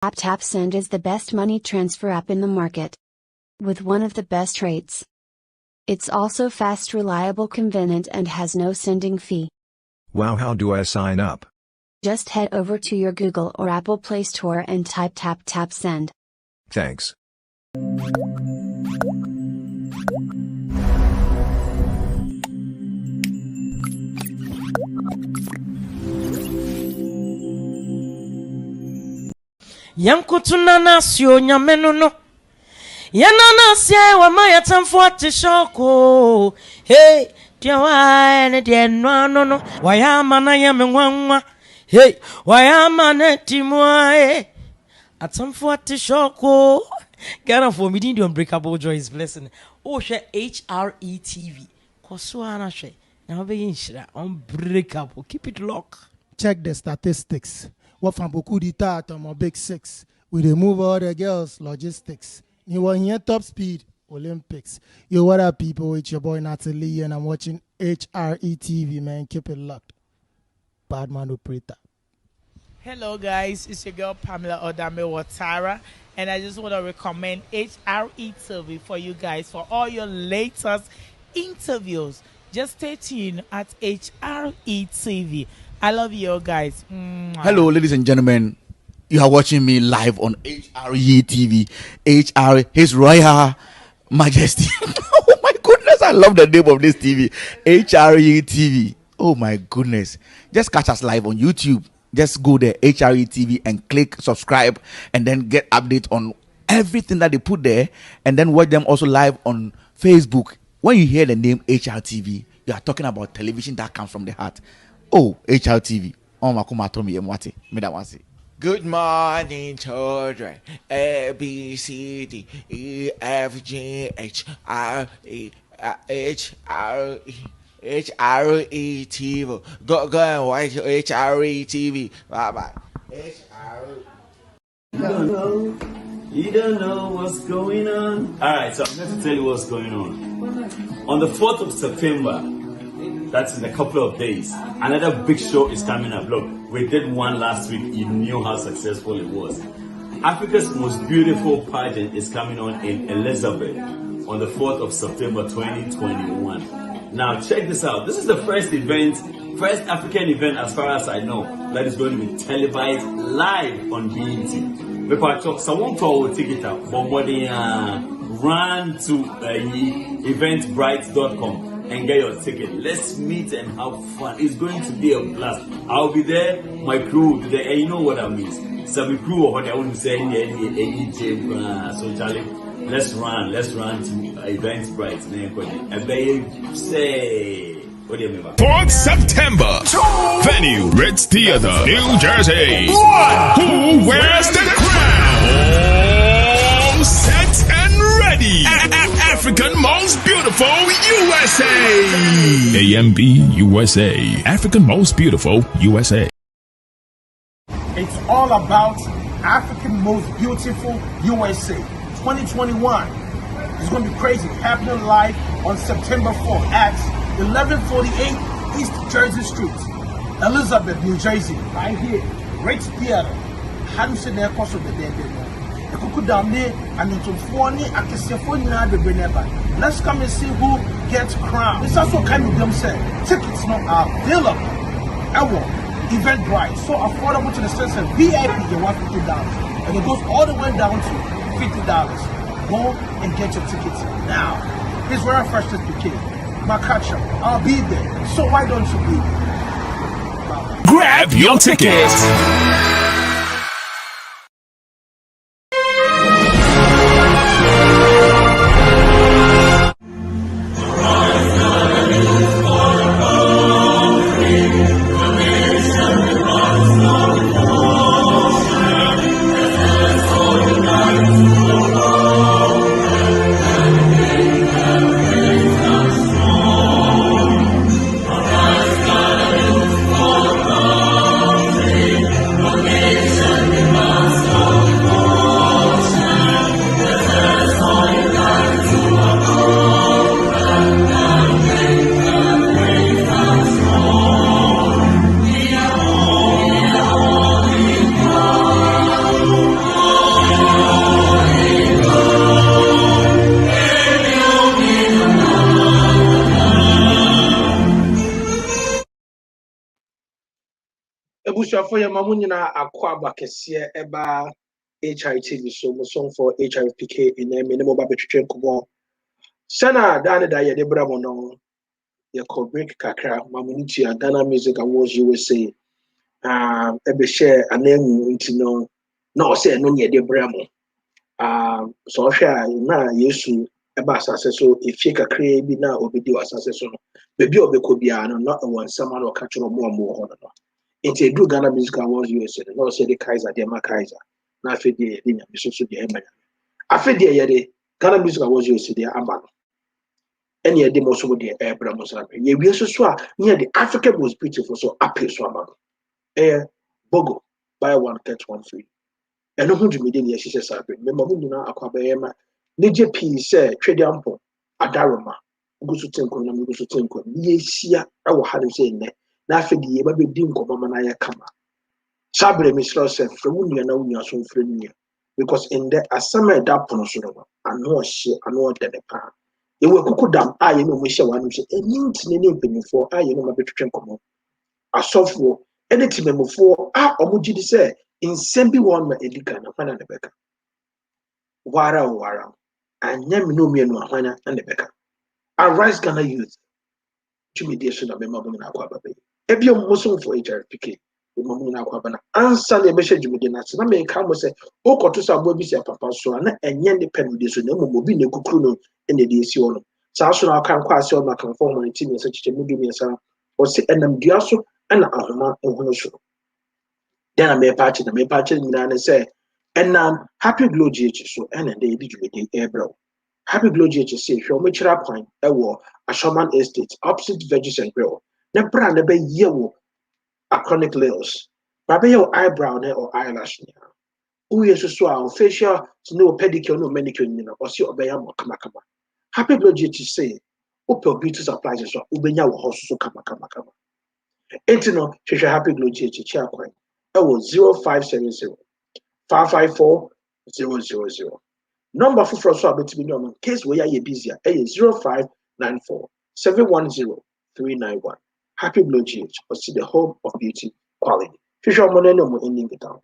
Tap Send is the best money transfer app in the market, with one of the best rates. It's also fast, reliable, convenient, and has no sending fee. Wow, how do I sign up? Just head over to your Google or Apple Play Store and type Tap Send. Thanks. Yankutuna sio nyamenono yanana sia wa maya tamfuate shoko hey tiawa ne de no wayama na yamenwanwa hey wayama na timwa atamfuate shoko Ghana for me the unbreakable joy is blessing oh she HRETV koswana she na be yinshira unbreakable keep it locked. Check the statistics. What from beaucoup d'État on my big six. We remove all the girls, logistics. You want here top speed, Olympics. Yo, what up, people? It's your boy Natalie, and I'm watching HRETV, man. Keep it locked. Badman operator. Hello, guys. It's your girl Pamela Odame Watara, and I just want to recommend HRETV for you guys for all your latest interviews. Just stay tuned at HRETV. I love you all, guys. Hello, ladies and gentlemen. You are watching me live on HRE TV. His Royal Majesty. Oh my goodness, I love the name of this TV. HRE TV. Oh my goodness. Just catch us live on YouTube. Just go there, HRE TV, and click subscribe, and then get update on everything that they put there, and then watch them also live on Facebook. When you hear the name HRTV, you are talking about television that comes from the heart. Oh, HRTV. Oh, Good morning, children. A, B, C, D, E, F, G, H, R, E, H, R, E, H, R, E, TV. Go and watch HRE TV. Bye bye. You don't know what's going on. Alright, so I'm going to tell you what's going on. On the 4th of September, that's in a couple of days, another big show is coming up. Look, we did one last week. You knew how successful it was. Africa's most beautiful pageant is coming on in Elizabeth on the 4th of September 2021. Now check this out. This is the first African event as far as I know, that is going to be televised live on BET. Someone will take it out. Run to eventbrite.com and get your ticket. Let's meet and have fun. It's going to be a blast. I'll be there. My crew will be there. And you know what I mean. Some crew or what I wouldn't say any so Charlie, let's run to Eventbrite. And they say, what do you mean? 4th September. Venue, Ritz Theater, New Jersey. Who wears the crown? All set and ready. African Most Beautiful USA. AMB USA. African Most Beautiful USA. It's all about African Most Beautiful USA 2021. It's going to be crazy. Happening live on September 4th at 1148 East Jersey Street, Elizabeth, New Jersey. Right here. Ritz Theater. Hadn't seen the cost of the day. Let's come and see who gets crowned. It's also kind of them said tickets not available. Eventbrite, so affordable to the sense of VIP, you want $50, and it goes all the way down to $50. Go and get your tickets now. His very first PK, Makacha, I'll be there. So why don't you be there? Grab your tickets. Okay. for your mamunina aquaba kesia eba HITV so mo song for HIPK in a minimum babetren kubo. Sana dane da ye de bramo no ye ko break kakra mamuniti Ghana Music Awards USA ebe share anemu nti no na o say no ye de bramo so hwe na Yesu eba asase so efie kakra bi na obedi asase so no bebi obekọ bia no na won sama na o ka chiro mo ho no. It's a Ghana Music Awards USA. No, say the Kaiser, the Kaiser. Na after the dinner, so the Emma. After the Ghana Music Awards USA, the Amman. Any of them also with the Abraham Mosabe. Ye we also saw near the Africa was beautiful, so appear so among. Bogo, buy one, get one free. And no 100 million years, she says, remember who now Aquabayama. Nije P say, trade ample, Adaroma. Go to Tenko, go to Tenko. Ye see, I will have him saying that. Na after the year, baby, dingo, Mama Naya Kama. Sabre Mr. Self from Unia na Unia so friend because in the asama da pono so no ano hye ano de ne pa e we kukudam aye no mo hye wanu se enyinti ne ne mpanyfo aye no mabetwetwe nkomo asofo ene timemfo omugidi se nsem bi won ma edika na hwana ne beka wara anya me no mienu ahwana ne beka arise Ghana youth to mediation na mema bo na akwa babe ebio mo so for HRPK mamu na akwa bana ansa na ebehye djumudi na se na me ka mo se o koto so abo bi se papa so na enye ne pen de so na mo bi na kukuru no ene de esi wono sa so na aka nkwa ase o maka fo mo ti me se chiche mu bi me sa o se enam dua so na ahoma ehunu so then me party ni na se enam happy glow gh so ene de bi djumudi ebro happy glow gh se hwe mo kira kwan ewo Ashoman Estate opposite Veggies and Grill na bra na be yewo achronic nails. Baby, your eyebrow or eyelash. Who is so our facial no pedicure, no manicure, or see obey kama. Happy blood to say, Opel beauty supplies as well, Ubenya will also kama. Intino, she happy blood chair coin. Oh, 0570 554 000. Number for so about to be known in case we are busy. 0594 710 391. Happy Blue GH, or see the home of beauty quality. Fisher money no more ending the town.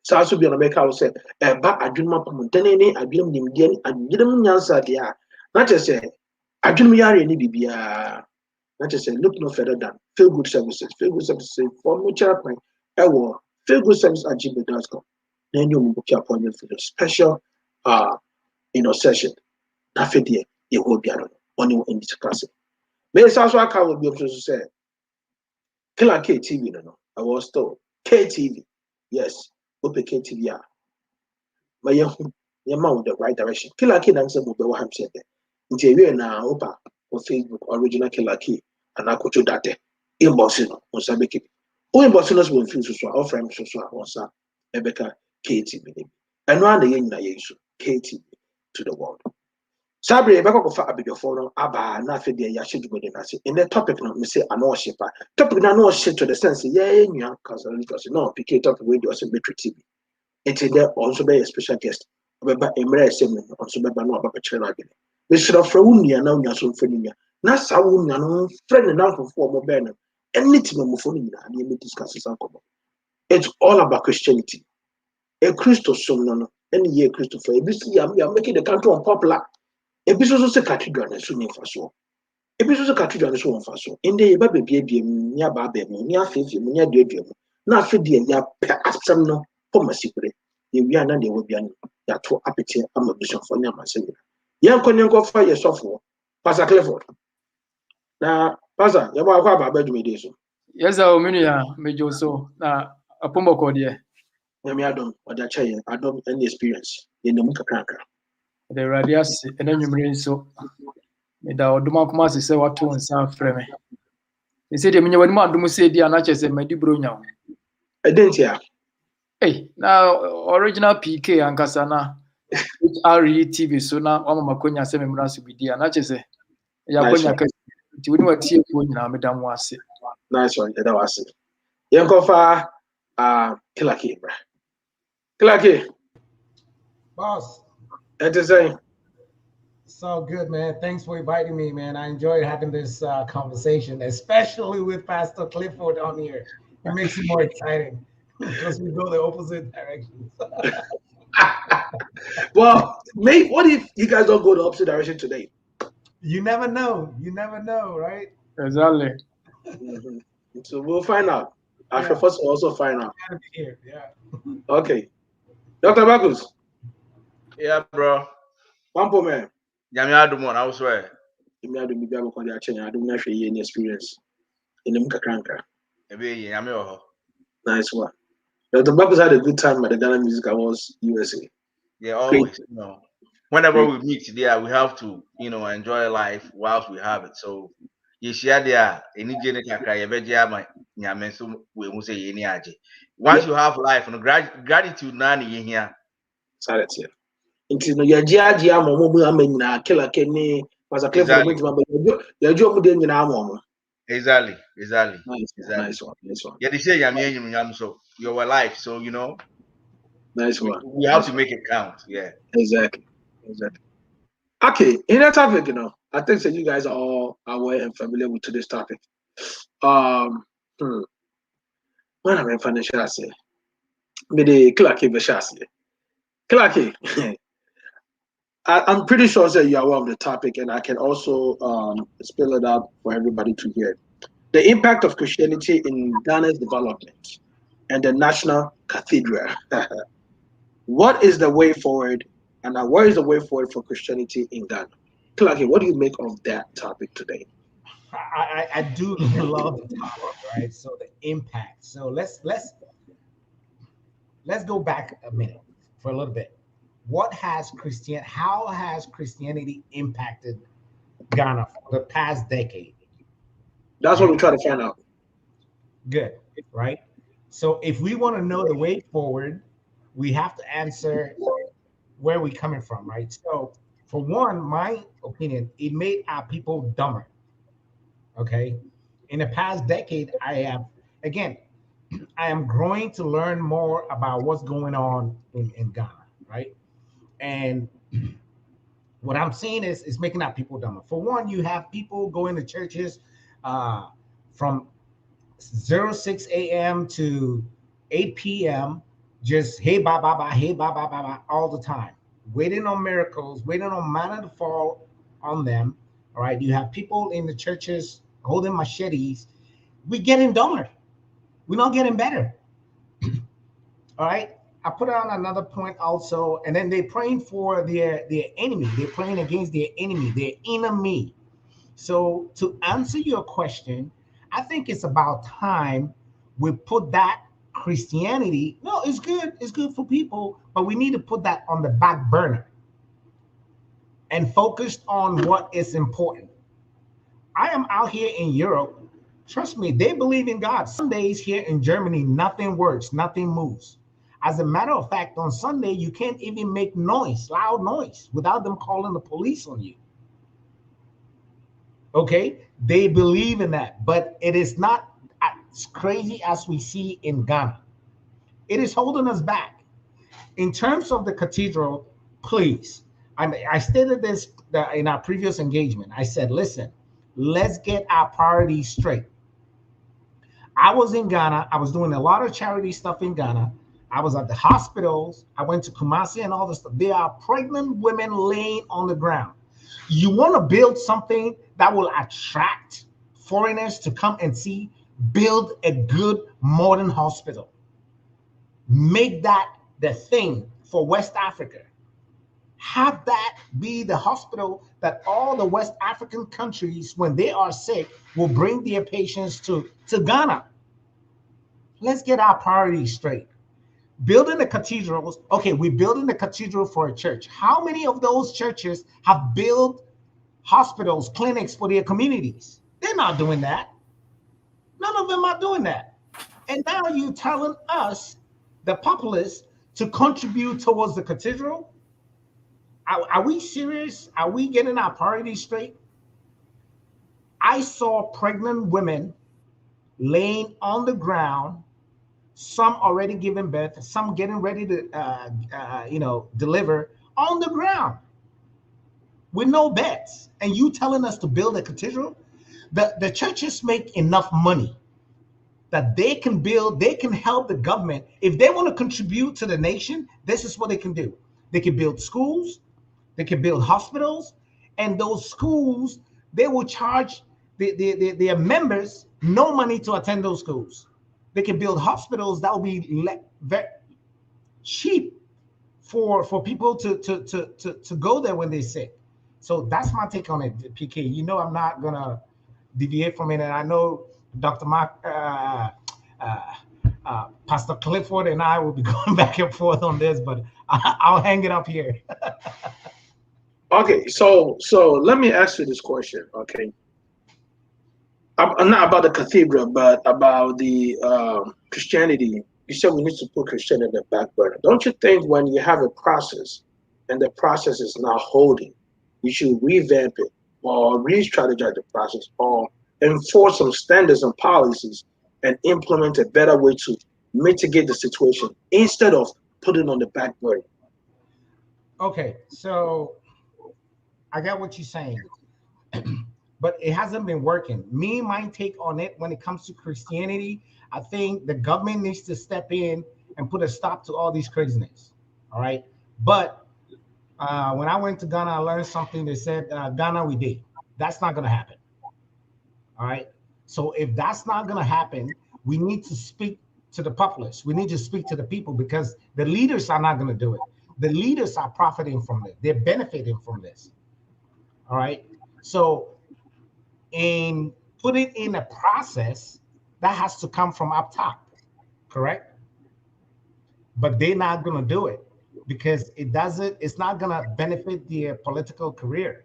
So also be on America will say, but I do not come tenany, I dream him again, and didn't answer there. Not just say, I dream yari any bibia. Not just say, look no further than feel good services for mutual point. Feel good service at gmail.com. Then you will book your appointment for the special session. After the you will be on in this class. May also I will be able to say. Killer KTV no. I was told KTV. Yes, open KTV. My young with the right direction. Killer K and some of the one said. Interior now opa on Facebook original Killer K and I could do that. Inboxing on Sabeki. Who inboxing will feel so our friend so on Rebecca KTV. And one the yen KTV to the world. Sabre bako ko fa abidofo no aba na afi de ya hyedu na se in the topic no me say ano hyepa topic na no hye to the sense yeah nua cause no pick topic we do also metri tv it there also be a special guest obeba emre esem no also beba no aba kire na agene me sira fra wunia na unia so mfa nia na sa wunia no friend na nkofo mo be no anything mo fo no nyina na me discuss sankomo. It's all about Christianity. A Christo som no any year Christopher ebisi am making the country unpopular. Ebisoso se cathedral na so nfa so. Ebisoso cathedral na so nfa so. Inde ye ba bebie mu nya ba ba mu nya afefe mu nya duadua mu. Na afe de ya asem no pomasikure. Ye wi ana de wo bia no. Ya to apete ama bishop for nya masemi. Ye nkonyenko fa ye sofo. Pastor Clifford. Na pastor ye ba kwa ba dwuma de so. Yes, I mean, yeah, major so na apomoko de. Nyame adom oda chaye adom any experience. Ye nemu kakranka. The radius and then you so da oduma kuma se se wato nsa frɛ me. They say the menya wani ma dum say dia na kyese madi bro nya. Identia. Hey, now original PK ankasa na HRE TV so na o mama konya se me mra so bidia na kyese. Ya konya ka ti woni watie ko nyina me dam wase. Nice one, that was it. Yankofa Killer K, bro. Killer K. Boss. That is saying. So good, man. Thanks for inviting me, man. I enjoyed having this conversation, especially with Pastor Clifford on here. It makes it more exciting because we go the opposite directions. Well, mate, what if you guys don't go the opposite direction today? You never know. You never know, right? Exactly. Mhm. So we'll find out. I Yeah. shall first also find out. Gotta be here. Yeah. Okay. Dr. Marcus, Yeah, bro. Pampo man. Nyame adom on, I swear. You may have to be able to change. I don't know if you any experience in the Mukakranka. Ebe nyame oho. Nice one. Dr. Marcus had a good time at the Ghana Music Awards USA. Yeah, Great. always. Whenever Great. we meet there, we have to, enjoy life whilst we have it. So, you share there, any gene kakra, you bet you nyame so we will say any aje. Once you have life, gratitude na ni here. Sorry, sir. Nti no yɛgye ama ɔmo mu ama nyinaa kila kene masakle for Exactly. the aba yɛgye ɔmo de nyinaa ama ɔmo. Exactly. Nice one. Yeah, they say nyame so you're alive, so Nice one. we have to make it count. Yeah. Exactly. Okay, in that topic, I think that you guys are all aware and familiar with today's topic. When I'm in financial asset, me the Clarky Bashasi. Clarky, I'm pretty sure that you are aware of the topic, and I can also spell it out for everybody to hear. The impact of Christianity in Ghana's development and the national cathedral. What is the way forward, and where is the way forward for Christianity in Ghana? Clarky, what do you make of that topic today? I do love the topic, right? So the impact. So let's go back a minute for a little bit. How has Christianity impacted Ghana for the past decade? That's what we're trying to find out. Good, right? So if we want to know the way forward, we have to answer where we're coming from, right? So for one, my opinion, it made our people dumber. Okay. In the past decade, I am growing to learn more about what's going on in Ghana, right? And what I'm seeing is making our people dumber. For one, you have people going to churches from 06 a.m. to 8 p.m. just hey ba ba ba, hey ba ba ba ba all the time, waiting on miracles, waiting on manna to fall on them. All right. You have people in the churches holding machetes. We're getting dumber. We're not getting better. All right. I put on another point also, and then they're praying for their enemy. They're praying against their enemy, their enemy. So to answer your question, I think it's about time we put that Christianity. No, it's good for people, but we need to put that on the back burner and focus on what is important. I am out here in Europe. Trust me, they believe in God. Sundays here in Germany, nothing works, nothing moves. As a matter of fact, on Sunday, you can't even make loud noise, without them calling the police on you. Okay? They believe in that, but it is not as crazy as we see in Ghana. It is holding us back. In terms of the cathedral, please, I stated this in our previous engagement. I said, listen, let's get our priorities straight. I was in Ghana. I was doing a lot of charity stuff in Ghana. I was at the hospitals. I went to Kumasi and all this stuff. There are pregnant women laying on the ground. You want to build something that will attract foreigners to come and see? Build a good modern hospital. Make that the thing for West Africa. Have that be the hospital that all the West African countries, when they are sick, will bring their patients to Ghana. Let's get our priorities straight. Building the cathedrals. Okay, we're building the cathedral for a church. How many of those churches have built hospitals, clinics for their communities? They're not doing that. None of them are doing that. And now you're telling us, the populace, to contribute towards the cathedral? Are we serious? Are we getting our priorities straight? I saw pregnant women laying on the ground, some already giving birth, some getting ready to, deliver on the ground with no beds. And you telling us to build a cathedral? The churches make enough money. that they can build, they can help the government. If they want to contribute to the nation, this is what they can do. They can build schools, they can build hospitals, and those schools, they will charge their members no money to attend those schools. They can build hospitals that will be very cheap for people to go there when they're sick. So that's my take on it, PK. You know, I'm not gonna deviate from it, and I know Dr. Mark, Pastor Clifford, and I will be going back and forth on this, but I'll hang it up here. Okay, so let me ask you this question. Okay, I'm not about the cathedral, but about the Christianity. You said we need to put Christianity in the back burner. Don't you think when you have a process and the process is not holding, you should revamp it or re-strategize the process or enforce some standards and policies and implement a better way to mitigate the situation instead of putting it on the back burner? Okay, so I got what you're saying, but it hasn't been working. My take on it when it comes to Christianity, I think the government needs to step in and put a stop to all these craziness. All right, but when I went to Ghana, I learned something. They said, Ghana we did. That's not going to happen. All right. So if that's not going to happen, we need to speak to the populace. We need to speak to the people because the leaders are not going to do it. The leaders are profiting from it. They're benefiting from this. All right. So put it in a process that has to come from up top. Correct. But they're not going to do it because it's not going to benefit their political career.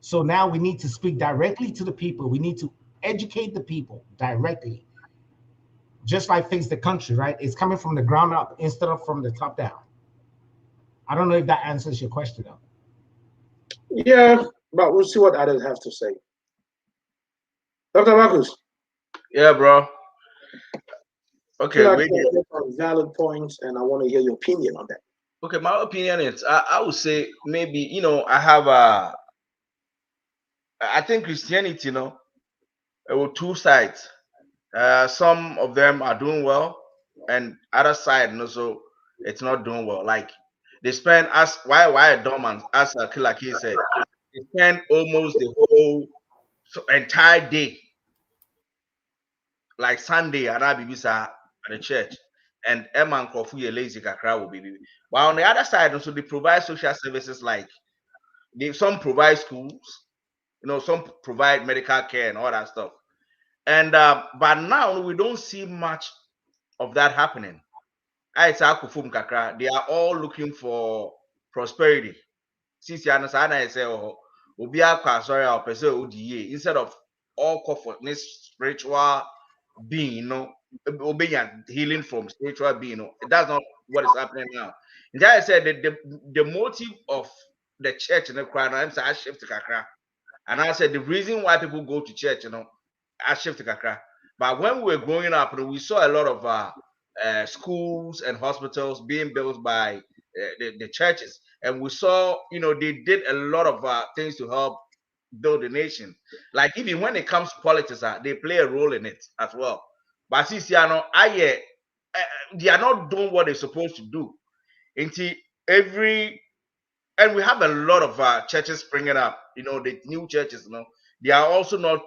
So now we need to speak directly to the people. We need to educate the people directly, just like Face the Country, right? It's coming from the ground up instead of from the top down. I don't know if that answers your question, though. Yeah, but we'll see what others have to say. Dr. Marcus. Yeah, bro. Okay, I feel like valid points, and I want to hear your opinion on that. Okay, my opinion is I would say maybe I think Christianity, it was two sides. Some of them are doing well, and other side, so it's not doing well. Like they spend why a dormant, as Killer K said, they spend almost the whole entire day, like Sunday, and I be at the church, and Emma Kofu lazy kakra will be. But on the other side, also they provide social services like some provide schools, some provide medical care and all that stuff. And but now we don't see much of that happening. They are all looking for prosperity. Since you understand, I say, oh, sorry, instead of all comfort, this spiritual being, obeying healing from spiritual being, that's not what is happening now. And I said that the motive of the church in the crowd, I'm saying, I shift to Kakra. And I said the reason why people go to church, I shift to Kakra. But when we were growing up, we saw a lot of schools and hospitals being built by the churches, and we saw, they did a lot of things to help build the nation. Like even when it comes to politics, they play a role in it as well. But since they are not doing what they're supposed to do. Until and we have a lot of churches springing up, the new churches, they are also not,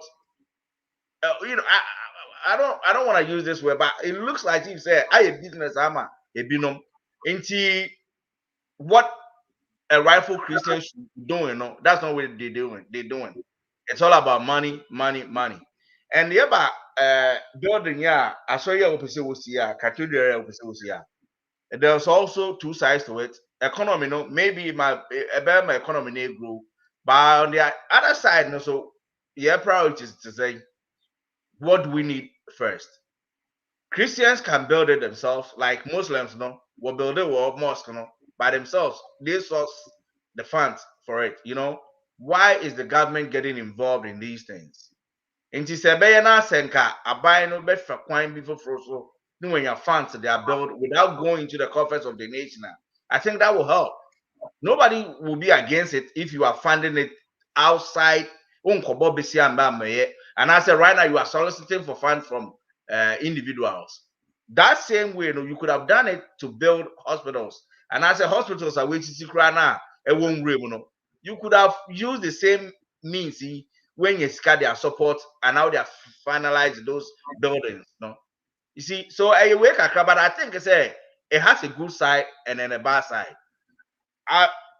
I don't want to use this word, but it looks like you said, I a business, I'm a binum. Into what a rightful Christian should be doing, that's not what they're doing. It's all about money, money, money. And the other building, I saw you was here, Cathedral was here. There's also two sides to it. Economy, maybe my economy may grow, but on the other side, so priorities to say, what do we need first? Christians can build it themselves, like Muslims, will build it with mosque, by themselves. They source the funds for it. Why is the government getting involved in these things? Nti sɛ ɛbɛyɛ na asɛnka aban no bɛfa kwan bi foforɔ so when your funds they are built without going into the coffers of the nation. I think that will help. Nobody will be against it if you are funding it outside. And I said right now you are soliciting for funds from individuals. That same way, you could have done it to build hospitals. And as a hospitals are waiting to it won't you could have used the same means when you scan their support and now they have finalized those buildings. You see, so I wake up, but I think it has a good side and then a bad side.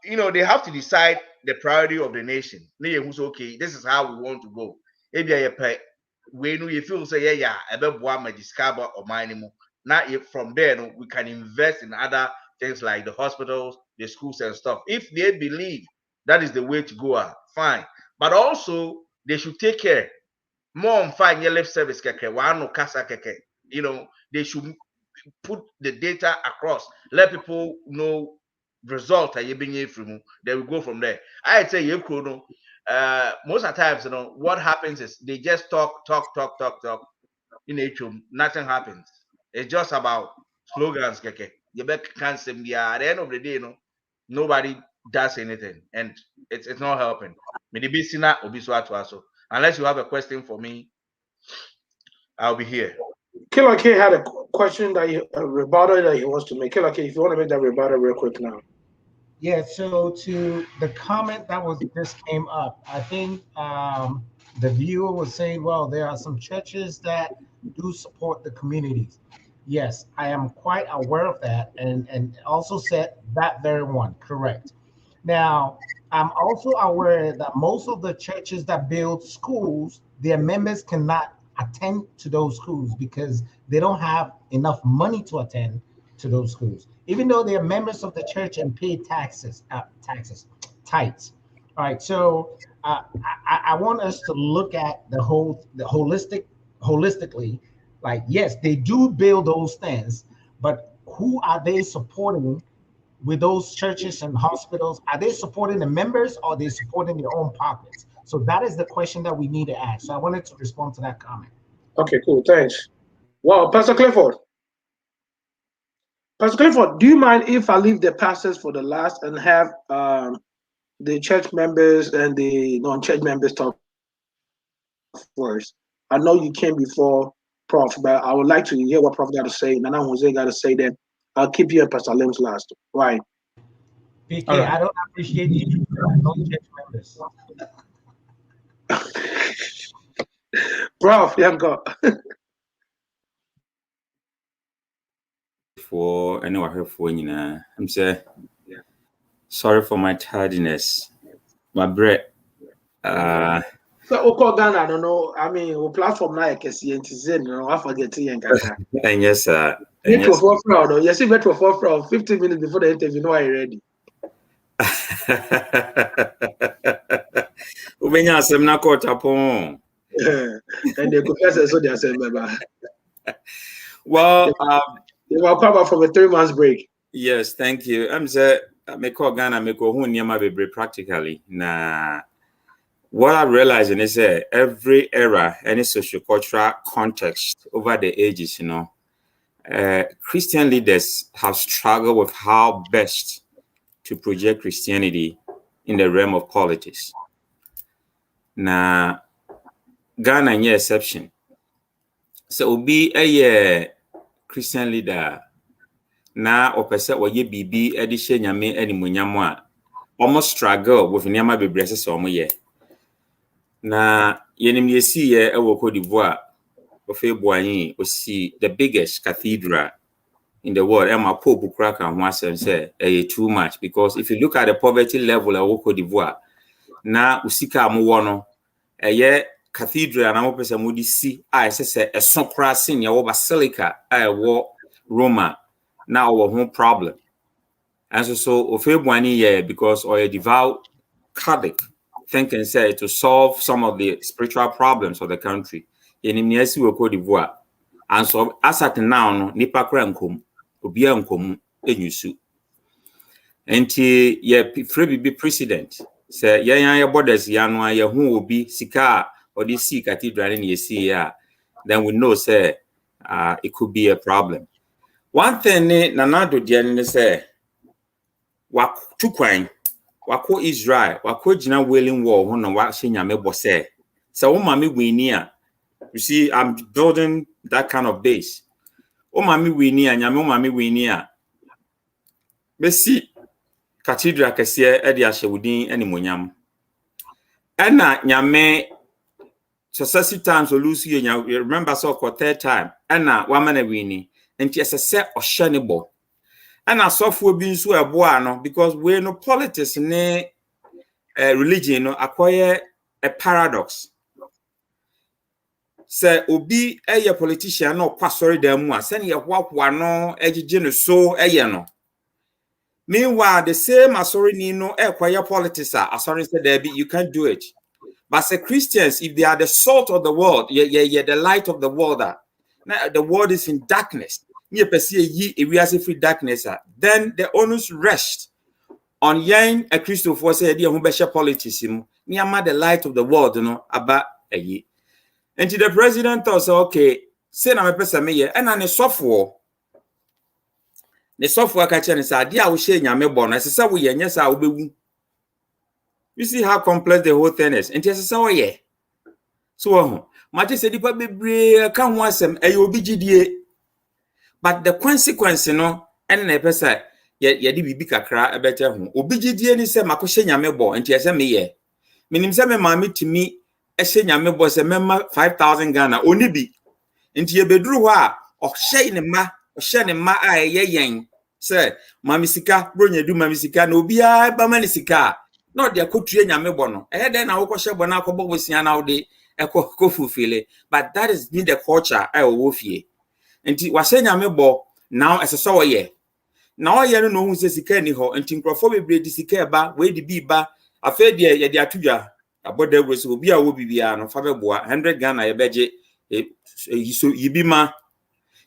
They have to decide the priority of the nation. Who's okay, this is how we want to go. Maybe I pay when you feel say, I bet my discover or mine. Now, if from there we can invest in other things like the hospitals, the schools, and stuff. If they believe that is the way to go, fine. But also they should take care more on fine your left service keke, no casa keke. They should put the data across, let people know result that you're being from. They will go from there. I say you could most of the times, what happens is they just talk. Nothing happens. It's just about slogans, keke. You can't say at the end of the day, nobody does anything, and it's not helping. Unless you have a question for me, I'll be here. Killer K had a question a rebuttal that he wants to make. Killer K, if you want to make that rebuttal real quick now. Yeah, so to the comment that just came up, I think the viewer was saying, well, there are some churches that do support the communities. Yes, I am quite aware of that, and also said that very one, correct. Now, I'm also aware that most of the churches that build schools, their members cannot attend to those schools because they don't have enough money to attend to those schools, even though they are members of the church and pay tithes. All right, so I want us to look at the holistically. Like, yes, they do build those things, but who are they supporting with those churches and hospitals? Are they supporting the members or are they supporting their own pockets? So that is the question that we need to ask. So I wanted to respond to that comment. Okay, cool. Thanks. Wow, Pastor Clifford. Pastor Clifford, do you mind if I leave the pastors for the last and have the church members and the non-church members talk first? I know you came before Prof, but I would like to hear what Prof got to say. Nana Jose got to say. Then I'll keep you and Pastor Lim's last. Right. PK, right. I don't appreciate you non-church members. Prof, yeah, go. For anyone here for I'm saying sorry for my tardiness. My breath. So Oko Ghana, I don't know. I mean, we platform now I can see and I forget and yes, sir. Metro for fraud. You see Metro for fraud 15 minutes before the interview. Know are you ready? Ubenya asem na court upon. And they confess so they are saying, well, they will come back from a 3 months break. Yes, thank you. I'm say me call Ghana me ko hu niam bebre practically. Na what I realize is every era, any socio-cultural context over the ages, Christian leaders have struggled with how best to project Christianity in the realm of politics. Now, Ghana is no exception. So, be a Christian leader. Now, opposite what ye be edition yame any munyamwa almost struggle with nyama be blesses or ye. Na yenim yesi ye ewo Cote d'Ivoire ofe boanyi osi the biggest cathedral in the world. Emma Pope crack and one say too much, because if you look at the poverty level of Cote d'Ivoire, na usika amuwono cathedral na mo pese mo di si say a sonkra sin ya wo basilica wo Roma na wo ho problem. And so ofe boanyi ye because or a devout Catholic thinking say to solve some of the spiritual problems of the country. In Niasi we Cote d'Ivoire. And so as at now, no nipa kra nkom, obia nkom enyusu. Enti ye free be president. Say ye borders ya no ye hu obi sika or the see cathedral in ye see ya, then we know say it could be a problem. One thing nanado dia say wa tukwan wako Israel, wako jina Wailing Wall, one wa nyame bose. So mami wini a, you see, I'm building that kind of base. O mami wini a nyame o mami wini a besi cathedral kese e de ahyewudin animonyam. Ena nyame successive times o lose you remember so for third time ena wa mana wini enti esese ohyenebo. Ena sofo bi nso eboa no because we no politics ne religion no akoye a paradox. Say obi eye politician no kwasori da mu a se ne yehwahwa no egige no so eye no. Meanwhile the same asori ni no ekwaye politics a asori say there be you can't do it. But say Christians, if they are the salt of the world, the light of the world, now the world is in darkness. Then the onus rests on yang a Christian for say the politics the light of the world, you know, about a year. And to the president thought, okay, say na me pesa me ye, and the software catcher and say, dear, we share nyame born. I say, we yes, I will be. You see how complex the whole thing is. And just so yeah. So Mati said the be can want some AOBGDA. But the consequence, you know, and a person ye di bibi kakra a better home. OBGDA ni se makoshe nyamebo and yes me ye. Minim se me mami to me a she nyamebo se memma 5,000 Ghana only be. Into ye bedru wa or she in ma or she in ma ye yang. Sir, Mamisika, bring you do Mamisika, no be a bamanisika. Not their country nyame bono. Then I will share bona ko bobo sia now de eko fulfill. But that is been the culture I will fie. And was saying nyame bo now as a so ye. Now ye no who says sika ni ho and tinkrofo bebre di sika ba we di bi ba afa de ye de atuja aboda we so obi a wo bibia no fa beboa 100 Ghana ye beje so yibima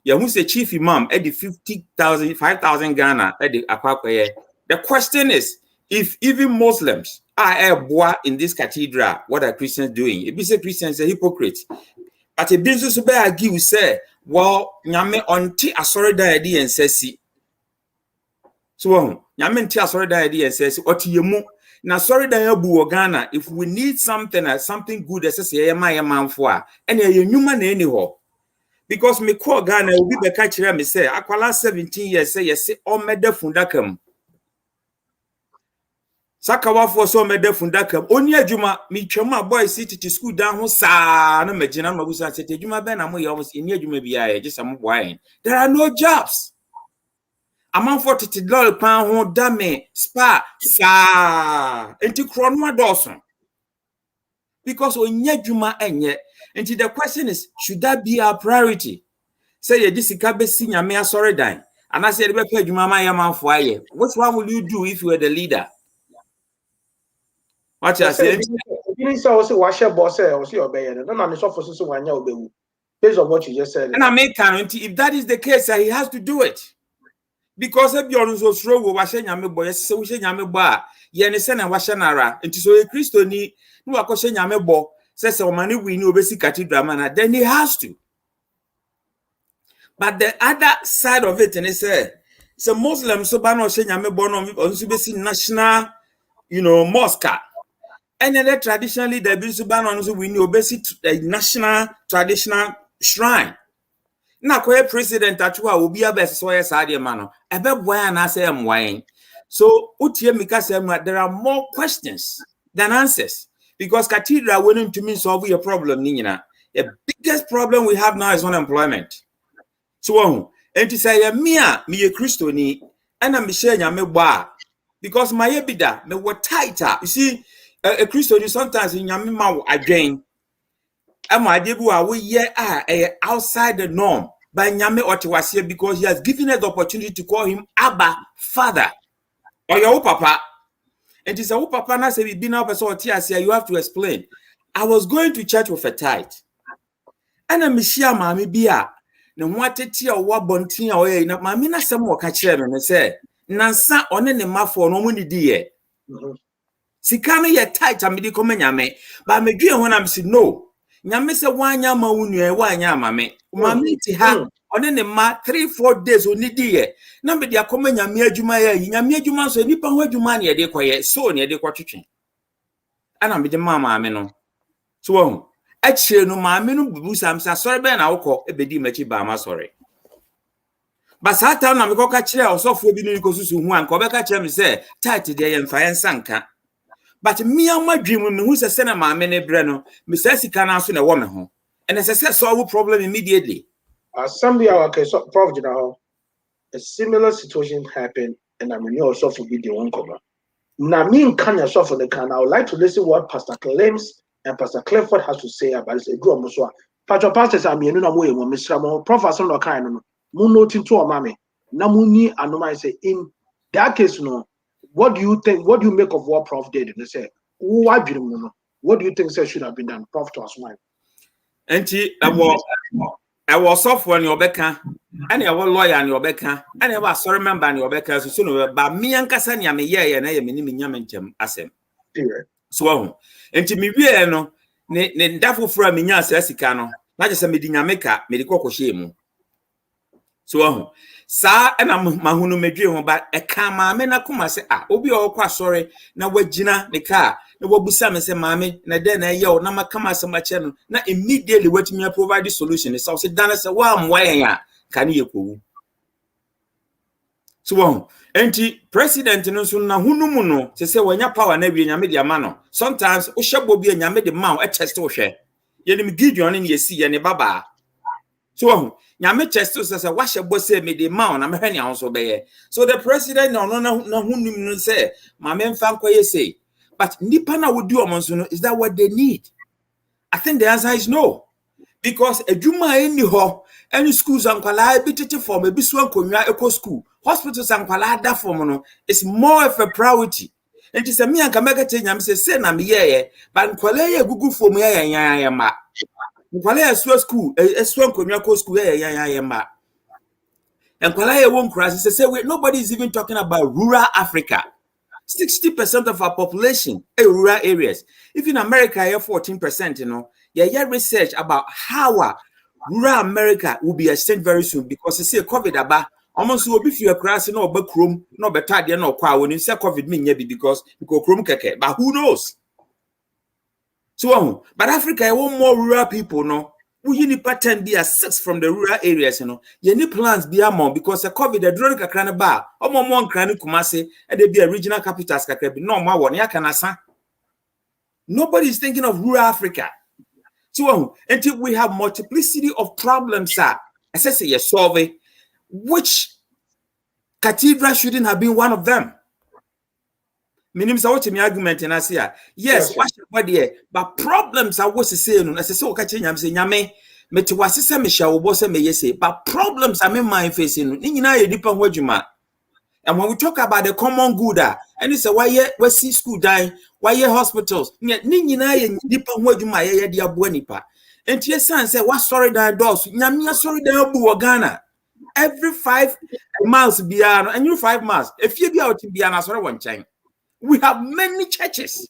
ye who say chief imam e di 50,000 5,000 Ghana e di akwakoye. The question is, if even Muslims are in this cathedral, what are Christians doing? If you say Christians are hypocrites, but a business to argue say, well, nyame onti asori da idea and says si. So nyame nti asori da idea and says oti yemu na sorry da yabu Ghana. If we need something something good, as say yema man for, and ye nyuma na any ho. Because me call Ghana will be the catcher me say akwala 17 years say yes o mede fundakam. Sakawa for so mede fundaka oni adwuma mi twema boy city to school down ho saa na magina mabusa sete adwuma be na mo ye almost eni adwuma bia ye just am boy. There are no jobs. Amount for $30 pound ho dame spa saa enti krono adoso because oni adwuma enye. Enti the question is, should that be our priority? Say ye disika be si nyame asore dan and I say the be adwuma ma ye manfo aye. Which one will you do if you were the leader? What I said? You say also wash your boss or see your bayer. No, no, so for so one year based on what you just said. And I make guarantee if that is the case, he has to do it. Because if you're so strong, washing yame boy, so we say yame bar, yenison and washanara, and to so a Christoni, no akoshe yame bo, says our money we know basic cathedral man, then he has to. But the other side of it, and they say, so Muslims so ban or yame born on basic national, mosque. And then traditionally, the Bisuban on we know basic national traditional shrine. Now, president at will be a best soya sadia mano. A beb wine I say am wine. So Utia Mikasem, there are more questions than answers. Because cathedral willing to me solve your problem, Nina. The biggest problem we have now is unemployment. So and to say me a Christoni, and I'm sharing me bar. Because my ebida me were tighter. You see. A Christian sometimes in Yamima again. Am I outside the norm by Nyame Otiwasia because he has given us the opportunity to call him Abba Father or your papa. And it's a papa now say we been up as you have to explain. I was going to church with a tithe. And I'm Mishia Mammy Bia. No wanted tea or bontin away. Now, Mamina some more catch him and say, Nansa on any mafo no money dear. Sikana ye tight amidi come nyame ba medwe ho na msi no nyame se wanya ma wunu wanya mame mame ti ha one ne ma 3-4 days oni di ye na me dia come nyame adwuma ye nyame adwuma so nipa ho adwuma na ye de koye so na ye de kwotwetwe ana me de mama ame no so wo Actually, no maame no bubu sam sa sorry be na wokọ ebedi machi ba ma sorry. But satan na me ko ka kire osofo bi ni ko susu hu anka obeka kire me say tight de ye mfa ye nsanka. But me amadwem me hu se na maame ne bre no me sa sika na so na wo me ho. And as I said, solve problem immediately. Assembly our okay, so Prof General, a similar situation happened, and I mean also for the one cover. Now, me and Kanya for the can. I would like to listen what Pastor Clems and Pastor Clifford has to say about this. Go on, Pastor Pastors, I mean, no more, Mr. Mo, Professor no kind of noting to a mammy. Namuni, and no, I say, in that case, no, what do you think? What do you make of what Prof did? And they say, why do you know? What do you think should have been done? Prof to us, why? I was software in your becca, and I was lawyer in your becca, and I was sorry member in your becca, so soon, but me and Cassania, me, yeah, and I am in Yamentum, asem. So, and to me, we no, ne daffo from me, yes, Essicano, not just a medinameka, medical shame. So, sir, and I'm Mahunu Medri, but a kama mena kuma say, ah, obi all quite sorry, now what Gina, the car. No what Busam say, mammy, na then I yo, Nama Kama Sama channel. Now immediately what me provide the solution is also done as a warm way. Can you go? So, anti president no so na hunumuno, say when your power never in your media mano. Sometimes Ushabobi and your media mount a test to share. Yenim Gideon in ye see any baba. So, Yame Chesto says, I wash a boss me the mount, I'm a also be. So the president no hunum say, my men fanko ye say. But Nipana would do among is that what they need? I think the answer is no. Because a Juma any schools and quality for maybe so eco school, hospitals and quality for is more of a priority. And it's a me and Kamaka Tanyam say, I'm here, but Qualaya Google for me, I am. Qualaya school, a swamp school, I am. And Qualaya won't crash. Say, wait, nobody is even talking about rural Africa. 60% of our population are rural areas. If in America, you're 14%, you know, yeah, research about how rural America will be extinct very soon because you see COVID about almost will be few across no back room, no better than no quite when you say COVID mean because room keke, but who knows? So, but Africa, I want more rural people, no. We need pattern be a 6 from the rural areas, you know. You need plans be among because the COVID, the drone can bar, or more cranny kumase, and they be a regional capitals. No more one, nobody is thinking of rural Africa. So, until we have multiplicity of problems, I say, yes, solve it, which Cathedral shouldn't have been one of them. Meaning, so what me argument in Asia? Yes, what's your body? But problems are what's saying. As I say, catching, I'm saying, Yame, Metwasisa Michelle, boss, may say, but problems are my facing. Nina, deep on what you ma. And when we talk about the common good, and it's a why we see school dying, why hospitals, Nina, deep on what you ma, dear Buenipa. And your son said, what sorry that does? Yamia sorry that Ghana. Every 5 miles beyond, and you 5 miles. If you be out to be an sorry one time. We have many churches.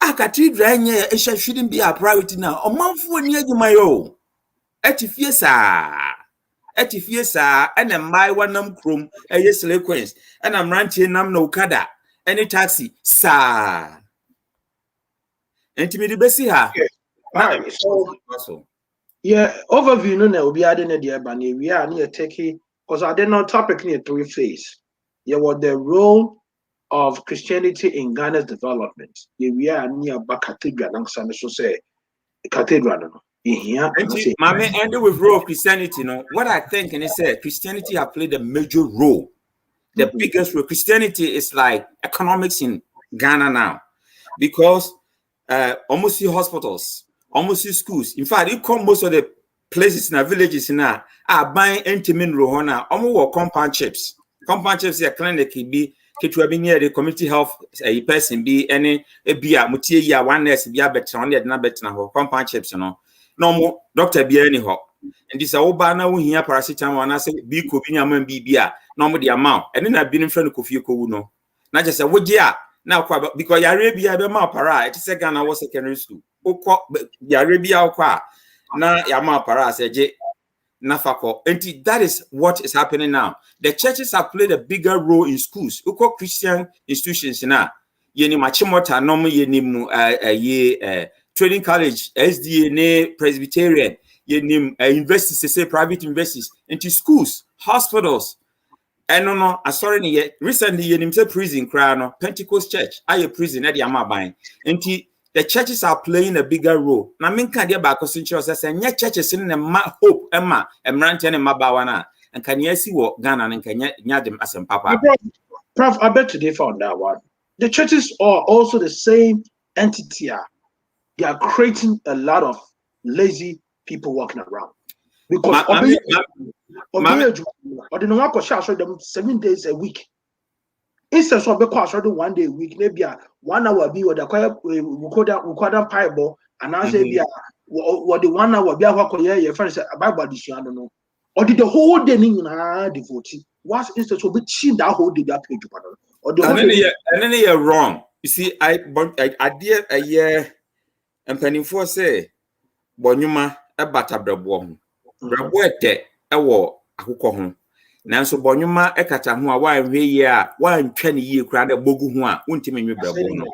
A cathedral shouldn't be a priority now. A month for near my own. Etifiesa, and a my one chrome, a yes sequence, and I'm ranting nam no kada, any taxi, sir. Intimate Bessia. So, yeah, overview no will be adding a dear bunny. We are near taking because I did not topic near 3 phase. Yeah, what the role of Christianity in Ghana's development. We are near Cathedral, and so say Cathedral. Mame ended with role of Christianity. No, what I think and it said Christianity have played a major role. The biggest role. Christianity is like economics in Ghana now, because almost see hospitals, almost see schools. In fact, you come most of the places in our villages now are buying intimate rohona, almost compound chips. Compound chips are clinic be. Kitwa be near the community health a person be any a beer mutia ya one nurse be a better on the na better na compound chips no more doctor be any ho and this oba na wo hia paracetamol na say be ko bi nyama bibia no more the amount and then I been in front of kofi ko no na just say wogie a na kwa because ya rebia be ma para it say Ghana was secondary school ukọ ya rebia ukọ na ya ma para say je Nafako. And that is what is happening now. The churches have played a bigger role in schools. Christian institutions now. Yeni machimota nomu yeni training college, SDA, ne Presbyterian, yenim universities, say private universities, into schools, hospitals. And no, I sorry ni recently yenim say prison cry no Pentecost Church, a prison at the Amabai. Enti the churches are playing a bigger role. Na minka dia ba kosin church say nya churches in ma hope emma emrante ne mabawana. And can you see what Ghana and can nya dem asem papa. Prof, I bet today on that one. The churches are also the same entity. They are creating a lot of lazy people walking around. Because or the no show them 7 days a week. Instead of because 1 day a week, maybe 1 hour be or the record Bible, and I say, what the 1 hour be a your friends about this, I don't know. Or did the whole day devoted? Was instead of being that whole day that page, or the and then you're wrong. You see, I did a year and penny for say, Bonyuma a bata brabo. Brabo ete a war, a hook home. Nanso Bonyuma a kata who are 1 year, 120 year crowd a bogu who are ultimately brabo.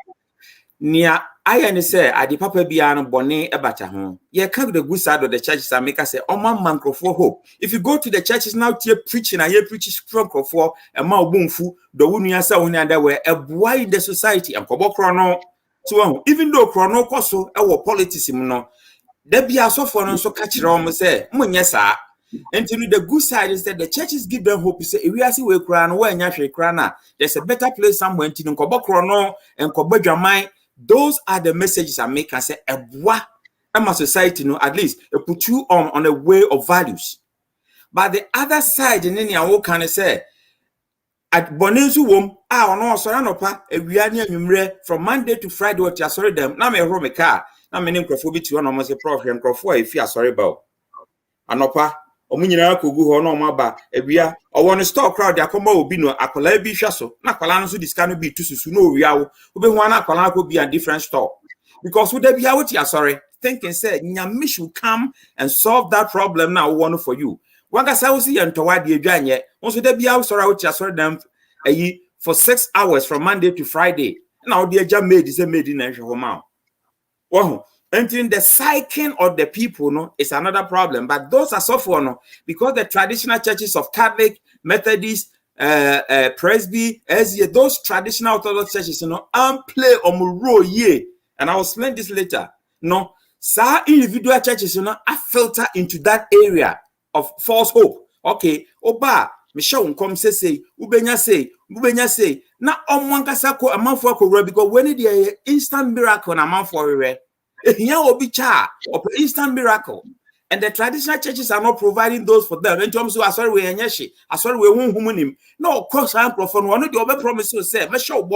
Nia, I say, I the papa biano bonnet a bata home. Ye come the good side of the churches and make us say, oh, man, for hope. If you go to the churches now, tear preaching, I hear preaching strong for a mouth boomfu, the wunya sa when there were a boy in the society and kobo chrono. So even though chrono koso, our politics, no, there be a so for no so catch rom say, Munyasa. And to the good side is that the churches give them hope. Say, if we are see we crown, where nyashe crana, there's a better place somewhere to kobo chrono and kobo jamai. Those are the messages I make and say, my society, no, at least it put you on a way of values. But the other side, and then you can say, at Bonensu womb, no, Soranopa, a Viania from Monday to Friday, what you sorry them. Now, me home a car, now, my name Crofobit, you almost a problem, Crofo, if you are sorry about Anopa. Omunyina kogu ho no maba ebia owo store crowd akoma obi no akola bi hwaso na akola no so discount bi tususu no owia wo obehu ana akola ko bi a different store because we dey bia what you sorry thinking say nyame should come and solve that problem now one for you wanga say wo see yentowa de adwanye won so dey bia sorry what you sorry them for 6 hours from Monday to Friday na wo de agya made say made na hwe ho ma wo entering the psyche of the people, no, is another problem. But those are so for no, because the traditional churches of Catholic, Methodist, Presby, SDA, those traditional Orthodox churches, you know, play on role ye. And I will explain this later. No, some individual churches, you know, are filter into that area of false hope. Okay, Oba, Michelle come say, Ubenya say, na omwankasa ko amanfo akowura because when the instant miracle na amanfo rere. Here will be or instant miracle, and the traditional churches are not providing those for them. In terms of sorry we enyeshi, sorry we won't humanim. No, of course I'm profane. One of the other promises say, Michelle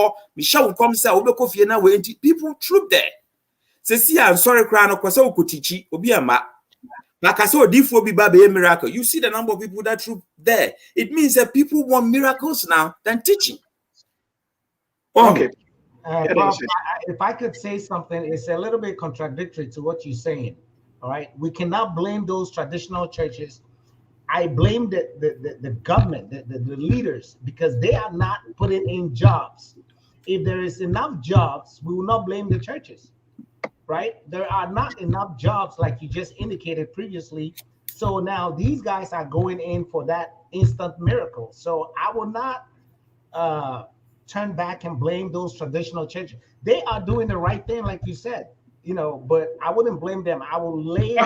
come say, Obekofi na we people troop there. Say, see, I'm sorry, crown of Kwasa Kutichi, Obiama. Like I saw D4 be baby miracle. You see the number of people that troop there. It means that people want miracles now than teaching. Okay. Bob, if I could say something, it's a little bit contradictory to what you're saying. All right, we cannot blame those traditional churches. I blame the government, the leaders, because they are not putting in jobs. If there is enough jobs, we will not blame the churches, right? There are not enough jobs, like you just indicated previously. So now these guys are going in for that instant miracle. So I will not turn back and blame those traditional churches. They are doing the right thing, like you said, you know, but I wouldn't blame them. I will lay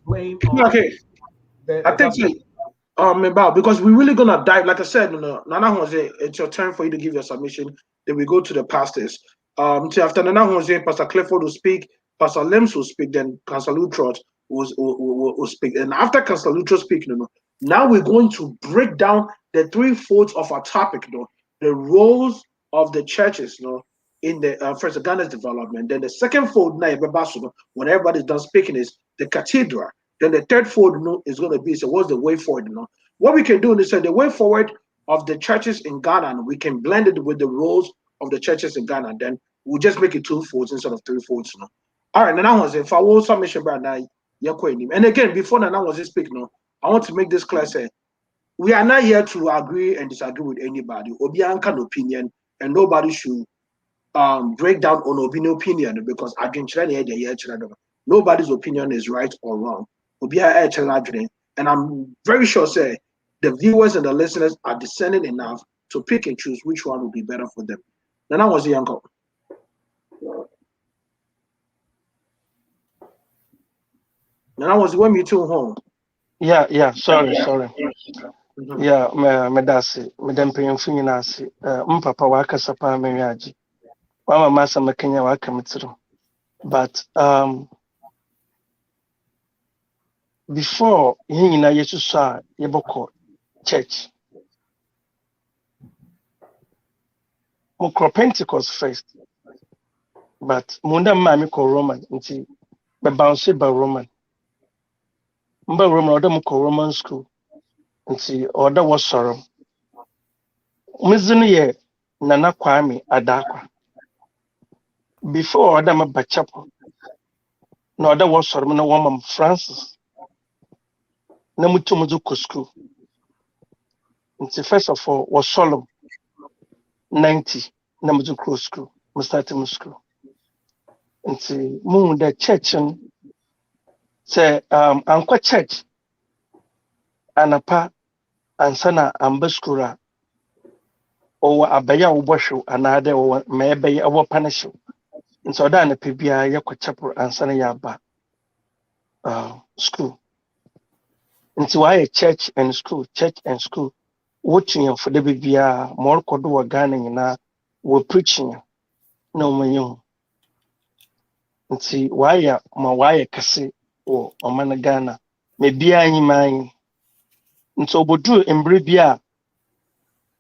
blame on I think so. Because we're really gonna dive, like I said, Nana Jose, it's your turn for you to give your submission. Then we go to the pastors. So after Nana Jose, Pastor Clifford will speak, Pastor Lems will speak, then Pastor Lutrot will speak. And after Pastor Lutrot speak, now we're going to break down the 3 folds of our topic, the roles of the churches, in the first Ghana's development. Then the second fold, when everybody's done speaking, is the cathedral. Then the third fold is going to be, so what's the way forward? What we can do is the way forward of the churches in Ghana, and we can blend it with the roles of the churches in Ghana. Then we'll just make it 2 folds instead of 3 folds. All right, Nana was if I will submission right now, and again, before Nana was speaking, I want to make this clear. Say, we are not here to agree and disagree with anybody. Obianka opinion, and nobody should break down on opinion because nobody's opinion is right or wrong. And I'm very sure say the viewers and the listeners are discerning enough to pick and choose which one will be better for them. Then I was a young couple. And I was when me too home. Yeah, sorry. Yeah, me dasi, me dem pemfu nyina ase. Mpapa waka sapa me nyaji. Mama masa makenya waka mitiro. But before yin nyina yesu sa yeboko church. Mo Pentecost first. But munda mami ko Roman nti be bounce ba Roman. Mba Roman oda mo ko Roman school. Nti oda wo soro. Mizinu ye Nana Kwame Adakwa. Before oda ma chapel. Na oda wo soro na wo mam Francis. Na mutu muzu ko school. Nti first of all was solemn 90 na muzu ko school. Mu start mu school. Nti mu the church say anko church anapa ansana amba school a o abaya wo bosho anade o mebe ye wo panisho. Nti oda na pebia ye ko chapel ansana ya ba school. Nti why church and school watching for the bibia more kodo wa Ghana nyina we preaching no manyo. Nti why kase o omana Ghana me bia anyiman. Nti obodu embre bia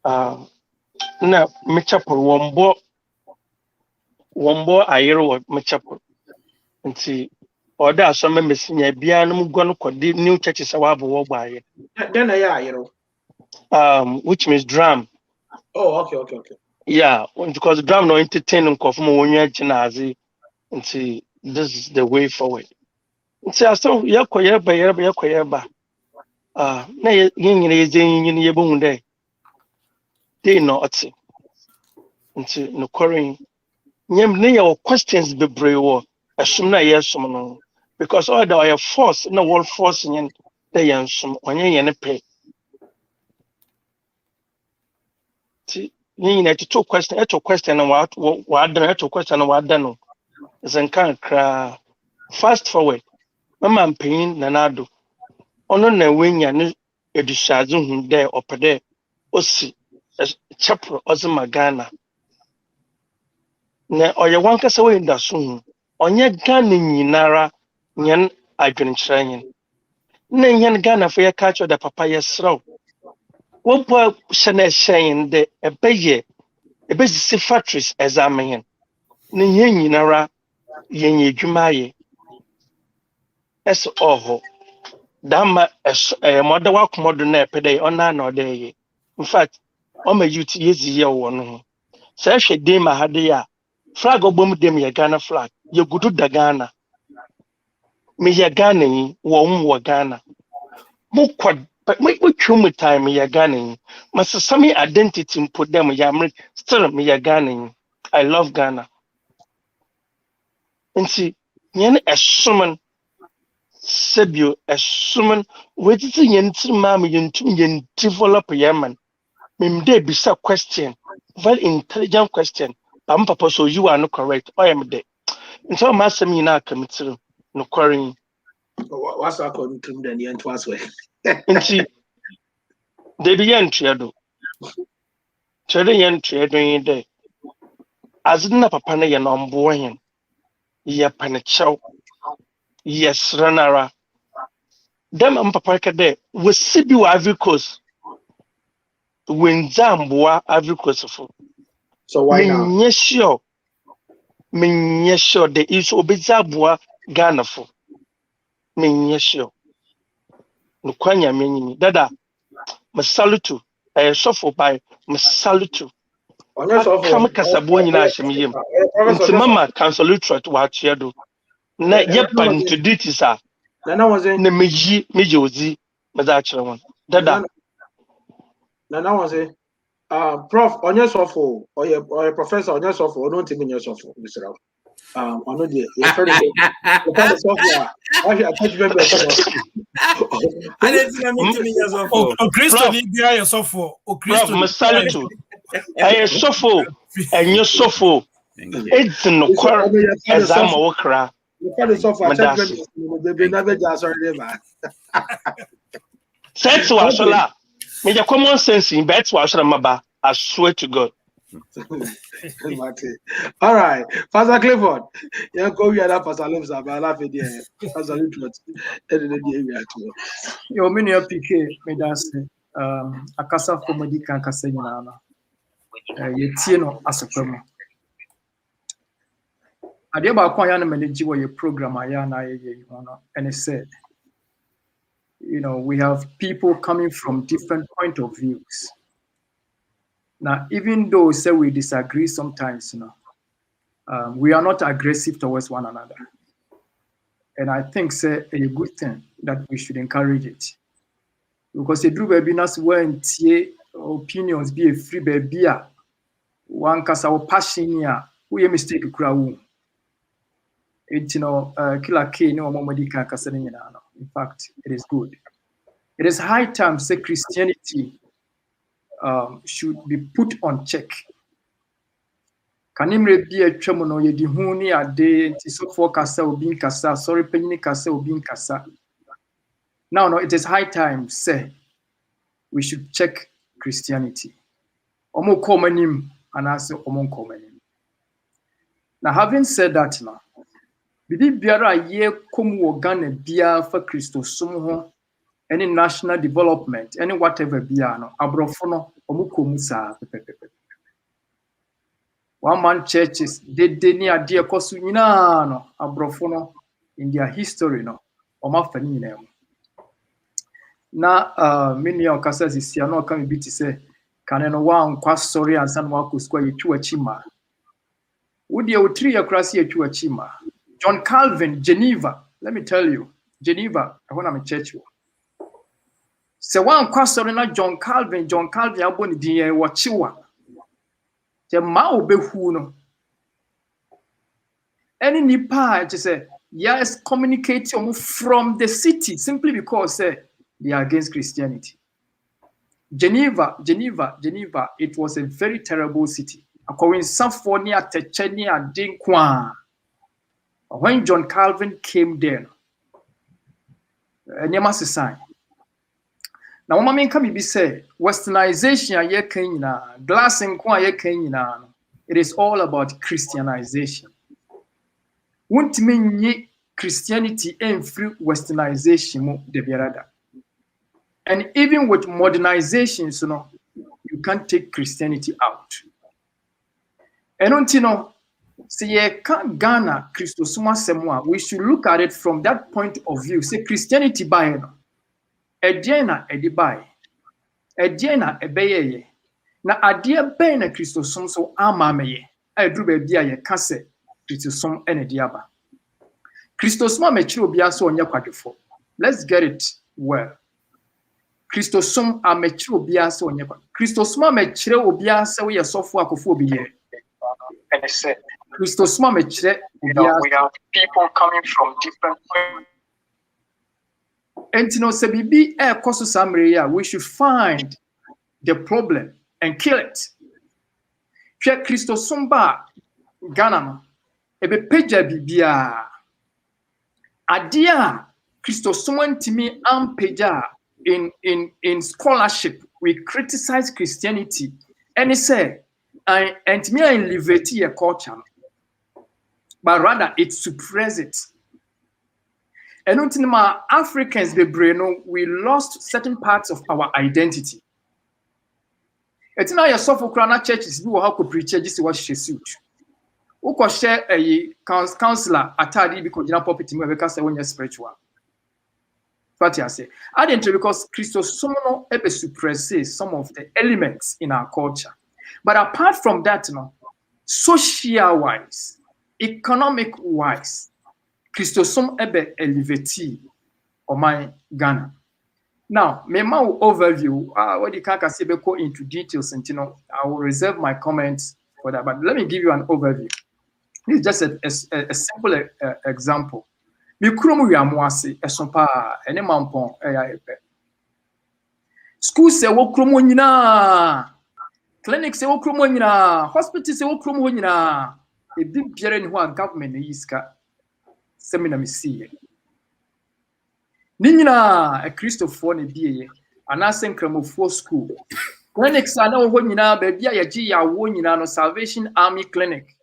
na me chapel wombo ayero wo me chapel. Nti oda asome mesinya bia no mugwa no kodi new churches awabo wo gbaye. Then ayero. Which means drum. Oh, okay. Yeah, because drum no entertain nko from wonya jinazi. Nti this is the way forward. Nti aso yakoyeba. Na yenyine yezenyine yebun dey. They no oti. Nti no quarrying. Nyem ne your questions bebre wo. Asum na yesum no. Because all the force na world force nyen dey yansum onye ye ne pe. Ti nyine to question na wa dan to question na wa dan no. Zenkan kra fast forward. Mama mpayin na nado. Ono na wenya ne edusazu hu dey opede osi chapel ozima Ghana. Na oye wankasa we ndaso hu. Onye Ghana nyinara nyen adwenkyerɛnyen. Na nyen Ghana fo ye culture da papa ye sraw. Wo po hyena hyɛn de ebesisi factories examine. Na nyen nyinara yenye adwuma ye. Es oho. Dama mother wa komodo na epede ona na odeye. In fact, my youth yezi ye wo no. Say hwe dem ma hade ya. Flag obom dem ye Ghana flag. Ye gudu da Ghana. Me ye Ghana yi wo Ghana. Mo kwad me twum time ye Ghana yi. Masami identity mpo dem ya still me ye Ghana yi. I love Ghana. Nti yen esuman sebio esuman wetiti yen tirma me yentum yen develop yeman. Mimde bisa question, very intelligent question. Papa, so you are not correct. I am there. And so my seminar committee no quarrying. What's according to the end was way. And see, they be triado. Trading trading day. As na papa na yan on boy, ya panachow, yes, ranara. Them and papa kade we see you every course. When Zambua every course of. So why now? Yes, sure. Yes, sure. There is obizabua Ghana for. Sure. No kwanya menyi. Dada, masalutu. Sofo by masalutu. Kama kasabuwa nyina ashemiyem. Nti mama kansalutu at wachiado. Na yepa ntuditi sa. Na meji ozi maza achira wan. Dada. Nana was it? Prof, on your software, or professor on your software, don't think in your software, Mr. On the software, I touch member. I didn't see anything in your software. Oh, Christo need your software. Oh, Christo. Prof, Masalitu. I software, and your software. It's no core as I'm a worker. You call the software, they never just already. Sense was solar. May your common sense in bets was Ramaba. I swear to God. All right, Pastor Clifford. You go here, Pastor Lives. I'm laughing there. Pastor Lives. Your mini PK, may that's a casa for medical Cassandra. Yetino as a promo. I did about Quayana manage your program, and it said, you know, we have people coming from different point of views. Now, even though say we disagree sometimes, you know, we are not aggressive towards one another. And I think say a good thing that we should encourage it. Because a group baby nas when opinions be a free baby, one casa or passion ya, we mistake crowd. It you know, killer K no more medical casting. In fact, it is good. It is high time say Christianity should be put on check. Kanimre be a tremono ye dihuni a day so for kasa obin kasa sorry penny kasa obin kasa. Now no, it is high time say we should check Christianity. Omo komanim and I say omo komanim. Now having said that now, bibi biara ye komu Ghana bia for Christo sum any national development, any whatever biano, abrofono, omukomusa. One man churches, they near dear Kosunina, no, abrofono, in their history, no, or mafani. Na many of Cassas is here, no, can be to say, can no one quite sorry and San Marcos square to a chima. Would you 3 across here to a chima? John Calvin, Geneva, let me tell you, Geneva, when I'm a church. Se one kwasori na John Calvin aboni din wachiwa. Se ma obehu no. Any nipa just say yes communicate from the city simply because they are against Christianity. Geneva, it was a very terrible city. According Symphonia Techenia Dinkwa. When John Calvin came there, Nyamasi sign. Now, what I mean be say westernization ye Kenya, glass and kwa ye Kenya. It is all about Christianization. Won't mean ye Christianity and free westernization mo de birada. And even with modernization, so no, you can't take Christianity out. And until no, say ye can't Ghana Christosuma semwa. We should look at it from that point of view. Say Christianity by no. Ediana edibai. Ediana ebeye. Na adia ben na Christosom so amameye. Edru bebia ye kase Christosom enediaba. Christosom amechiri obia so onye kwadefo. Let's get it well. Christosom amechiri obia so onye kwadefo. Christosom amechiri obia se we sofo akofo obiye. And I said Christosom amechiri obia we have people coming from different places. And you know, se bibi koso samreya, we should find the problem and kill it. Hwe Christosom ba Ghana no ebe peja bibia adia Christosom ntimi ampeja in scholarship. We criticize Christianity and it say and me elevate your culture, but rather it suppress it. And until my Africans, we lost certain parts of our identity. It's now your soft Ukraine churches who how could preach this was she suit. Who could share a counselor attadi because you're puppet because when you're spiritual. What I say, I didn't because Christos somehow suppresses some of the elements in our culture. But apart from that, social wise, economic wise, Christosom ebe elevati o my Ghana. Now, me ma overview. What the kaka say go into details, and I will reserve my comments for that. But let me give you an overview. This is just a simple example. Me krom wi amoase eso pa ene mampon school se wo krom nyina, clinic se wo krom nyina, hospital se wo krom nyina. E bi biere ni ho a government na yiska seminar me see. Ni nyina a Christopher na bieye anase nkramofo school. Clinics ana wo nyina ba bia ye gi ya wo nyina no Salvation Army Clinic.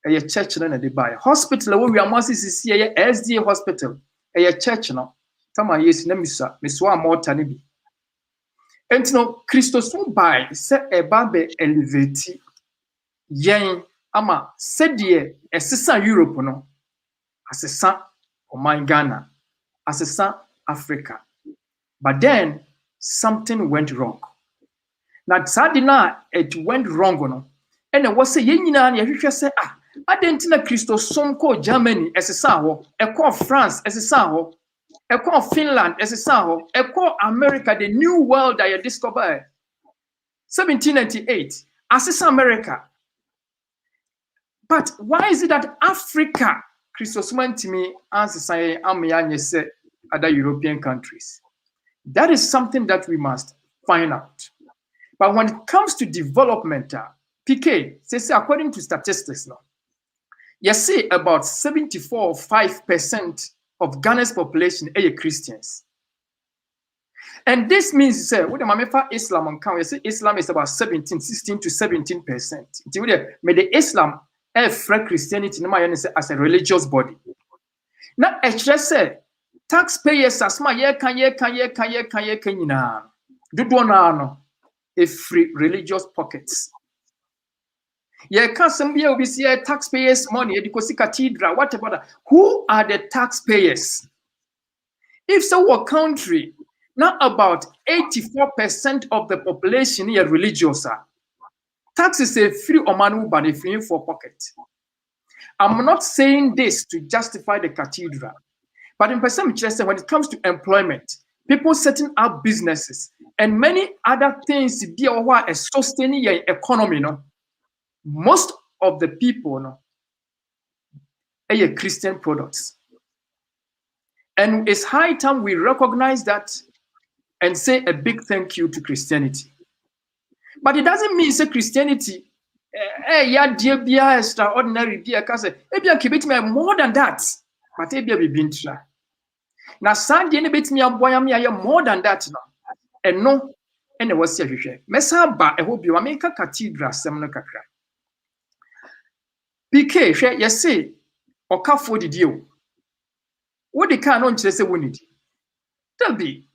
A church na de buy hospital we amasi sisi ye SDA hospital a church no tama yes na miswa morta ne bi entino Christos buy se e ba be elevate yen ama se de esesa Europe no asesa oman Ghana asesa Africa, but then something went wrong. Now sadina it went wrong no and it was say yen nyina na hwehwe se Adentina Christosom ko Germany esesa ho, eko France esesa ho, eko Finland esesa ho, eko America, the new world that you discovered 1798 esesa America. But why is it that Africa Christosom to me answer amya say other European countries? That is something that we must find out. But when it comes to development, PK says according to statistics now, you see about 74.5% of Ghana's population are Christians. And this means, with the Islam on count, you see Islam is about 16 to 17%. May the Islam free Christianity as a religious body. Now, I just say, taxpayers as my a free religious pockets. Yeah, can't somebody will be taxpayers' money, because Cathedral, whatever that. Who are the taxpayers? If so, a country, now about 84% of the population is religious. Taxes are free or manu, but free for pocket. I'm not saying this to justify the cathedral, but in person, when it comes to employment, people setting up businesses and many other things be a sustaining your economy, no. Most of the people are Christian products. And it's high time we recognize that and say a big thank you to Christianity. But it doesn't mean say Christianity, extraordinary, more than that. But now, Sunday, more than that. And no, and it was a Messaba, I hope you make a cathedral, Seminole Kakra. PK, yes, say, or car for the deal. What they can't say we need. Tell me.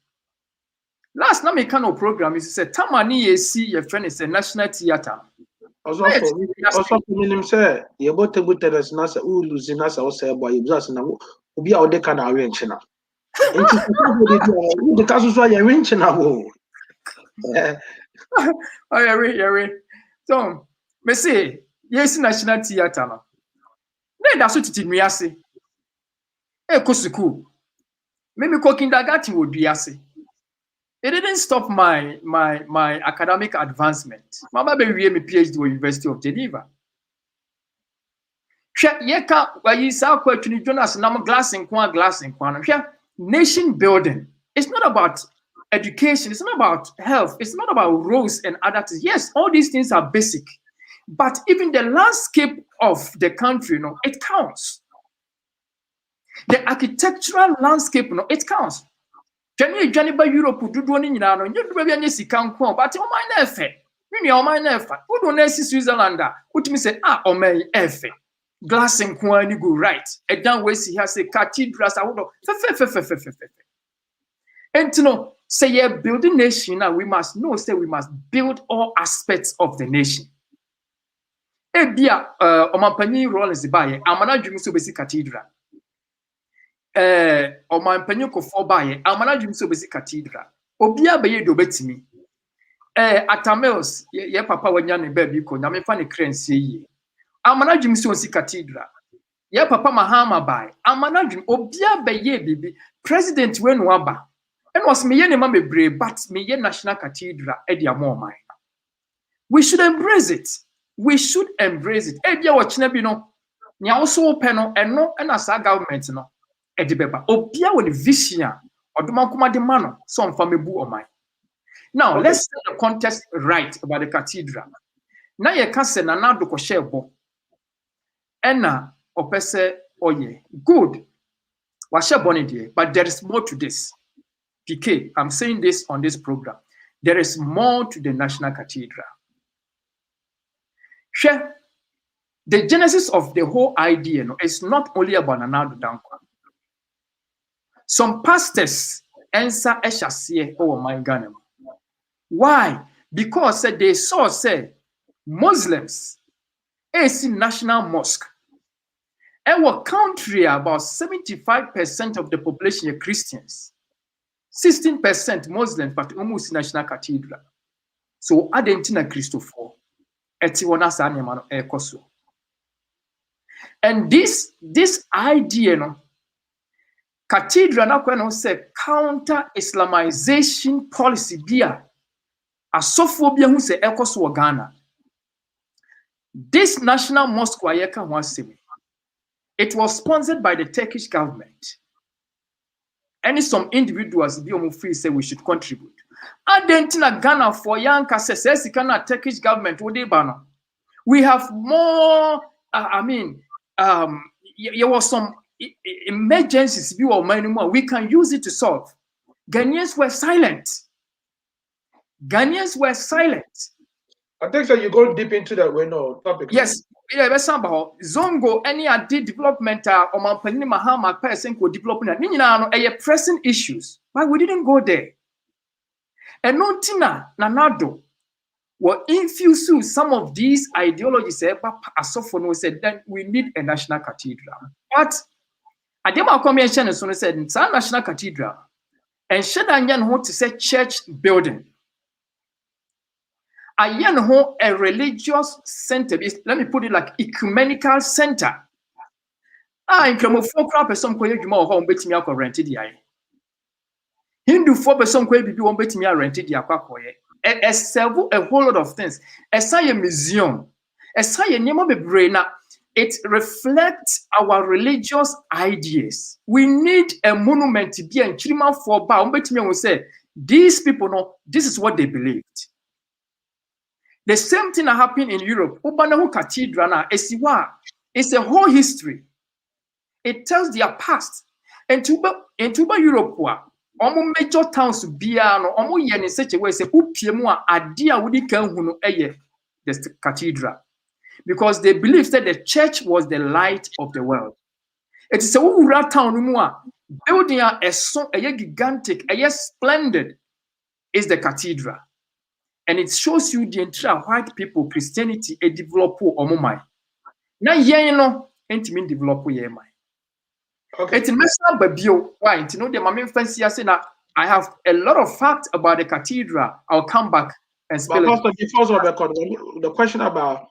Last time I can program is say Tamani see your friend is a national theater. Also for minimum say you both table tennis na say who losing na say o say boy you just na obi a o de can arrange na. Nti the caso so you arrange na wo. Oh, so, me say yes national theater no. Na da so titi mi ase. E ko school. Me ko kindergarten wo duase. It didn't stop my academic advancement. My baby we me PhD at University of Geneva. Nation building. It's not about education. It's not about health. It's not about roads and other things. Yes, all these things are basic. But even the landscape of the country, it counts. The architectural landscape, it counts. Can you join by Europe? Do one in Yano? You do any sikan kwa, but your mind effect. When your mind effect, who don't see Switzerland? Which means say or may effect. Glass and kwa you go right. A down way see has a cathedral. And to know, say yeah, building nation now we must know. Say we must build all aspects of the nation. Ebia, Omampani role is by Amana Jumusu basic cathedral. Oman penyo ko for baye amana dwum so besi cathedral obia baye do betimi atamels ye papa wanya ne ba bi ko na me fa ne krensie yi amana dwum so si cathedral ye papa mahama baye amana dwum obia baye bibi president we no aba And was me yen me brave, but me yen National Cathedral edia more mine. We should embrace it. We should embrace it. Ebia watching bi no. Nya also peno eno and as government no. Edibeba. Obia with the vision. Oduma kuma de mano. Some famebu o mine. Now let's set the context right about the cathedral. Na ye ka se na na do ko shebo. Ena opese oye. Good. Wa shebo ni die, but there is more to this. PK, I'm saying this on this program. There is more to the National Cathedral. Share the genesis of the whole idea is not only about Nana Dankwa. Some pastors answer Eshasiye over my Ghana. Why? Because they saw Muslims is national mosque. Our country about 75% of the population are Christians. 16% Muslims, but almost National Cathedral. So Adentina Christopher. And this idea, cathedral na kweno say counter-Islamization policy bia asophobia who say ekoso Ghana. This national mosque wayeka wasemi. It was sponsored by the Turkish government. And some individuals be free say we should contribute. Adentina Ghana for yanka says Ghana Turkish government we have more there was some emergencies we can use it to solve. Ghanaians were silent. I think so. You go deep into that topic. Yes. Zongo any adi development or Mampani Mahama person could develop pressing issues. But we didn't go there. And no tina nanado will infuse some of these ideologies. Asophono said then we need a national cathedral. But Adema Commission is said it's a national cathedral. And Shedanyan want to say church building. A religious center. Let me put it like ecumenical center. In Kremofo person ko yedwuma ho betimi akọ rented ya. Hindu 4% ko bibi won betimi rented ya kwakoye. Serve a whole lot of things. A museum. It reflects our religious ideas. We need a monument to be in Chirima for ba. We say these people know this is what they believed. The same thing that happened in Europe. Ubanahu Cathedral it's a whole history. It tells their past. And Tuba Europe major towns biano in such a way say upiemu adia wudi kan hunu eye the cathedral, because they believed that the church was the light of the world. It is a wura town building a gigantic, a splendid is the cathedral, and it shows you the entire white people Christianity a develop omomai. Na yeno entimin develop yemai. Okay. It's national babio. Why? You know the main fancy say that I have a lot of facts about the cathedral. I'll come back and spell it. The question about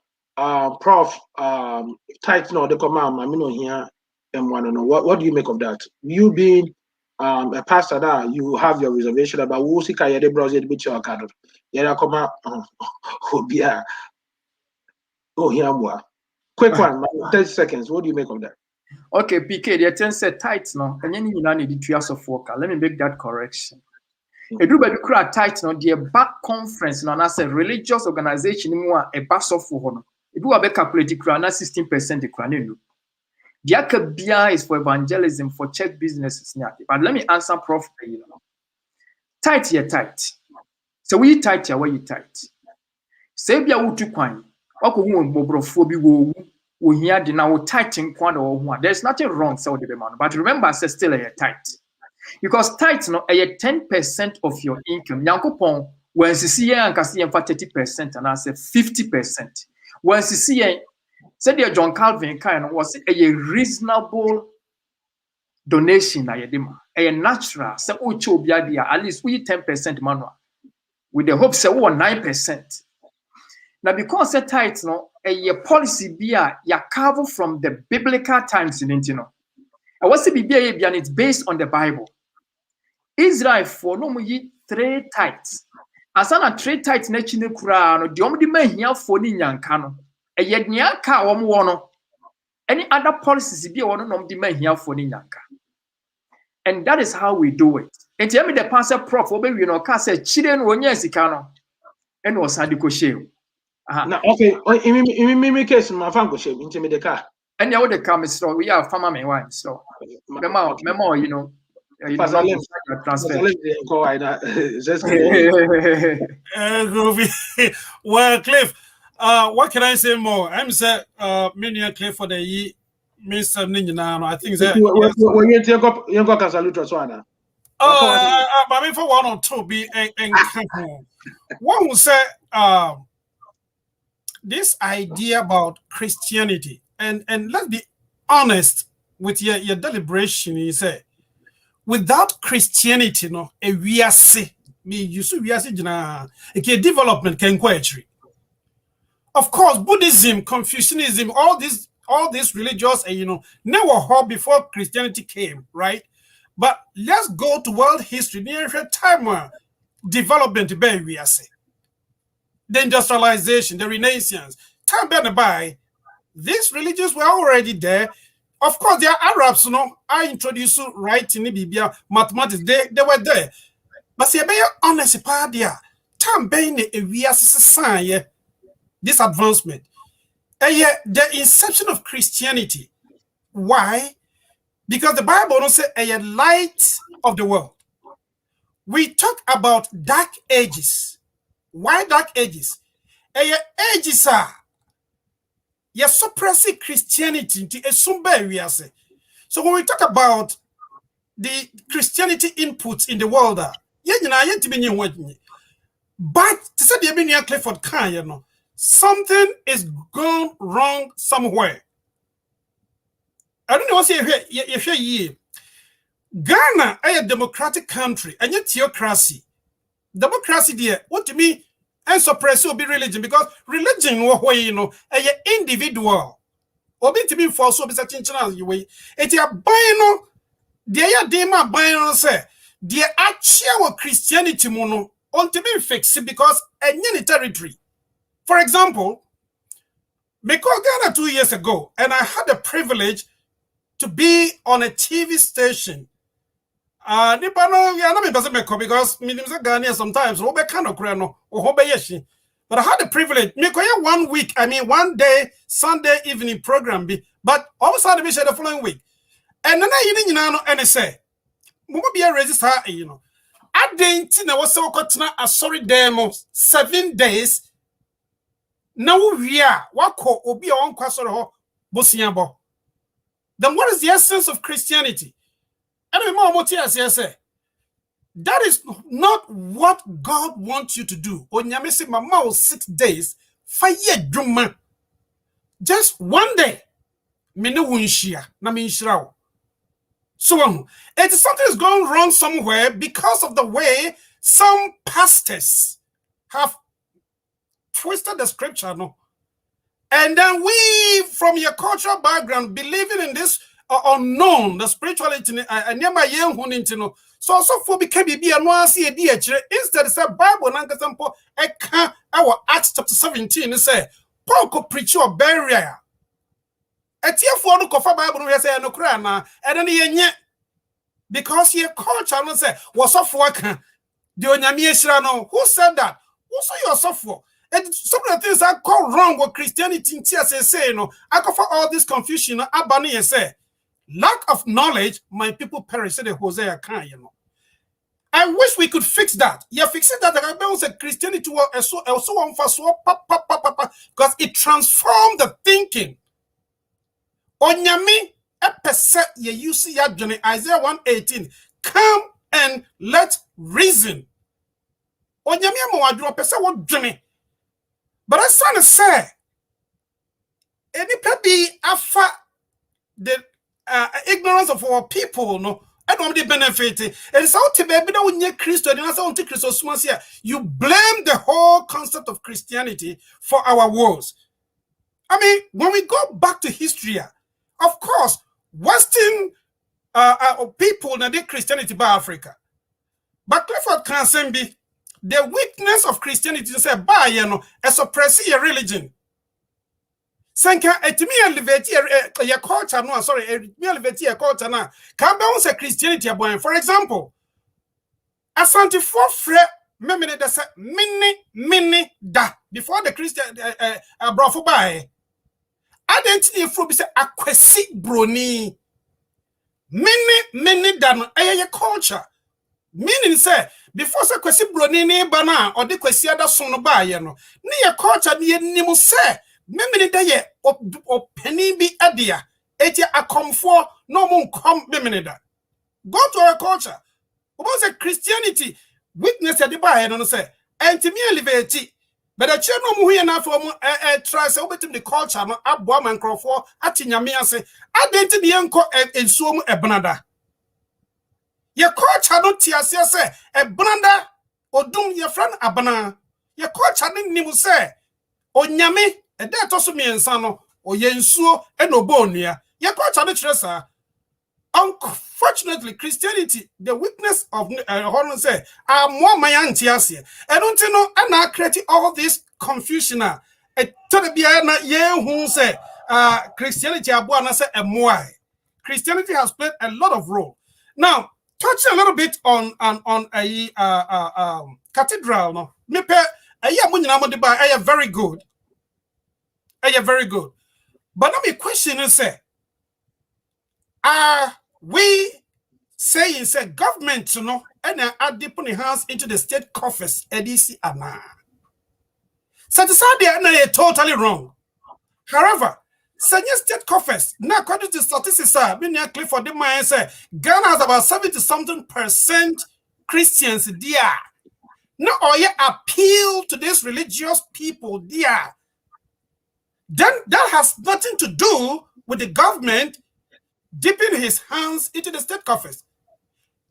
Prof tight the command here and what do you make of that? You being a pastor that you have your reservation about who see the browser bit your card. Yeah, come out here. Quick one, 30 seconds. What do you make of that? Okay, PK, the attendant said tight no, and then you need the 2 years of work. Let me make that correction. A do baby cry tight no, the back conference no, as a religious organization a bass of for if you have a calculated crown 16% the crown. The akabia is for evangelism for church businesses. But let me answer Prof. Tight here tight. So we tight here where you tight. Say be a wutu kwan. Wako hu mbobrofobi wo here the now tight in quad or one. There's nothing wrong, so the demand. But remember, I said still a tight. Because tight no a 10% of your income. Yankopon when you see and can see 30% and I said 50%. When you see said your John Calvin kind was a reasonable donation a natural so at least we 10% manual with the hope say 9%. Now because the tight no a policy bia ya carve from the biblical times in Intino. And what's the BBA and it's based on the Bible. Israel for no yi 3 tithes. Asana 3 tithes na chi ne kura no de omde mahia for ni nyanka no. Eye nea ka wo mo no. Any other policies be one no omde mahia for ni nyanka. And that is how we do it. And tell me the pastor prof obe we no ka say chire no onya sika no. And was adiko shame. Now, okay, in case my fango shame into me the car. And you the come so we are farmer me wine so. Memo, you know. Transfer. Well, Cliff, what can I say more? I'm saying, many Cliff for the year, Mr. Ninja. I think that. When you take up, you go Casalutra Swana. Oh, but for 1 or 2 be and one will say, this idea about Christianity, and let's be honest with your deliberation, you say, without Christianity, no, we are see me, you see, we are see, a development can quite. Of course, Buddhism, Confucianism, all these religious, never heard before Christianity came, right? But let's go to world history near a time development, we are see. The industrialization, the Renaissance, time by, these religions were already there. Of course, there are Arabs, I introduced writing, mathematics, they were there. But see, be honest, there, time being we are sign this advancement. And yet, the inception of Christianity. Why? Because the Bible don't say a light of the world. We talk about dark ages. Why dark ages? Ages are you suppressing Christianity into a sumber we are say. So when we talk about the Christianity inputs in the world, but to say the near Clifford can, something is gone wrong somewhere. I don't know what if you Ghana is a democratic country and yet theocracy. Democracy there, what to me and suppress will be religion because religion a individual. Obi to be for so be certain channels you way. It ya buying the dema buying say the actual Christianity mono on to be fixed because any territory. For example, because Ghana 2 years ago, and I had the privilege to be on a TV station. Because Ghana sometimes but I had the privilege. Me 1 week, 1 day, Sunday evening program be, but all of a sudden we share the following week. And then I say, be a register, I didn't know what's so a sorry demo 7 days. Now we are what obi on kwasoro bosiabo. Then what is the essence of Christianity? And that is not what God wants you to do. Onyamesi mama 6 days, 5 years, just 1 day. So it is something is going wrong somewhere because of the way some pastors have twisted the scripture. No? And then we, from your cultural background, believing in this unknown, the spirituality, so for became be a no see a dear instead of say Bible and example, our Acts chapter 17 say Paul could preach your barrier. A tear for no cover Bible we say no cry and then yet because your culture no say was off work. The Onyami who said that? Who saw your software? And some of the things that go wrong with Christianity in say, I go for all this confusion, Abani say, lack of knowledge, my people perish, said Hosea can, I wish we could fix that. Yeah, fixing that. I said Christianity was also on for so because it transformed the thinking. Onyami, a percent you see Isaiah 1:18. Come and let reason. Onyami mo adwo percent what journey. But I trying to say, any be afa the ignorance of our people, no, I don't the benefit. And so to baby that when Christ and Christ you blame the whole concept of Christianity for our wars. I mean, when we go back to history, of course, Western people now they Christianity by Africa. But Clifford can be the weakness of Christianity is a suppress your religion. Senka etimi elevate your culture no sorry etimi elevate your culture na can be say Christianity aboy. For example, Asante for free memene da say mini da before the Christian brofo buy. Identity fro be say akwesi broni mini da no your culture. Meaning say before say kwesi broni ni ba na or the kwesi ada so no ba ye no ne your culture ne nim say memini da ye openi bi adia eti akomfo no mo nkom memini da. Go to our culture. About say Christianity witness the ba no say enti me elevate but the children no hu na for mo try say obetim the culture no abo man krofo atinyame ase adenti de enko ensuo mu ebenada. Your culture no tiase say ebenada odum your friend abana. Your culture nim say onyame e de to so miensa no oyensuo e no bonua. Your culture no tresa. Unfortunately, Christianity, the weakness of Holland say, are more my antiasia. And don't you know, and I create all this confusion. To the Biana, yeah, who say, Christianity, Abuana say, and why? Christianity has played a lot of role. Now, touch a little bit on a cathedral. No, me pe a very good. Very good. But let me question and say, we saying say government you know and are dipping hands into the state coffers EDC ana. So they are totally wrong. However, senior state coffers now according to statistics meaning Clifford the man say Ghana has about 70-something% Christians there. Now or you appeal to these religious people there. Then that has nothing to do with the government dipping his hands into the state coffers.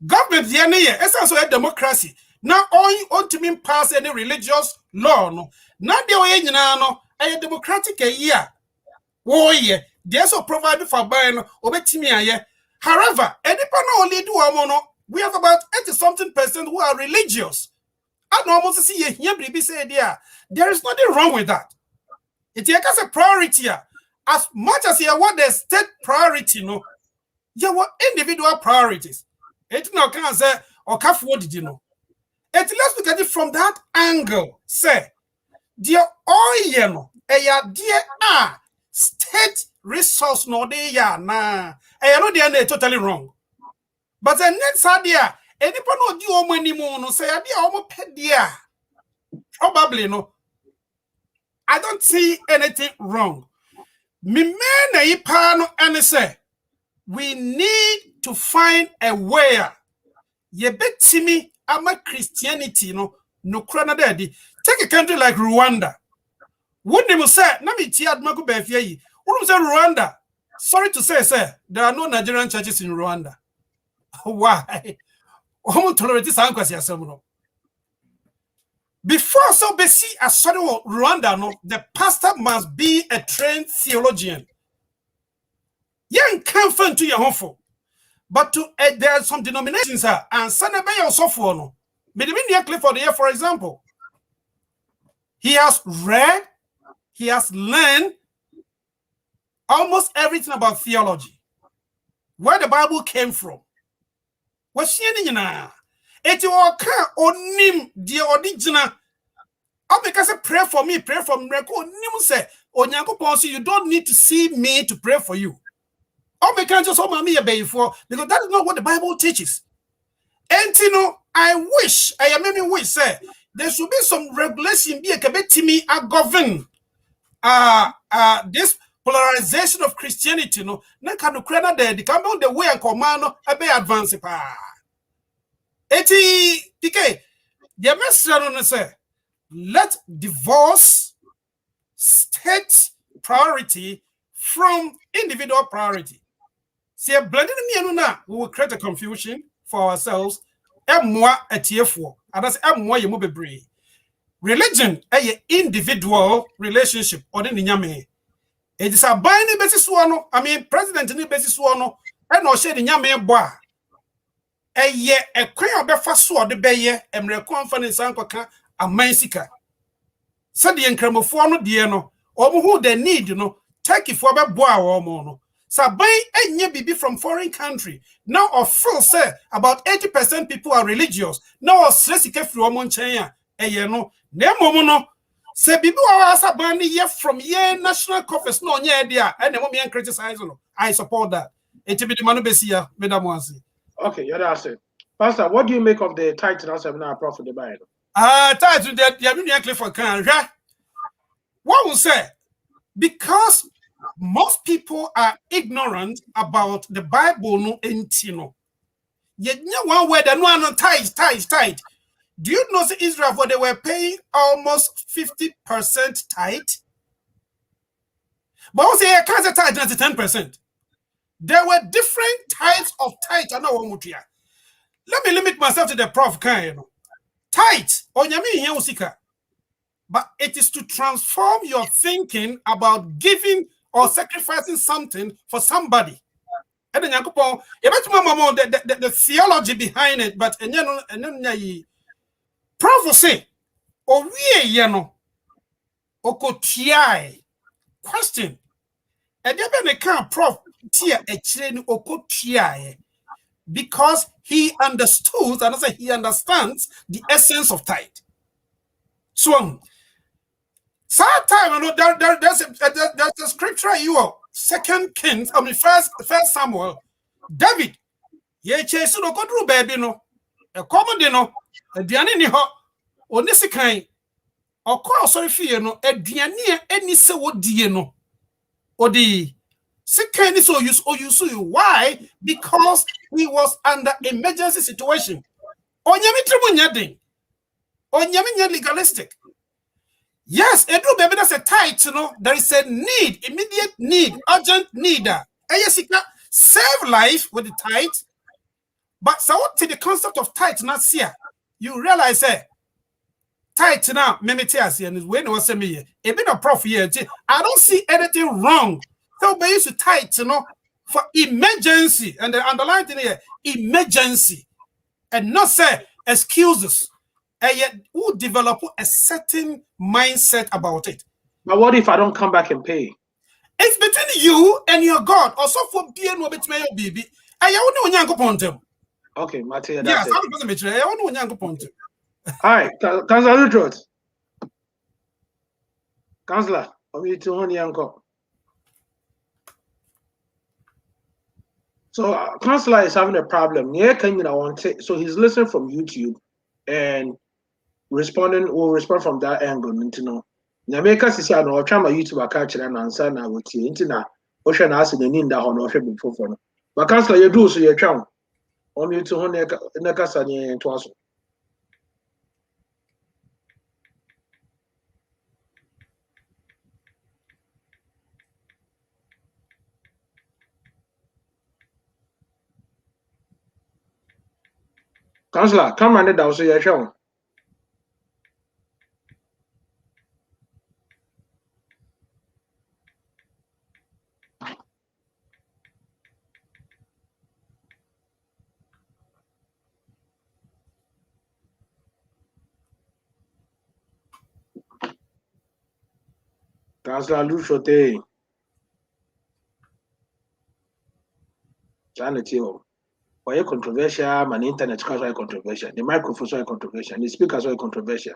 Government is also a democracy. Now all to mean pass any religious law. No. Not the way a democratic year. Oh yeah. They also provided for buying obetimia. However, only do we have about 80-something% who are religious. I almost see here say there is nothing wrong with that. It is a priority. As much as you want the state priority, no. You want individual priorities. It no can say or what did you know? Let's look at it from that angle. Say, dear oil, dear state resource no de ya na. I know they are totally wrong. But the next idea, anybody no do omo anymore no say idea omo pedia. Probably no. I don't see anything wrong. Me me na ipa no and say. We need to find a way. Ye betimi ama Christianity no krana daddy. Take a country like Rwanda. Wouldn't you say, Nami Tiad Magu Befi? Wouldn't say Rwanda? Sorry to say, sir, there are no Nigerian churches in Rwanda. Why? Before so basi a sort of Rwanda, no, the pastor must be a trained theologian. Young can't find to your home. But to there are some denominations and Sanabay also for no. But even Clifford here, for example, he has read, he has learned almost everything about theology, where the Bible came from. What's she na? It will can onim the original. Because pray for me, pray for me. Say, you don't need to see me to pray for you. Because that is not what the Bible teaches. And I wish, say, there should be some regulation be a me a govern this polarization of Christianity. No, can the come on the way and command a be advance. Eti PK, the message say, let divorce state priority from individual priority. See, blending me na we will create a confusion for ourselves. Emwa etiefo, and that's emwa yemu bebre. Religion a individual relationship or the nyame. It is a binding basis one. I mean, president ni basis one. And no share the nyame boa. eye a kwan obefa so de beye emre conference ankoka amansika said the enkramofo no de no omo the need no Turkey for be boa omo no sabai enye bibi from foreign country now of full say about 80% people are religious now sresike free omo nchen a eye no na emomo no se bibi wa saban ye from ye national conference no onye e dia and emo me criticize no I support that enti bi manu besia madam wansi. Okay, you're that's it. Pastor, what do you make of the title as now prophet the Bible? Title that you have been for can what will say because most people are ignorant about the Bible no entino. Yet one word and one tight. Do you know the Israel for they were paying almost 50% tithe? But also I can't say tithe 10%. There were different types of tithe. Let me limit myself to the prof kind. Tithe, onyami here usika. But it is to transform your thinking about giving or sacrificing something for somebody. And then the theology behind it, but prophecy or we yano okotiai question. And then can prof tia a chain okotiai because he understood and he understands the essence of tithe. So sometime there's a scripture you are first Samuel David ye chase no kodru baby no e common no aduane ni ho onisikan okọ sorry fie no aduane ani se wodie no odi sikan ni so use why because he was under emergency situation onyame trimu nyadin onyame nya legalistic. Yes, Edu baby, that's a tight, there is a need, immediate need, urgent need. Save life with the tithe. But so what the concept of tithe not here? You realize that tithe now, memetias and when was a me a bit of prof here. I don't see anything wrong. So we used to tithe, for emergency, and the underlying thing here, emergency, and not say excuses. And yet, who develop a certain mindset about it. But what if I don't come back and pay? It's between you and your God. Also, for being no bit my baby. I want to know okay, Matthew. Yes, I'm going to be. I want to know. Hi, Councillor Ludrot. Councillor, I'm here to honey uncle. So, Councillor is having a problem. Yeah, can you want it? So he's listening from YouTube and will respond from that angle. You know. Nyameka sisi ano otwa ma YouTube aka kire na ansa na wotie nti na ohwe na ase nani nda ho na ohwe bi fofo no ba councilor ye do so ye twa o mi tu ho na kasa ni to aso councilor come and da so ye twa Councilor Lushote. Janetio. Why you controversial? Man, internet cause why controversial. The microphone why controversial. The speakers why controversial.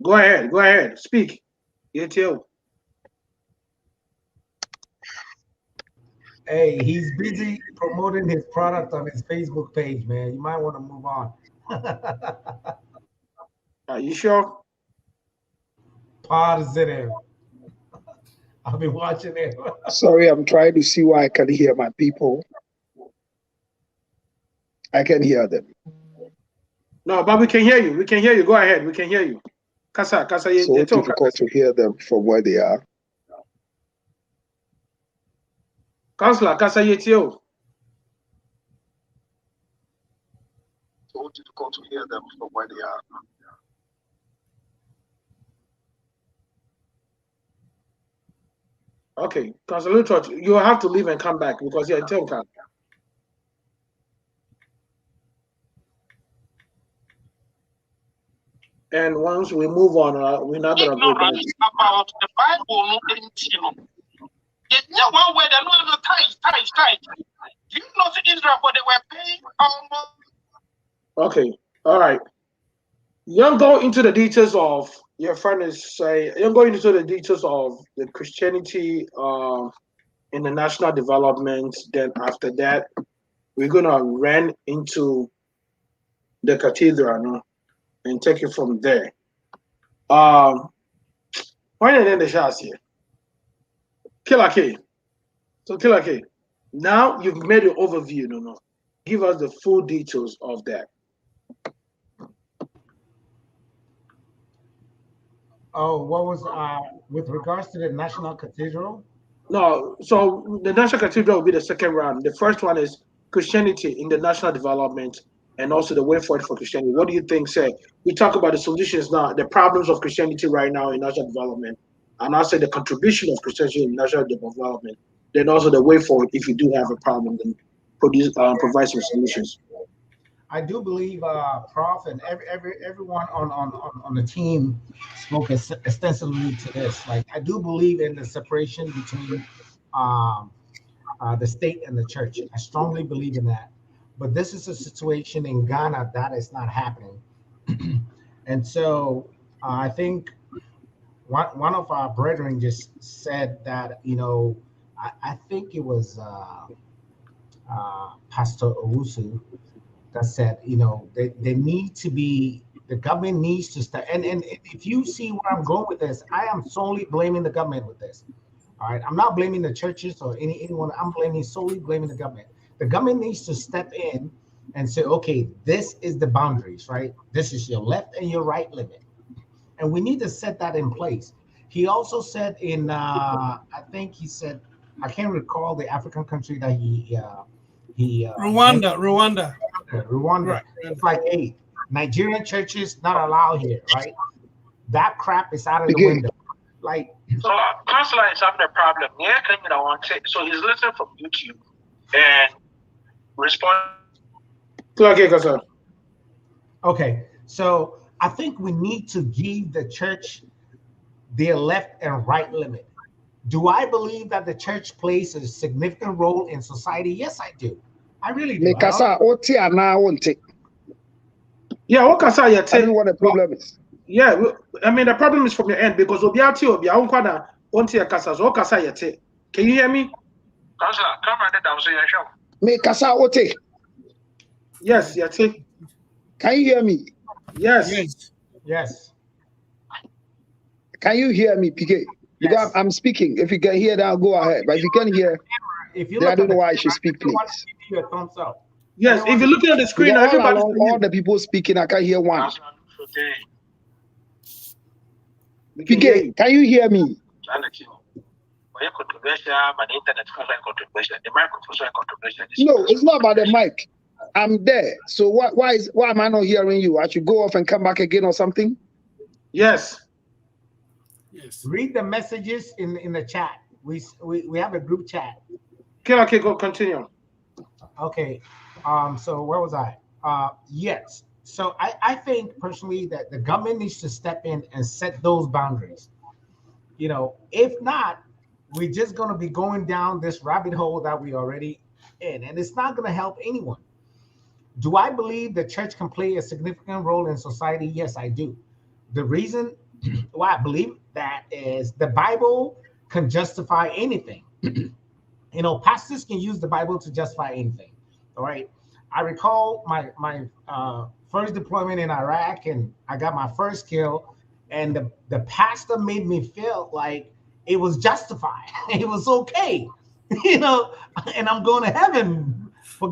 Go ahead. Speak. Yetio. Hey, he's busy promoting his product on his Facebook page, man. You might want to move on. Are you sure? Positive. I've been watching it. Sorry, I'm trying to see why I can hear my people. I can hear them. No, but we can hear you. We can hear you. Go ahead. We can hear you. Kasa, so difficult to hear them from where they are. Councillor, Kasa Yetio. So difficult to hear them from where they are. Okay, Councilor Church, you have to leave and come back because you're in Telka. And once we move on, we're not going to go back. About the Bible, no, you know. Yeah, one way they're not tight. You know, the Israel, but they were paying almost. Okay, all right. You don't go into the details of your friend is say. You don't go into the details of the Christianity in the national development. Then after that, we're gonna run into the cathedral, no, and take it from there. When you end the shots here, Killer K. So Killer K. Now you've made an overview, no. Give us the full details of that. Oh, what was with regards to the National Cathedral? No, so the National Cathedral will be the second round. The first one is Christianity in the national development and also the way forward for Christianity. What do you think, sir? We talk about the solutions now, the problems of Christianity right now in national development, and also the contribution of Christianity in national development. Then also the way forward if you do have a problem, then provide some solutions. I do believe Prof and everyone on the team spoke extensively to this. Like, I do believe in the separation between the state and the church. I strongly believe in that. But this is a situation in Ghana that is not happening. And so I think one of our brethren just said that, you know, I think it was Pastor Owusu that said, you know, they need to be, the government needs to start. And if you see where I'm going with this, I am solely blaming the government with this. All right. I'm not blaming the churches or anyone. I'm solely blaming the government. The government needs to step in and say, okay, this is the boundaries, right? This is your left and your right limit. And we need to set that in place. He also said in, I think he said, I can't recall the African country that he Rwanda. Right. It's like, hey, Nigerian churches not allowed here, right? That crap is out of the window. Like, so Counselor is having a problem. Yeah, I want to. So he's listening from YouTube and respond. Okay, so I think we need to give the church their left and right limit. Do I believe that the church plays a significant role in society? Yes, I do. I really do. Yeah, what can I say? I don't know what the problem is. Yeah, I mean the problem is from your end because can you hear me? Counselor, come on down so you're sure. Me kasa ote. Yes, yate. Can you hear me? Yes. Yes. Can you hear me, PK? Because I'm speaking. If you can hear that, go ahead. But if you can't hear, then I don't know why I should speak, please. Give you a thumbs up. Yes, if you're looking at the screen, everybody, all the people speaking, I can't hear one. PK, can you hear me? No, it's not about the mic. I'm there. So why am I not hearing you? I should go off and come back again or something? Yes. Read the messages in the chat. We have a group chat. Okay, go continue. Okay. So where was I? Yes. So I think personally that the government needs to step in and set those boundaries. You know, if not, we're just going to be going down this rabbit hole that we already in, and it's not going to help anyone. Do I believe the church can play a significant role in society? Yes, I do. The reason why I believe that is the Bible can justify anything. You know, pastors can use the Bible to justify anything. All right. I recall my first deployment in Iraq, and I got my first kill, and the pastor made me feel like it was justified. It was okay, you know, and I'm going to heaven for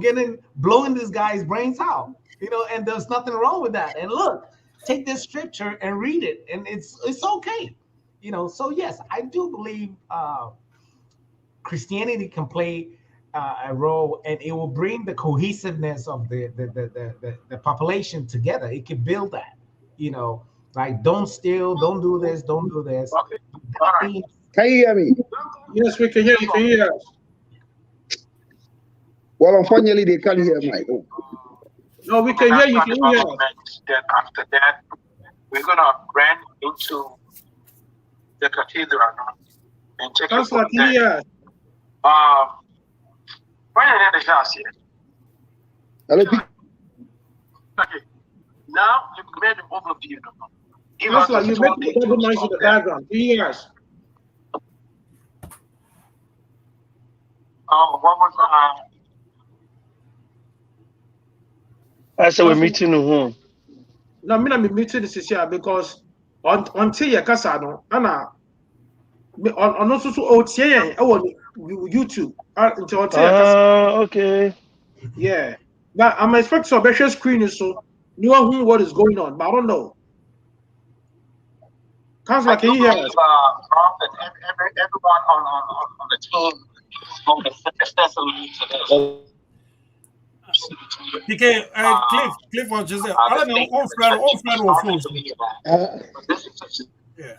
blowing this guy's brains out, you know, and there's nothing wrong with that. And look, take this scripture and read it, and it's okay, you know. So yes, I do believe Christianity can play a role, and it will bring the cohesiveness of the population together. It can build that, you know, like don't steal, don't do this, don't do this. Okay. Can you hear me? Yes, we can hear you. Can you hear us? Well, unfortunately, they can't hear Mike. Oh. No, we can hear you. Can you hear us? Then after that, we're gonna run into the cathedral and take it from there. Yes. When you hear the house here. Hello. Okay. Now you made an overview. Councillor, you make the double noise in the background. Can you hear us? What was I said we're meeting home. No, I'm meeting this year because until your casa no, Anna on also OTA on YouTube. Okay. Yeah, but I'm expecting some special screening, so you know what is going on, but I don't know. Councillor, can you hear us? Everyone on the team spoke extensively today. PK, Cliff was just there. I don't know, all friend yeah.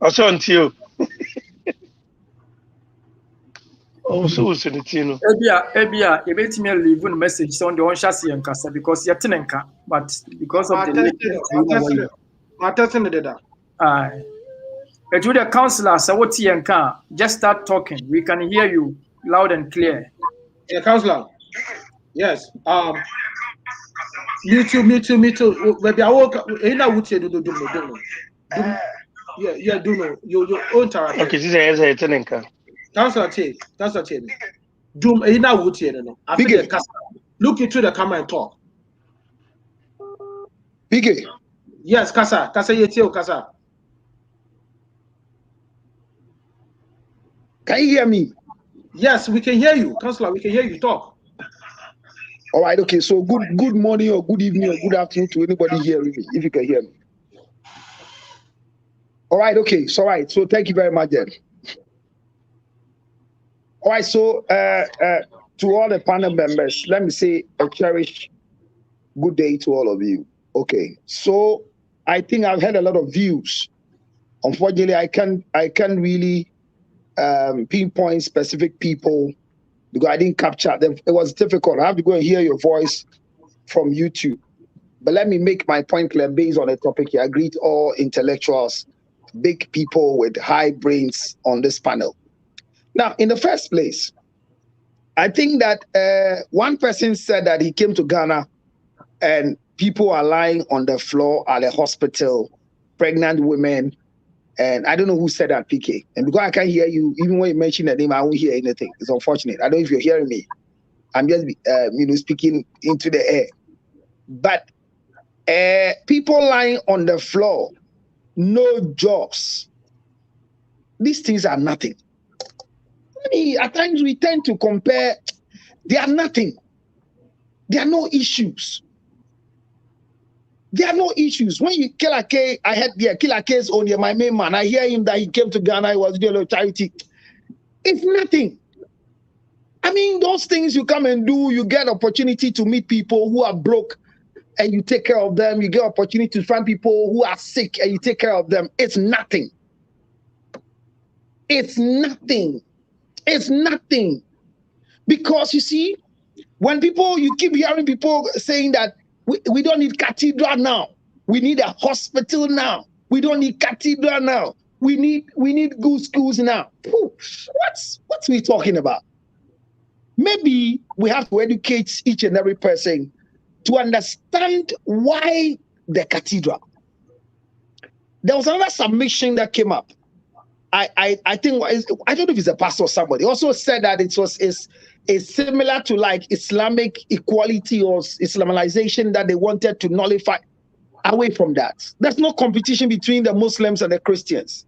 I saw until. Also, Senatino. Ebia, you made me leave a message on the one chassis and Casa because you're Tinenka, but because of the to the councillor, Sawoti and Ka, just start talking. We can hear you loud and clear. Yeah, councillor. Yes. Me too. Maybe I woke up. Yeah, do no. You own character. Okay, this is a Tinenka. Councillor T. Doom, no. Look into the camera and talk. Biggie. Yes, Kasa Yetio Kasa. Can you hear me? Yes, we can hear you, Councillor. We can hear you talk. All right, okay. So good morning or good evening or good afternoon to anybody hearing me, if you can hear me. All right, okay. So, all right. So thank you very much then. All right, so to all the panel members, let me say a cherished good day to all of you. Okay, so I think I've had a lot of views. Unfortunately, I can't really pinpoint specific people because I didn't capture them. It was difficult. I have to go and hear your voice from YouTube. But let me make my point clear based on the topic here. I greet all intellectuals, big people with high brains on this panel. Now, in the first place, I think that one person said that he came to Ghana and people are lying on the floor at a hospital, pregnant women. And I don't know who said that, PK. And because I can't hear you, even when you mention the name, I won't hear anything. It's unfortunate. I don't know if you're hearing me. I'm just speaking into the air. But people lying on the floor, no jobs. These things are nothing. I mean, at times we tend to compare. They are nothing. There are no issues. There are no issues. When you kill a K, I had Killer K's on my main man. I hear him that he came to Ghana, he was doing a charity. It's nothing. I mean, those things you come and do, you get opportunity to meet people who are broke and you take care of them. You get opportunity to find people who are sick and you take care of them. It's nothing. It's nothing. It's nothing. Because you see, when you keep hearing people saying that we don't need cathedral now. We need a hospital now. We don't need cathedral now. We need good schools now. What's we talking about? Maybe we have to educate each and every person to understand why the cathedral. There was another submission that came up. I think I don't know if it's a pastor or somebody also said that it's similar to like Islamic equality or Islamization that they wanted to nullify. Away from that, there's no competition between the Muslims and the Christians,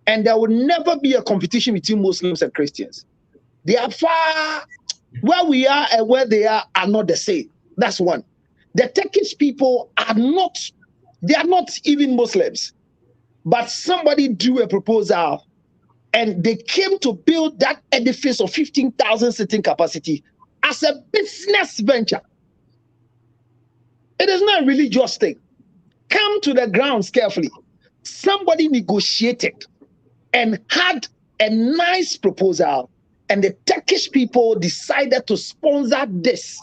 and there will never be a competition between Muslims and Christians. They are far where we are and where they are not the same. That's one. The Turkish people are not even Muslims. But somebody drew a proposal and they came to build that edifice of 15,000 sitting capacity as a business venture. It is not a religious thing. Come to the grounds carefully. Somebody negotiated and had a nice proposal, and the Turkish people decided to sponsor this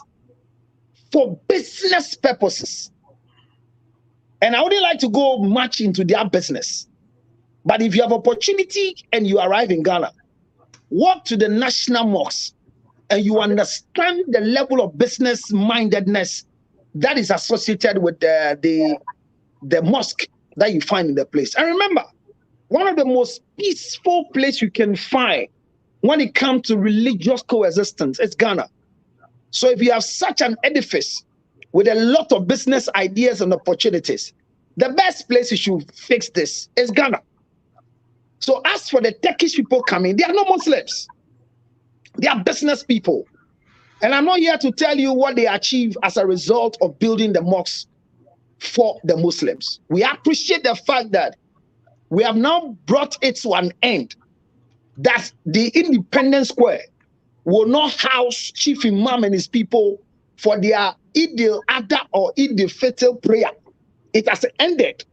for business purposes. And I wouldn't like to go much into their business, but if you have opportunity and you arrive in Ghana, walk to the national mosque and you understand the level of business mindedness that is associated with the mosque that you find in the place. And remember, one of the most peaceful places you can find when it comes to religious coexistence is Ghana. So if you have such an edifice with a lot of business ideas and opportunities, the best place you should fix this is Ghana. So as for the Turkish people coming, they are not Muslims. They are business people. And I'm not here to tell you what they achieve as a result of building the mosques for the Muslims. We appreciate the fact that we have now brought it to an end, that the Independence Square will not house Chief Imam and his people for their Eid al-Adha or Eid al-Fitr prayer. It has ended.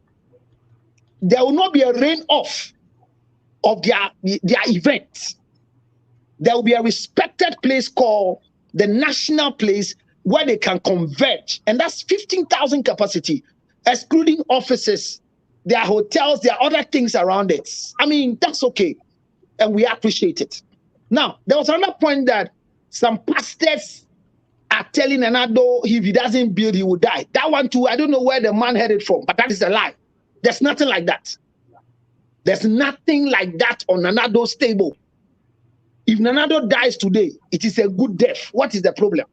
There will not be a rain off of their events. There will be a respected place called the National Place where they can converge. And that's 15,000 capacity, excluding offices. There are hotels, there are other things around it. I mean, that's okay. And we appreciate it. Now, there was another point that some pastors are telling Anado if he doesn't build, he will die. That one too, I don't know where the man heard it from, but that is a lie. There's nothing like that. There's nothing like that on Anado's table. If Nanado dies today, it is a good death. What is the problem?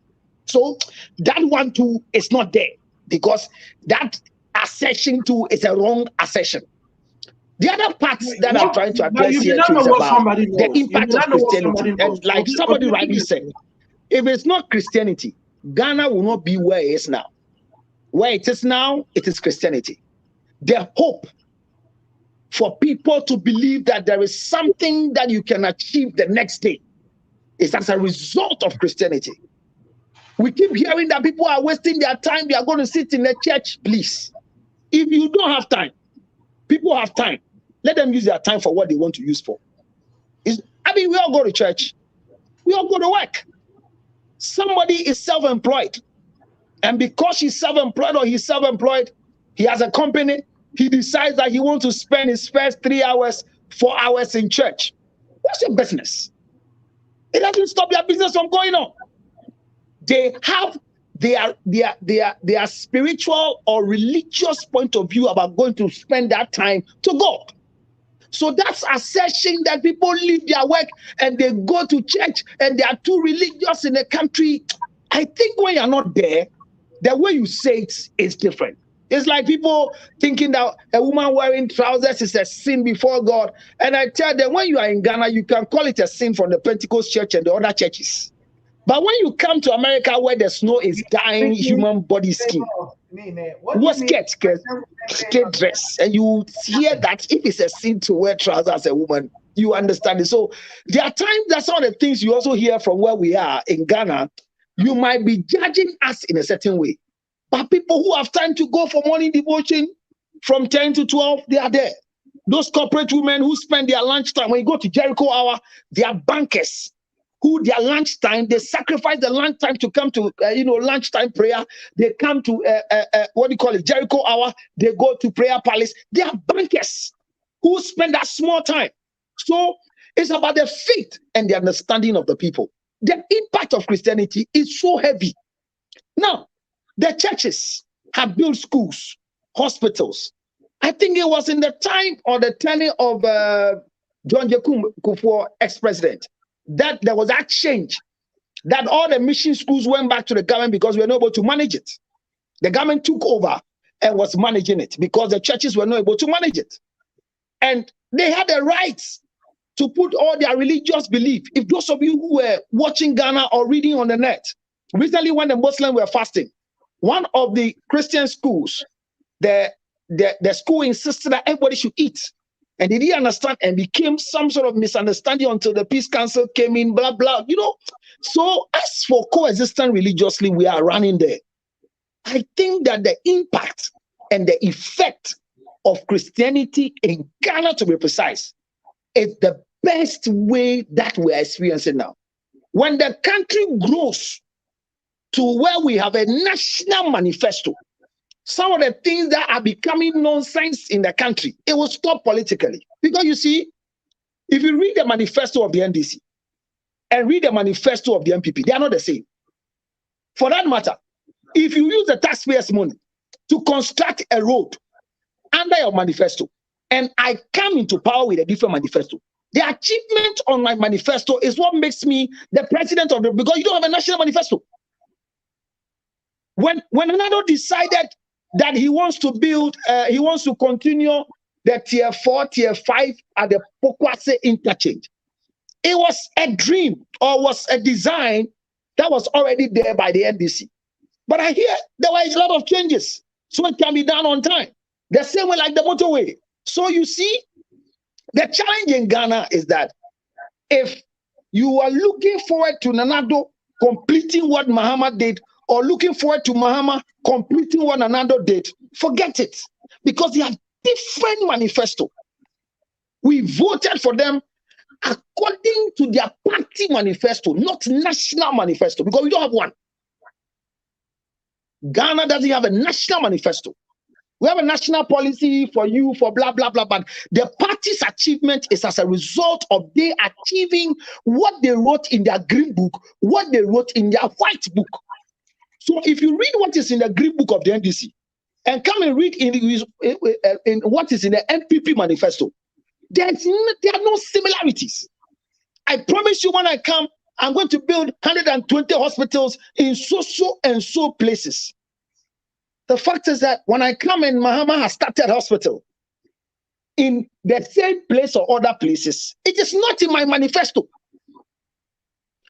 So that one too is not there, because that assertion too is a wrong assertion. The other parts that I'm trying to address here too is about the impact of Christianity. And like somebody rightly said, if it's not Christianity, Ghana will not be where it is now. Where it is now, it is Christianity. The hope for people to believe that there is something that you can achieve the next day is as a result of Christianity. We keep hearing that people are wasting their time. They are going to sit in the church. Please, if you don't have time, people have time. Let them use their time for what they want to use for. I mean, we all go to church. We all go to work. Somebody is self-employed. And because she's self-employed or he's self-employed, he has a company, he decides that he wants to spend his first 3 hours, 4 hours in church. What's your business? It doesn't stop your business from going on. They have their spiritual or religious point of view about going to spend that time to God. So that's assertion that people leave their work and they go to church and they are too religious in the country. I think when you're not there, the way you say it is different. It's like people thinking that a woman wearing trousers is a sin before God. And I tell them, when you are in Ghana, you can call it a sin from the Pentecost church and the other churches. But when you come to America where the snow is dying human body skin, what skate dress, and you hear that if it's a sin to wear trousers as a woman, you understand it. So there are times that some of the things you also hear from where we are in Ghana, you might be judging us in a certain way. But people who have time to go for morning devotion from 10 to 12, they are there. Those corporate women who spend their lunchtime, when you go to Jericho hour, they are bankers who their lunchtime, they sacrifice the lunchtime to come to, lunchtime prayer. They come to, Jericho hour. They go to prayer palace. They are bankers who spend that small time. So it's about the faith and the understanding of the people. The impact of Christianity is so heavy. Now, the churches have built schools, hospitals. I think it was in the time or the tenure of John Kufuor, ex-president, that there was that change, that all the mission schools went back to the government because we were not able to manage it. The government took over and was managing it because the churches were not able to manage it. And they had the rights to put all their religious belief. If those of you who were watching Ghana or reading on the net, recently when the Muslims were fasting, one of the Christian schools, the school insisted that everybody should eat. And they didn't understand and became some sort of misunderstanding until the Peace Council came in, blah, blah, So as for coexisting religiously, we are running there. I think that the impact and the effect of Christianity in Ghana, to be precise, is the best way that we're experiencing now. When the country grows to where we have a national manifesto, some of the things that are becoming nonsense in the country, it will stop politically. Because you see, if you read the manifesto of the NDC and read the manifesto of the MPP, they are not the same. For that matter, if you use the taxpayers' money to construct a road under your manifesto, and I come into power with a different manifesto, the achievement on my manifesto is what makes me the president of the, because you don't have a national manifesto. When Nana decided that he wants to build, he wants to continue the tier 4, tier 5 at the Pokwase interchange, it was a dream or was a design that was already there by the NDC. But I hear there was a lot of changes, so it can be done on time. The same way like the motorway. So you see, the challenge in Ghana is that if you are looking forward to Nanado completing what Mahama did, or looking forward to Mahama completing what Nanado did, forget it. Because they have different manifesto. We voted for them according to their party manifesto, not national manifesto, because we don't have one. Ghana doesn't have a national manifesto. We have a national policy for you, for blah, blah, blah, but the party's achievement is as a result of they achieving what they wrote in their green book, what they wrote in their white book. So if you read what is in the green book of the NDC and come and read in what is in the MPP manifesto, there are no similarities. I promise you when I come, I'm going to build 120 hospitals in so and so places. The fact is that when I come in, Mahama has started hospital in the same place or other places. It is not in my manifesto.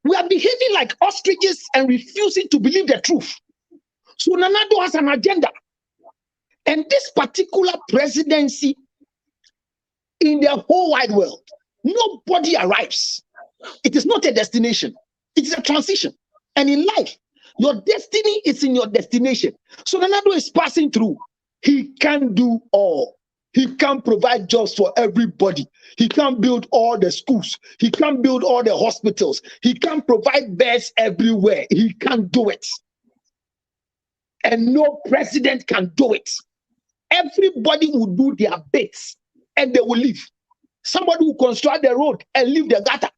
We are behaving like ostriches and refusing to believe the truth. So Nanado has an agenda. And this particular presidency in the whole wide world, nobody arrives. It is not a destination. It is a transition. And in life, your destiny is in your destination. So Nanado is passing through. He can do all. He can provide jobs for everybody. He can build all the schools. He can build all the hospitals. He can provide beds everywhere. He can do it. And no president can do it. Everybody will do their bits and they will leave. Somebody will construct the road and leave the gutter.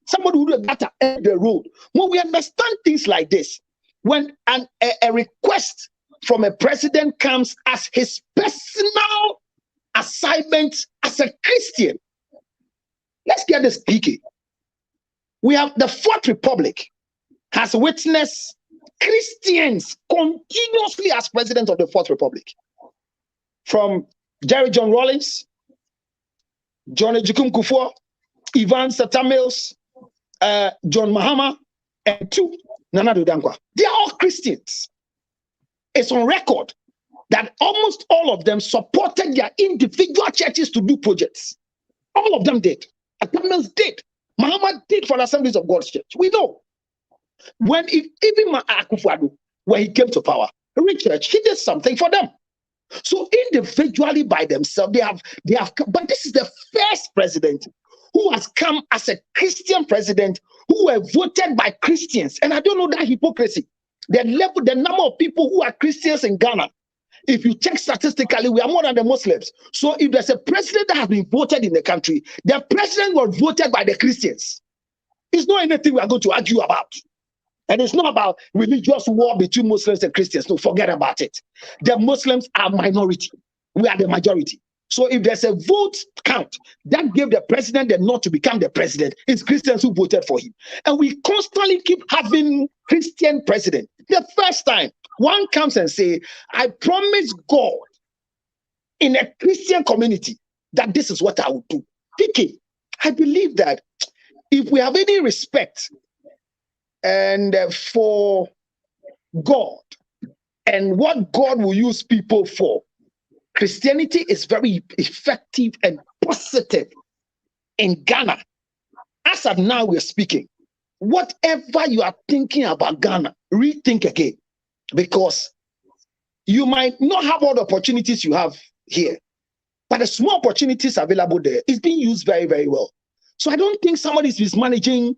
Somebody will do the gutter and the road. When we understand things like this, when a request from a president comes as his personal assignment as a Christian, let's get this PK. We have the Fourth Republic has witnessed Christians continuously as president of the Fourth Republic. From Jerry John Rawlings, John Ejikun Kufuor, Ivan Satamils, John Mahama, and Nana Addo Dankwa. They are all Christians. It's on record that almost all of them supported their individual churches to do projects. All of them did. Atamils did. Mahama did for the Assemblies of God's Church. We know. Even Akufo-Addo, when he came to power, Rich Church, he did something for them. So individually by themselves, they have come, but this is the first president who has come as a Christian president who were voted by Christians. And I don't know that hypocrisy. The number of people who are Christians in Ghana, if you check statistically, we are more than the Muslims. So if there's a president that has been voted in the country, the president was voted by the Christians. It's not anything we are going to argue about. And it's not about religious war between Muslims and Christians. No, forget about it. The Muslims are minority. We are the majority. So if there's a vote count that gave the president the nod to become the president, it's Christians who voted for him. And we constantly keep having Christian president. The first time one comes and say, I promise God in a Christian community that this is what I will do. PK, I believe that if we have any respect and for God and what God will use people for, Christianity is very effective and positive in Ghana. As of now, we're speaking. Whatever you are thinking about Ghana, rethink again, because you might not have all the opportunities you have here, but the small opportunities available there is being used very, very well. So I don't think somebody is mismanaging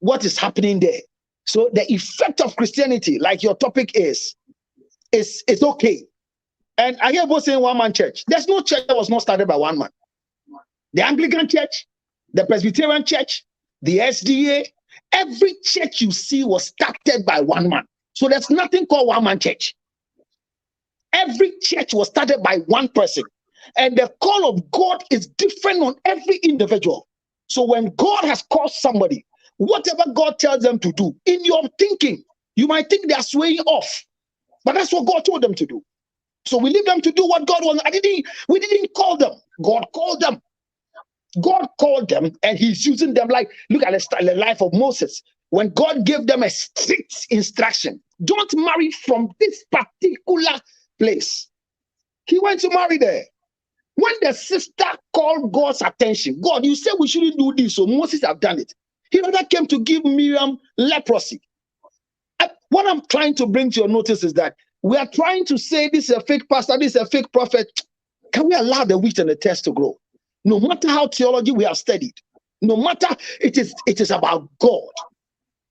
what is happening there. So the effect of Christianity, like your topic is okay. And I hear both saying one-man church. There's no church that was not started by one man. The Anglican church, the Presbyterian church, the SDA, every church you see was started by one man. So there's nothing called one-man church. Every church was started by one person. And the call of God is different on every individual. So when God has called somebody, whatever God tells them to do, in your thinking, you might think they are swaying off. But that's what God told them to do. So we leave them to do what God wants. We didn't call them. God called them. God called them, and he's using them. Like, look at the life of Moses. When God gave them a strict instruction, don't marry from this particular place. He went to marry there. When the sister called God's attention, God, you said we shouldn't do this, so Moses have done it. He rather came to give Miriam leprosy. What I'm trying to bring to your notice is that we are trying to say this is a fake pastor, this is a fake prophet. Can we allow the wheat and the test to grow? No matter how theology we have studied, no matter it is about God.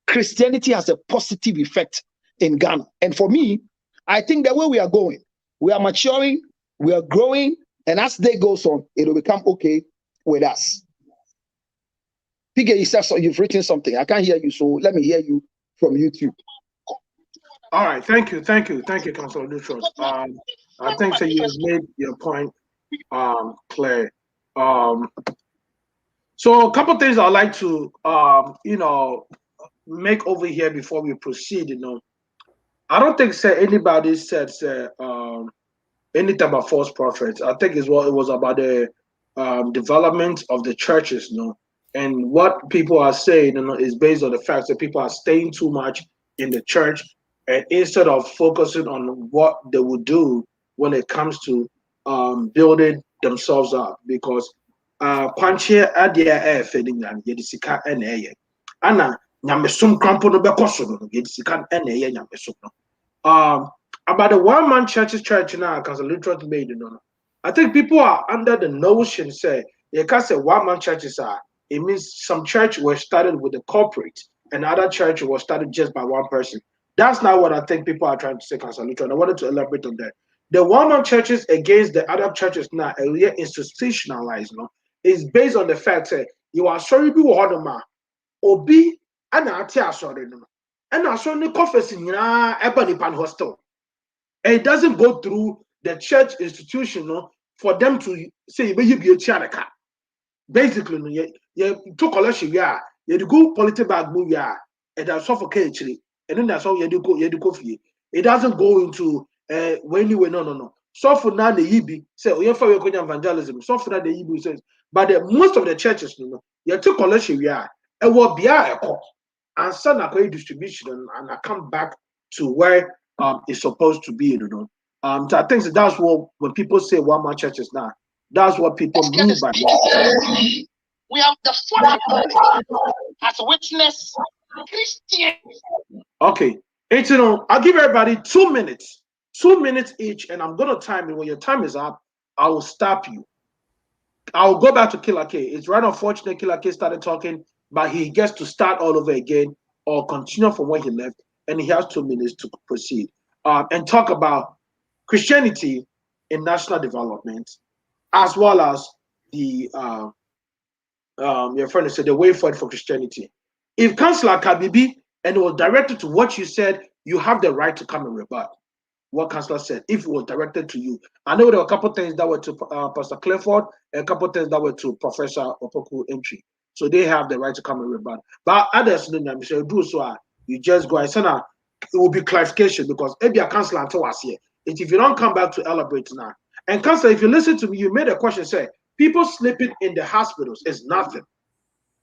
Christianity has a positive effect in Ghana. And for me, I think the way we are going, we are maturing, we are growing, and as day goes on, it will become okay with us. PK, you said so, you've written something. I can't hear you, so let me hear you from YouTube. All right, thank you, Councilor Luttrell. I think that you have made your point clear. So a couple of things I'd like to make over here before we proceed. I don't think anybody said anything about false prophets. I think it was about the development of the churches, and what people are saying, is based on the fact that people are staying too much in the church, and instead of focusing on what they would do when it comes to building themselves up, because kwanche adia feding and yedisika ene ana nyamesum krampo no bekoso no yedisika ene nyamesum no. About the one-man church now, because Luttrell made I think people are under the notion say you can't say one-man churches are. It means some church were started with a corporate, and other church was started just by one person. That's not what I think people are trying to say, Council Luttrell. I wanted to elaborate on that. The one-man churches against the other churches now are institutionalized, is based on the fact that you are sorry be what obi and atia sorry and I saw the confess in ebony pan hostel. And it doesn't go through the church institution for them to say you be a character. Basically, you took collection, you go political bag move, and that's suffocate, and then that's how you do coffee. It doesn't go into when you were no. So for now the Yibi say, oh, you're for your evangelism. So for that the Yibi says, but most of the churches, you took collection, and what be a call and send a distribution, and I come back to where it's supposed to be, So I think that's what when people say one-man churches now, that's what people mean by it. We have the fourth as witness Christian. Okay, I'll give everybody 2 minutes. 2 minutes each, and I'm gonna time it. When your time is up, I will stop you. I'll go back to Killer K. It's right unfortunate Killer K started talking, but he gets to start all over again or continue from where he left, and he has 2 minutes to proceed and talk about Christianity in national development, as well as the your friend said the way forward for Christianity. If Councillor Kabibi and it was directed to what you said, you have the right to come and rebut what Councillor said if it was directed to you. I know there were a couple of things that were to Pastor Clifford and a couple of things that were to Professor Opoku Entry. So they have the right to come and rebut. But others, do so. You just go. I said, it will be clarification because maybe a councillor until us here. If you don't come back to elaborate now, and councillor, if you listen to me, you made a question. Say people sleeping in the hospitals is nothing.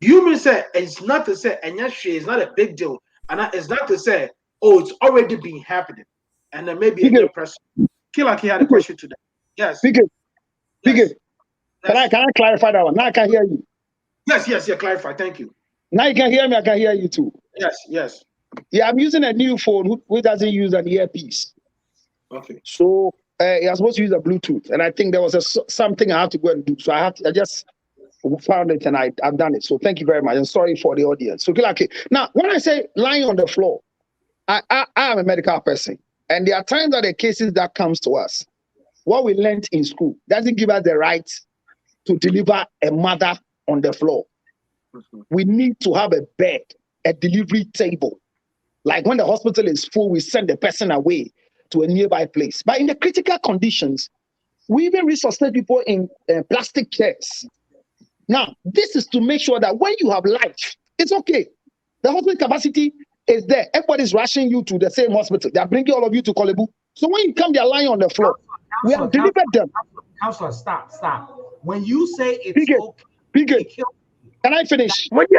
You mean say it's not to say, and yes, it's not a big deal, and it's not to say, oh, it's already been happening, and then maybe a new person. Killer had a question to that. Yes. Yes. Can I clarify that one? Now I can hear you. Yes, clarify. Thank you. Now you can hear me. I can hear you too. Yes. Yeah, I'm using a new phone which doesn't use an earpiece. Okay. So you're supposed to use a Bluetooth, and I think there was something I have to go and do. So I just found it and I've done it. So thank you very much. And sorry for the audience. So okay. Now, when I say lying on the floor, I am a medical person. And there are times that the cases that comes to us, what we learned in school doesn't give us the right to deliver a mother on the floor. We need to have a bed, a delivery table. Like when the hospital is full, we send the person away to a nearby place. But in the critical conditions, we even resuscitate people in plastic chairs. Now, this is to make sure that when you have life, it's okay. The hospital capacity is there. Everybody's rushing you to the same hospital. They're bringing all of you to Kolebu. So when you come, they're lying on the floor. We have delivered them. Counselor, stop. When you say it's okay, can I finish? Finish.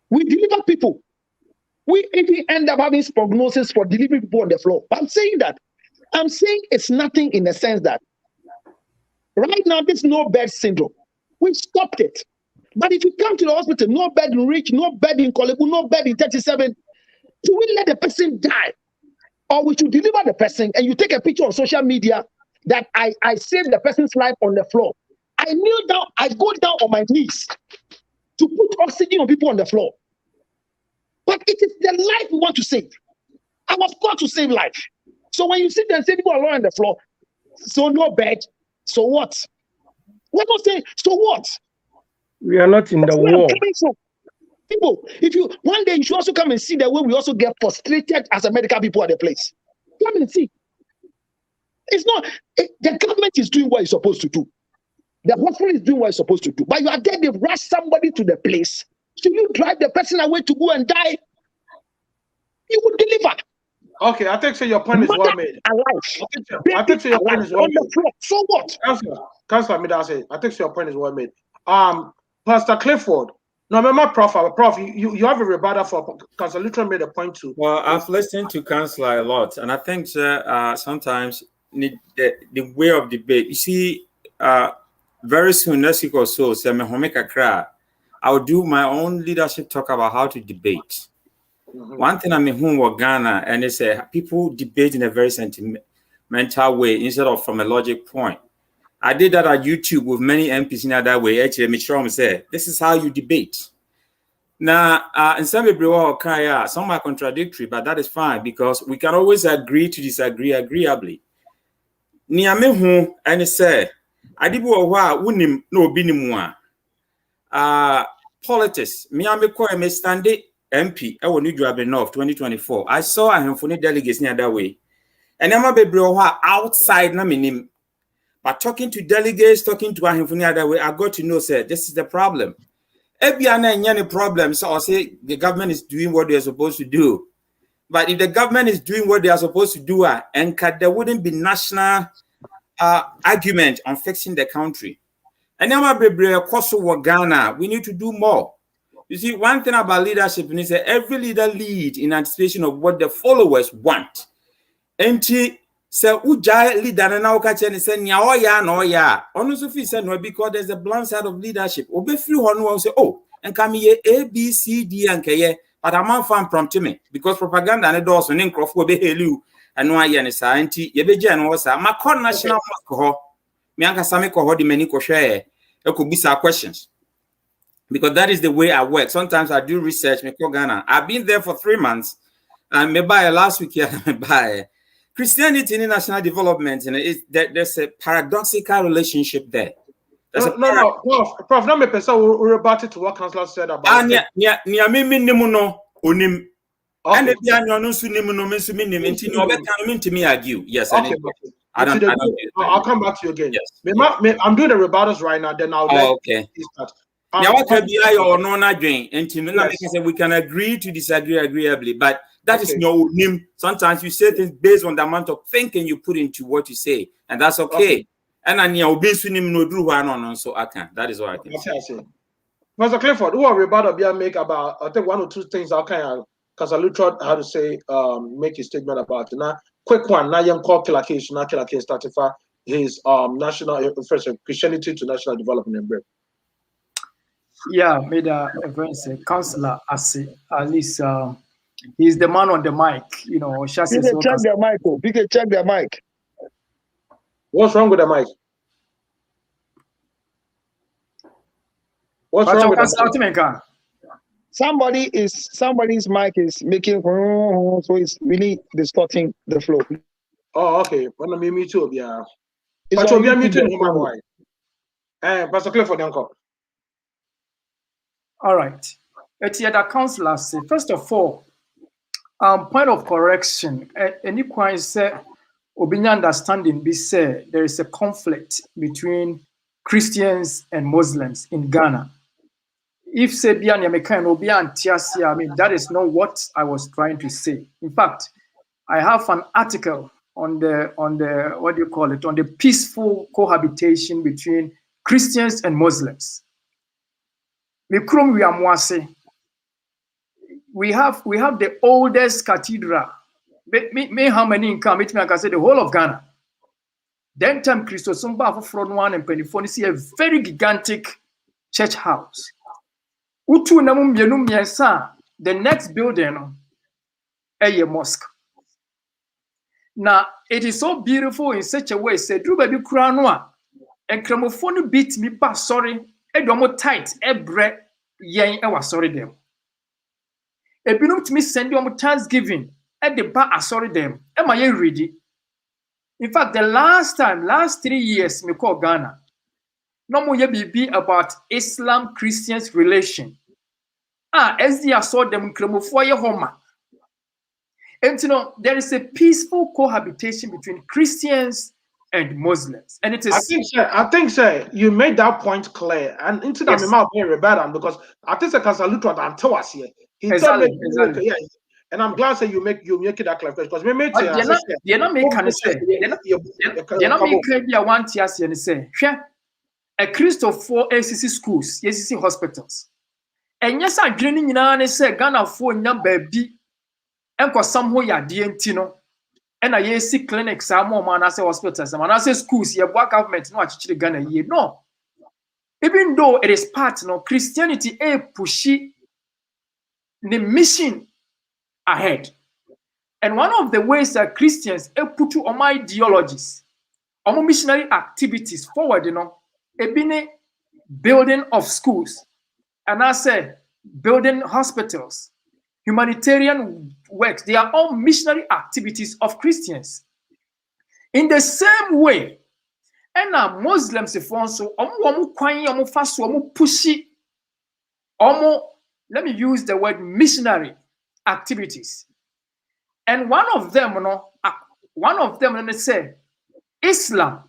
We deliver people. We even end up having prognosis for delivering people on the floor. But I'm saying it's nothing in the sense that right now, this no bed syndrome, we stopped it. But if you come to the hospital, no bed in Rich, no bed in Kolebu, no bed in 37, do we let the person die? Or we should deliver the person and you take a picture on social media that I saved the person's life on the floor. I kneel down, I go down on my knees to put oxygen on people on the floor. But it is the life we want to save. I was called to save life. So when you sit there and say people are lying on the floor, so no bed, so what? We're not saying, so what? We are not in the war. People, if you one day you should also come and see the way we also get frustrated as a medical people at the place. Come and see. It's not the government is doing what it's supposed to do. The hospital is doing what it's supposed to do. But you are there, they've rushed somebody to the place. Should you drive the person away to go and die? You would deliver. Okay, I think so. Your point is well made. Alive. I think so. Your point is well made. So what? Councillor Midase, I think so. Your point is well made. Pastor Clifford. No, remember, Prof, you have a rebuttal for Councillor Lutheran made a point too. Well, I've listened to Councillor a lot, and I think sometimes the way of debate. You see, very soon next week or so, I will do my own leadership talk about how to debate. One thing I'm in home with Ghana, and they say people debate in a very sentimental way instead of from a logic point. I did that at YouTube with many MPs in that way. Actually, make sure I'm say this is how you debate. Now, in some people, some are contradictory, but that is fine because we can always agree to disagree agreeably. Niame hu and say, I did what unim no binimwa. Politics. Miami ko me stande MP. I will need you have enough 2024. I saw a handful of delegates near that way, and I'm a outside na minim. But talking to delegates, talking to Ahimfuni other way, I got to know, sir, this is the problem. Any problem, so I'll say the government is doing what they're supposed to do. But if the government is doing what they are supposed to do, and there wouldn't be national argument on fixing the country. And now, Ghana, we need to do more. You see, one thing about leadership is that every leader leads in anticipation of what the followers want. So Uja leader na uka cheni say nya no ya. Onu so fi say no because there's a blunt side of leadership. Obe free honu will say oh and come ye A B C D and keye but a man fan prompt me because propaganda ne do so ne nkrofo obe helu anu aye ne sa nti ye beje no sa ma kon national mosque ho me anka same ko ho de mani ko hwe e ko bisa questions because that is the way I work. Sometimes I do research me ko Ghana. I've been there for 3 months and me buy last week here me buy Christianity in national development, there's a paradoxical relationship there. Prof, not me person will rebut it to what Councillor said about and argue. Yes, okay, I'll come back to you again. Yes. I'm doing the rebuttals right now, then I'll okay. Start. We can agree to disagree agreeably, but that is no name. Sometimes you say things based on the amount of thinking you put into what you say, and that's okay. And I so I can. That is what I can say. Mr. Clifford, who are rebuttal be make about I think 1 or 2 things I can because I looked how to say make a statement about it. Now, quick one, now young call killer case started for his national first Christianity to national development in Britain. Yeah, made a very councillor at least he's the man on the mic, you know. You can check their mic. You can check their mic. What's wrong with the mic? What's wrong with that? Somebody's mic is making so it's really distorting the flow. Oh, okay. Well, me too. Yeah. It's But on you're YouTube, muting the him, boy. Pastor Clifford, uncle. All right. It's the counselor say. First of all, point of correction. Any quite say, obinya understanding be say there is a conflict between Christians and Muslims in Ghana. If say bian yamekan obian tiasia, I mean that is not what I was trying to say. In fact, I have an article on the what do you call it, on the peaceful cohabitation between Christians and Muslims. Mikrum Wiamwase. We have the oldest cathedral. Me how many in come? It me I can say the whole of Ghana. Then time Christosumba for front one and penny see a very gigantic church house. Utu namum yenum yensa. The next building a mosque. Now it is so beautiful in such a way. Say, do baby kranwa. And cramophone beat me back. Sorry, a domo tight, a bread. Yen, I was sorry them. A binum to me send you Thanksgiving at the bar. Sorry them. Am I ready? In fact, the last 3 years, me call Ghana. No more be about Islam Christians relation. As they saw them cramophone homa. And you know, there is a peaceful cohabitation between Christians and Muslims. And it is I think sir, you made that point clear. And into that Yes. me very bad because I think I can look at and tell us here. He told me Exactly. yeah. And I'm glad that you make it that clear because me made they're not making say. They're not making be a one tias and say, a Christopher ACC schools, ACC hospitals. And yes, I'm dreaming in say Ghana for baby. And for some way ya DNT and I see clinics, some more man, I say hospitals, and I say schools, your black government, no, actually Ghana, no. Even though it is part, Christianity a pushy the mission ahead. And one of the ways that Christians put on my ideologies, on missionary activities forward, a building of schools, and I say building hospitals, humanitarian works, they are all missionary activities of Christians. In the same way, and Muslims if also pushy, let me use the word missionary activities. And one of them, they say, Islam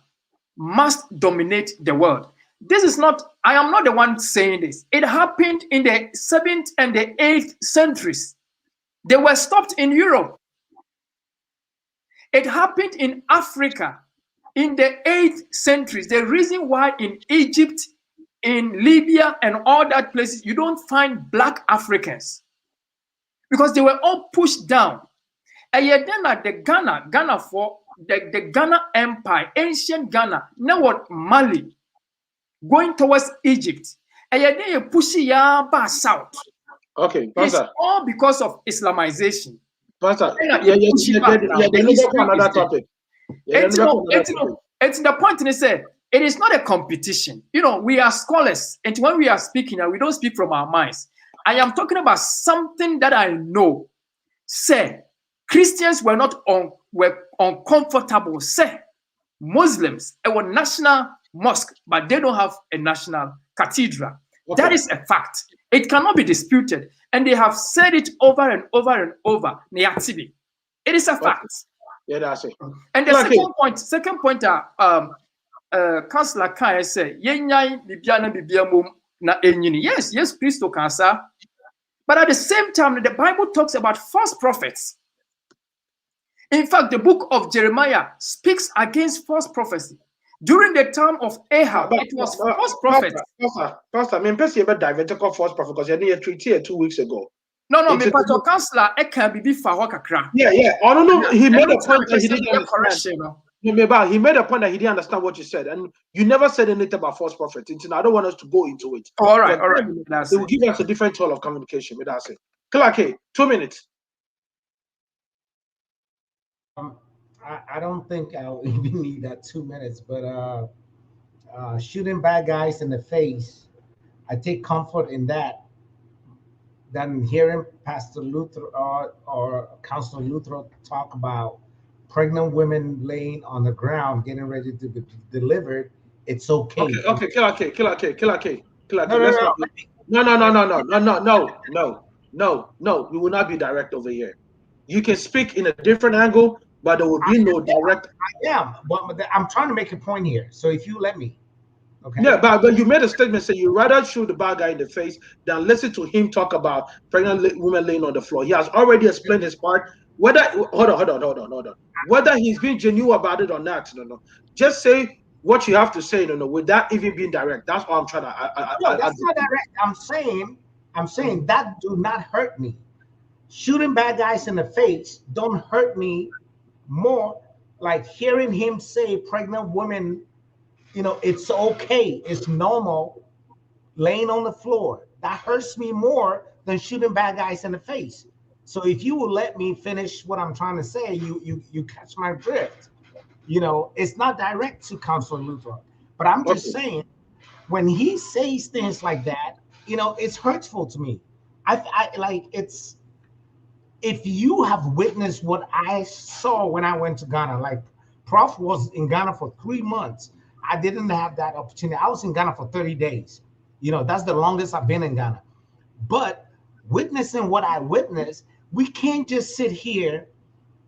must dominate the world. This is not, I am not the one saying this. It happened in the 7th and the 8th centuries. They were stopped in Europe. It happened in Africa in the 8th centuries. The reason why in Egypt, in Libya, and all that places, you don't find black Africans because they were all pushed down. And yet then at the Ghana for the Ghana Empire, ancient Ghana, now what Mali, going towards Egypt. And yet then you push it south. Okay, it's all because of Islamization. Pastor, another topic. It's the point in say it is not a competition. We are scholars, and when we are speaking, we don't speak from our minds. I am talking about something that I know. Say Christians were uncomfortable. Say Muslims a national mosque, but they don't have a national cathedral. Okay. That is a fact. It cannot be disputed, and they have said it over and over and over. It is a fact. Yeah, that's it. And the second point, Councillor Kai say, yes, Christo cancer. But at the same time, the Bible talks about false prophets. In fact, the book of Jeremiah speaks against false prophecy. During the time of Ahab, it was false prophets. Pastor, I mean, you ever diverted false prophet because you need a treaty 2 weeks ago. No, Pastor Councillor, it can be for Yeah. Oh, no. He made a point that he didn't understand. He made a point that he didn't understand what you said, and you never said anything about false prophets. I don't want us to go into it. All right. They will give us a different tool of communication. But that's it. Clark, 2 minutes. I don't think I'll even need that 2 minutes, but shooting bad guys in the face, I take comfort in that than hearing Pastor Luther or Counselor Luther talk about pregnant women laying on the ground getting ready to be delivered. It's okay. Okay, Killer K. No, Let's not be. No. We will not be direct over here. You can speak in a different angle, but there will be no direct. I am, but I'm trying to make a point here. So if you let me, okay. Yeah, but you made a statement saying you rather shoot the bad guy in the face than listen to him talk about pregnant women laying on the floor. He has already explained his part. Whether hold on. Whether he's being genuine about it or not, no. Just say what you have to say, no, without even being direct. That's all I'm trying to. No, that's not direct. I'm saying that do not hurt me. Shooting bad guys in the face don't hurt me more. Like hearing him say pregnant women, it's okay, it's normal, laying on the floor. That hurts me more than shooting bad guys in the face. So if you will let me finish what I'm trying to say, you catch my drift. It's not direct to Counselor Luther, but I'm just saying when he says things like that, it's hurtful to me. I like it's. If you have witnessed what I saw when I went to Ghana, like Prof was in Ghana for 3 months. I didn't have that opportunity. I was in Ghana for 30 days. That's the longest I've been in Ghana. But witnessing what I witnessed, we can't just sit here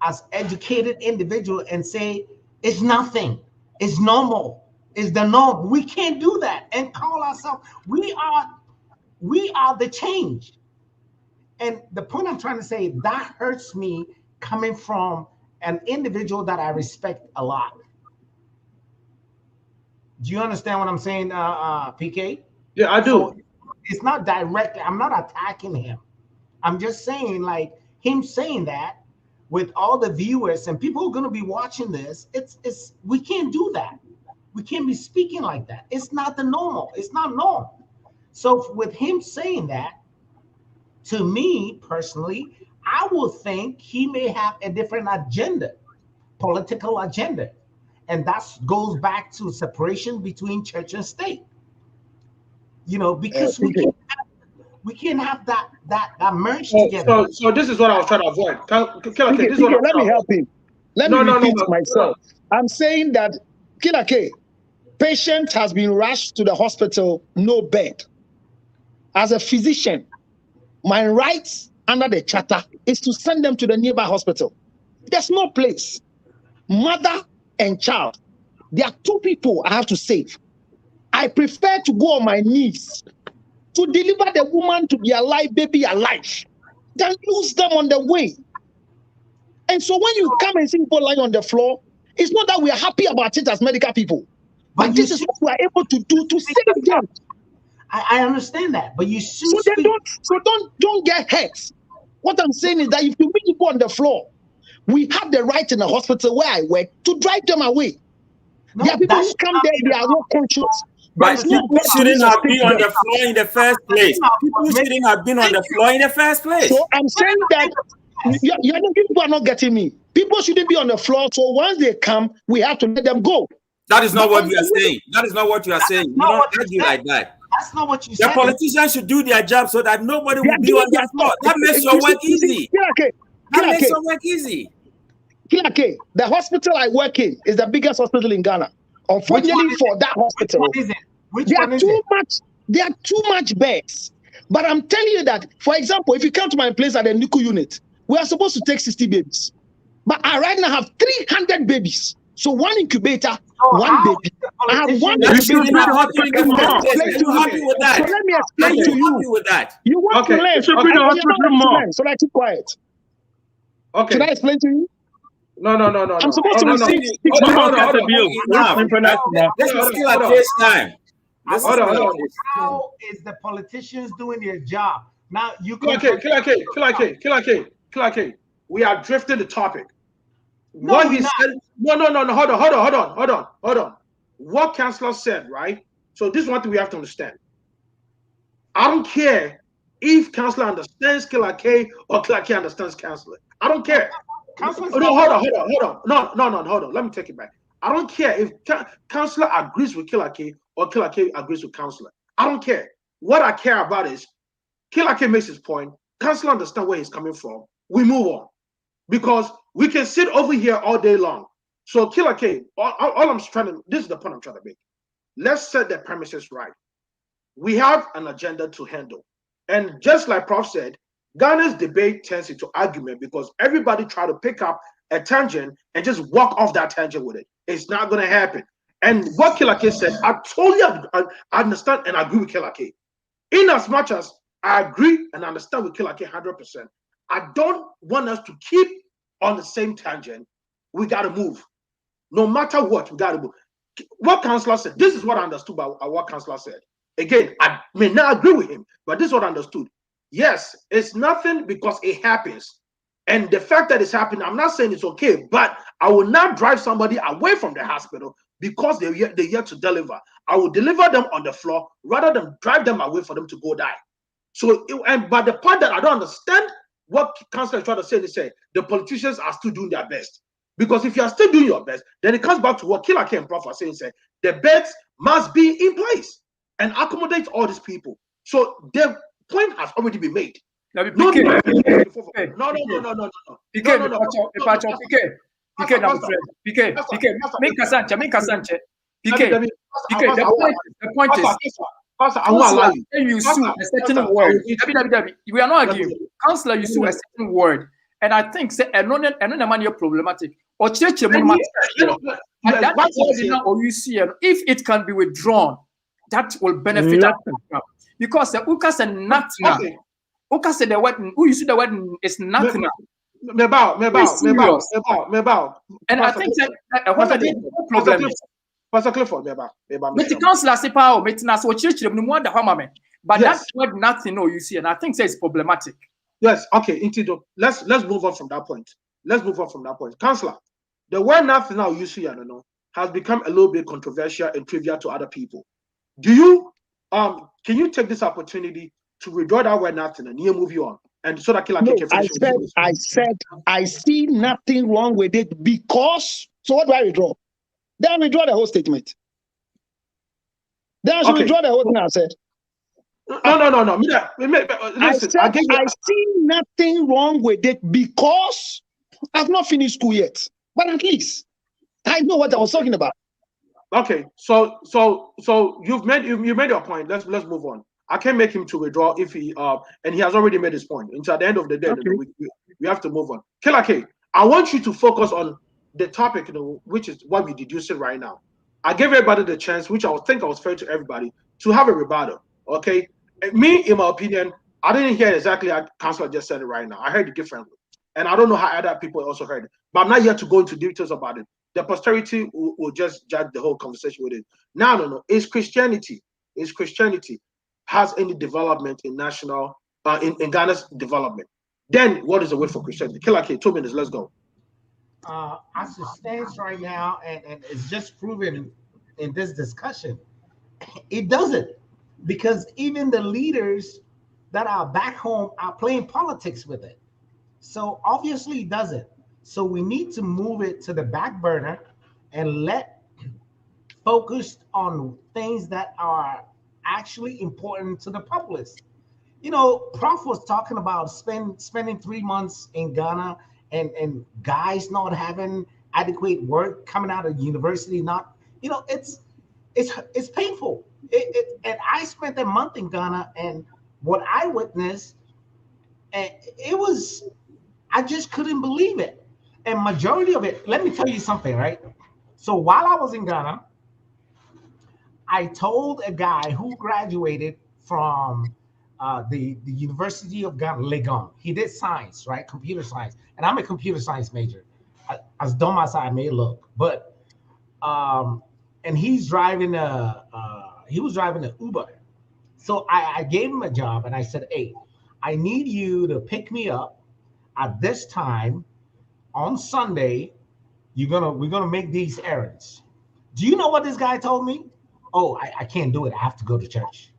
as educated individuals and say, it's nothing. It's normal. It's the norm. We can't do that and call ourselves, we are the change. And the point I'm trying to say, that hurts me coming from an individual that I respect a lot. Do you understand what I'm saying, PK? Yeah, I do. So it's not direct. I'm not attacking him. I'm just saying, like, him saying that with all the viewers and people who are going to be watching this, we can't do that. We can't be speaking like that. It's not the normal. It's not normal. So with him saying that, to me personally, I would think he may have a different agenda, political agenda. And that goes back to separation between church and state. Because we can't have that merge together. So this is what I was trying to avoid. Let me help him. Let me repeat myself. I'm saying that Killer K, patient has been rushed to the hospital, no bed. As a physician, my rights under the charter is to send them to the nearby hospital. There's no place. Mother and child. There are two people I have to save. I prefer to go on my knees to deliver the woman to be alive, baby alive, than lose them on the way. And so when you come and see people lying on the floor, it's not that we are happy about it as medical people, but this is what we are able to do to save them. I understand that, but you should. Don't get hurt. What I'm saying is that if you meet people on the floor, we have the right in the hospital where I work to drive them away. No, there are people who come there, they are not conscious. But people shouldn't have been on the floor in the first place. People shouldn't have been on the floor in the first place. So I'm saying that people are not getting me. People shouldn't be on the floor. So once they come, we have to let them go. That is not what you are saying. That is not what you are saying. You don't argue like that. That's not what you said. The politicians should do their job so that nobody will be on the floor. That makes your work easy. That makes your work easy. The hospital I work in is the biggest hospital in Ghana. Unfortunately for that hospital, there are too much beds. But I'm telling you that, for example, if you come to my place at the NICU unit, we are supposed to take 60 babies. But I right now have 300 babies. So one incubator, one baby. I have one incubator. So let me explain to you. You want to learn, so I keep quiet. Okay. Should I explain to you? No. I'm supposed to receive 6 This is still at this time. How is the politicians doing their job? Now you can. Killer K. We are drifting the topic. What he said. No. Hold on. What Chancellor said, right? So this is what we have to understand. I don't care if Chancellor understands Killer K or Killer K understands Chancellor. I don't care. Hold on. No. Let me take it back. I don't care if Chancellor agrees with Killer K or Killer K agrees with Chancellor. I don't care. what I care about is Killer K makes his point. Council understand where he's coming from. We move on. Because we can sit over here all day long. So Killer K, all I'm trying to, this is the point I'm trying to make. Let's set the premises right. We have an agenda to handle. And just like Prof said, Ghana's debate turns into argument because everybody try to pick up a tangent and just walk off that tangent with it. It's not going to happen. And what Killer K said, I totally understand and agree with Killer K. In as much as I agree and understand with Killer K 100%, I don't want us to keep on the same tangent. We got to move. No matter what, we got to move. What Counselor said, this is what I understood by what Counselor said. Again, I may not agree with him, but this is what I understood. Yes, it's nothing because it happens. And the fact that it's happening, I'm not saying it's okay, but I will not drive somebody away from the hospital because they're yet to deliver. I will deliver them on the floor rather than drive them away for them to go die. So, but the part that I don't understand what Councillor is trying to say, they say the politicians are still doing their best. Because if you are still doing your best, then it comes back to what Killer K and Prof are saying, say the beds must be in place and accommodate all these people. So the point has already been made. No, no. The point is, when you sue a certain word, we are not arguing. Counselor, you sue a certain word, and I think say another man you're problematic. Or church if it can be withdrawn, that will benefit us because the Uka said nothing. Uka said the word who you see the word is nothing. And I think that one of the problems. Pastor Clifford, but the councillor say power, so church but that's what nothing you see, and I think it's problematic. Yes, okay, let's move on from that point. Let's move on from that point. Councillor, the word nothing now you see, I don't know, has become a little bit controversial and trivial to other people. Do you can you take this opportunity to withdraw that word nothing and you move you on? And so that Killer K can finish. I said I see nothing wrong with it because so what do I withdraw? Then withdraw the whole statement. Then I should withdraw the whole thing I said. No. Listen, I see nothing wrong with it because I've not finished school yet. But at least I know what I was talking about. Okay, so you made your point. Let's move on. I can't make him to withdraw if he and he has already made his point. Until the end of the day, we have to move on. Killer K, I want you to focus on the topic, which is what we're deducing right now. I gave everybody the chance, which I think I was fair to everybody, to have a rebuttal. Okay, me, in my opinion, I didn't hear exactly how Councillor just said it right now. I heard it differently, and I don't know how other people also heard it. But I'm not here to go into details about it. The posterity will just judge the whole conversation with it. No. Is Christianity has any development in national in Ghana's development? Then what is the way for Christianity? Killer K, 2 minutes. Let's go. As it stands right now, and it's just proven in this discussion, it doesn't, because even the leaders that are back home are playing politics with it. So obviously it doesn't. So we need to move it to the back burner and focus on things that are actually important to the populace. Prof was talking about spending 3 months in Ghana and guys not having adequate work coming out of university. It's painful. And I spent a month in Ghana, and what I witnessed, I just couldn't believe it. And majority of it, let me tell you something, right? So while I was in Ghana, I told a guy who graduated from the University of Ghana, Legon. He did science, right? Computer science. And I'm a computer science major. As dumb as I may look. But, and he's driving he was driving an Uber. So I gave him a job and I said, hey, I need you to pick me up at this time on Sunday. We're gonna make these errands. Do you know what this guy told me? Oh, I can't do it. I have to go to church.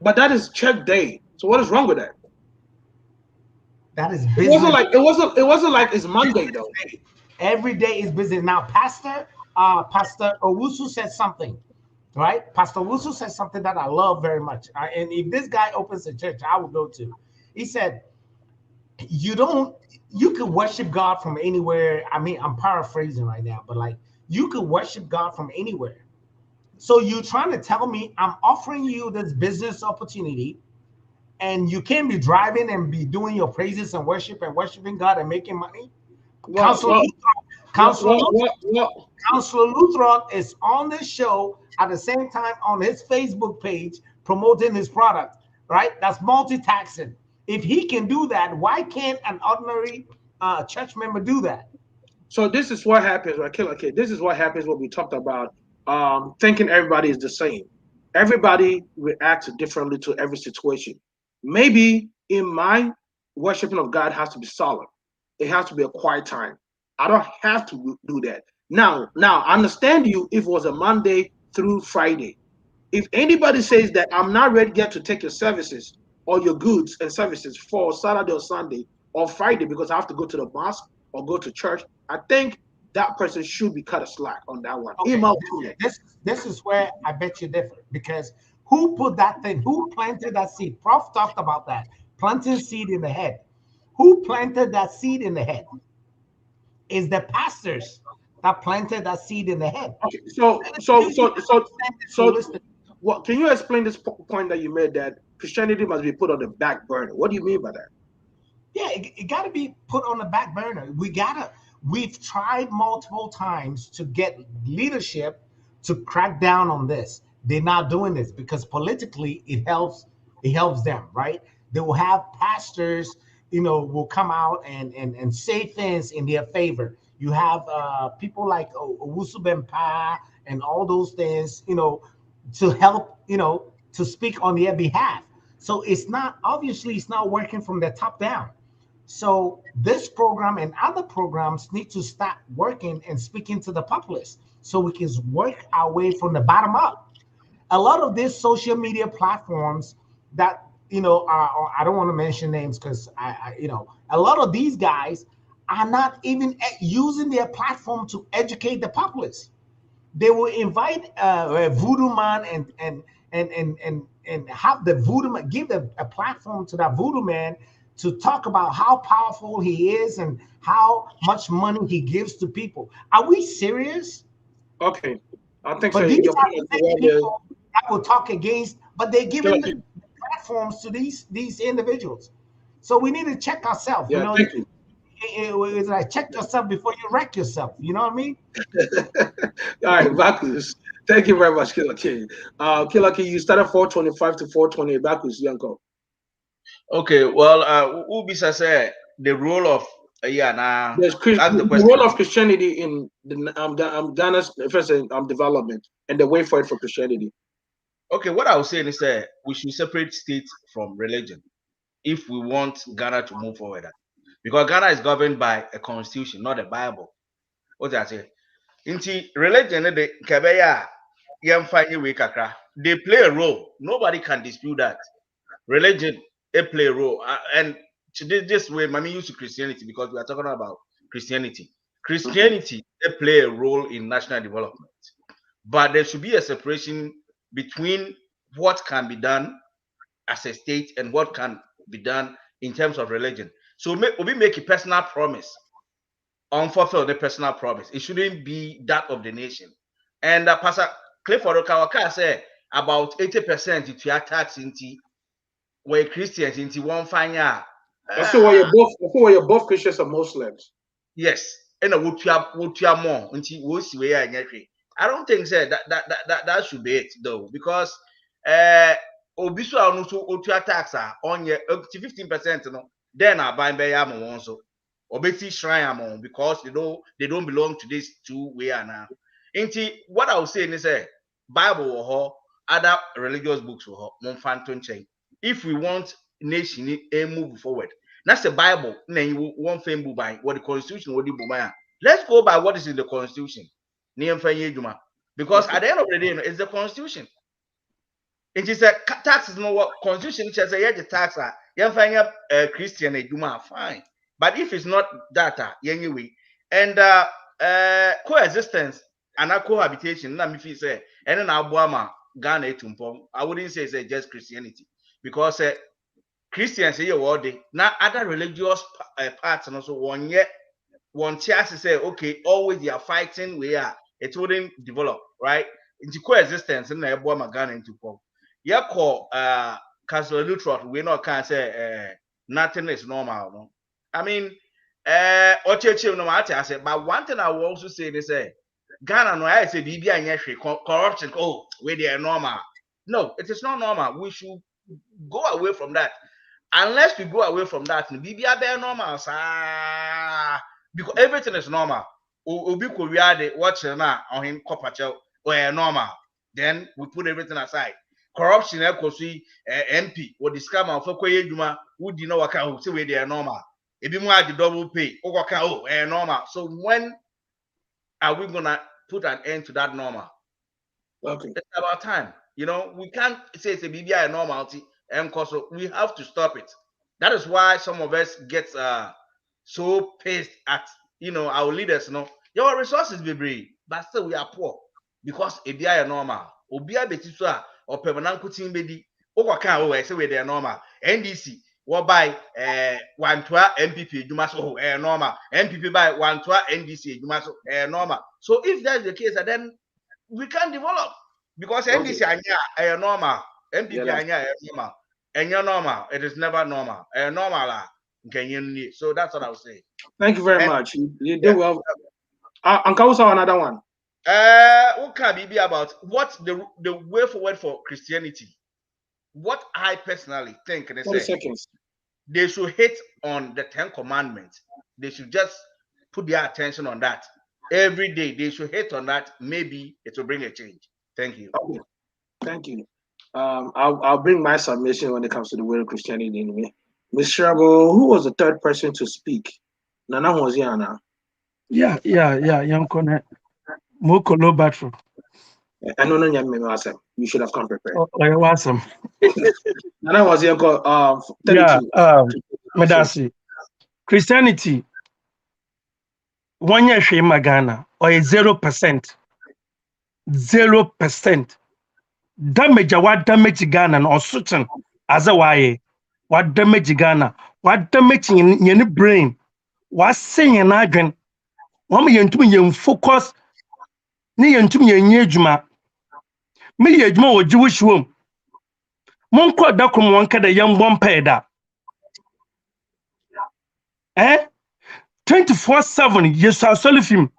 But that is check day. So what is wrong with that? That is business. It wasn't like it's Monday though. Every day is busy. Now, Pastor Owusu said something. right? Pastor Wusu said something that I love very much. And if this guy opens a church, I will go to. He said, you can worship God from anywhere. I mean, I'm paraphrasing right now, but like you can worship God from anywhere. So you're trying to tell me I'm offering you this business opportunity and you can't be driving and be doing your praises and worshiping God and making money? Counselor Lutheran is on this show at the same time on his Facebook page promoting his product, right? That's multitasking. If he can do that, why can't an ordinary church member do that? So this is what happens, right? Okay, this is what happens when we talked about thinking everybody is the same. Everybody reacts differently to every situation. Maybe in my worshiping of God has to be solid. It has to be a quiet time. I don't have to do that. Now, I understand you if it was a Monday through Friday. If anybody says that I'm not ready yet to take your services or your goods and services for Saturday or Sunday or Friday because I have to go to the mosque or go to church, I think that person should be cut a slack on that one. Okay, this is where I bet you differ, because who put that thing? Who planted that seed? Prof talked about that, planting seed in the head. Who planted that seed in the head? Is the pastors that planted that seed in the head. Okay, what can you explain this point that you made that Christianity must be put on the back burner? What do you mean by that? Yeah, it got to be put on the back burner. We've tried multiple times to get leadership to crack down on this. They're not doing this because politically it helps them, right? They will have pastors, will come out and say things in their favor. You have people like Owusu Bempa and all those things, to help, to speak on their behalf. So it's not working from the top down. So this program and other programs need to start working and speaking to the populace so we can work our way from the bottom up. A lot of these social media platforms that are, I don't want to mention names because a lot of these guys are not even using their platform to educate the populace. They will invite a voodoo man and have the voodoo man give a platform to that voodoo man to talk about how powerful he is and how much money he gives to people. Are we serious? Okay, I think but so. These are the same people that will talk against, but they're giving the platforms to these individuals. So we need to check ourselves. Yeah, thank you. It's like check yourself before you wreck yourself. You know what I mean? All right, Bacchus. Thank you very much, Killer King. Killer King, you started 425 to 428. Bacchus, Yanko. Okay, well, Ubisa said the role of the role of Christianity in the Ghana's first development and the way forward for Christianity. Okay, what I was saying is that we should separate state from religion if we want Ghana to move forward. Because Ghana is governed by a constitution, not a Bible. What I say? Into religion, they play a role. Nobody can dispute that. Religion, they play a role. And today, this way, Mami used to Christianity because we are talking about Christianity. Christianity, they play a role in national development. But there should be a separation between what can be done as a state and what can be done in terms of religion. So we make a personal promise, unfulfilled the personal promise. It shouldn't be that of the nation. And Pastor Clifford Okawaka said about 80% to your tax into where Christians into one fine year. So you're both Christians or Muslims. Yes. And what you are more until we see where I don't think that should be it though, because obisu also otua tax on your 15%, no, then I buy by yam so obeti shrine because they don't belong to this two way now. Into what I was saying is Bible or other religious books or if we want nation move forward. That's the Bible. One thing by what the Constitution would do. Let's go by what is in the Constitution. Because at the end of the day, it's the Constitution. It is a tax is not what Constitution says. The tax Christian fine. But if it's not data, anyway, and coexistence and cohabitation, let me say And then Abuama Ghana etumpom. I wouldn't say it's just Christianity because Christians say all day. Now other religious parts and also one chance to say okay, always they are fighting. It wouldn't develop right into coexistence in the Abuama Ghana etumpom. Yeah, call Castle Lutrot. We not can say nothing is normal. No, I mean. No matter I said, but one thing I will also say is Ghana no I say BB and corruption. Oh, where they are normal. No, it is not normal. We should go away from that. Unless we go away from that, BB are normal, because everything is normal. Obi Korea de watching now on him copper or normal. Then we put everything aside. Corruption, MP, or the scam of Fokoye Juma, who did not work out, say where they are normal. If you want the double pay, normal. So when are we gonna put an end to that normal? Okay. It's about time. You know, we can't say it's a BBI normality, and so we have to stop it. That is why some of us get so pissed at our leaders. Your resources be brave, but still we are poor because BBI normal. Obia betiswa or permanent kutin bedi. Say we they are normal. NDC. What by 112 MPP Jumaso normal. MPP by 112 NDC Jumaso normal. So if that's the case, then we can develop because NDC are normal, MPP are normal, and you're normal. It is never normal. Normal. So that's what I would say. Thank you very much. You did well. Uncle, also another one. What can be about what the way forward for Christianity? What I personally think, 30 seconds. They should hit on the 10 commandments. They should just put their attention on that. Every day they should hit on that. Maybe it will bring a change. Thank you. Okay. Thank you. I'll bring my submission when it comes to the word of Christianity anyway. Ms. Shrabo, who was the third person to speak? Nana was Yana. Yeah, young Connect. Moko low battery. I know you should have come prepared. Oh, awesome. Nana was here called 32. Yeah, Medasi. Christianity. 1 year shame Ghana or 0%. 0%. Damage what damage Ghana or certain as a why. What damage Ghana? What damage in your brain? What saying an agent? One million to me focus. Near to me in Yejuma. Me Yejuma or Jewish womb. Monko Dakum one the young one peda. 24/7 yes I saw him.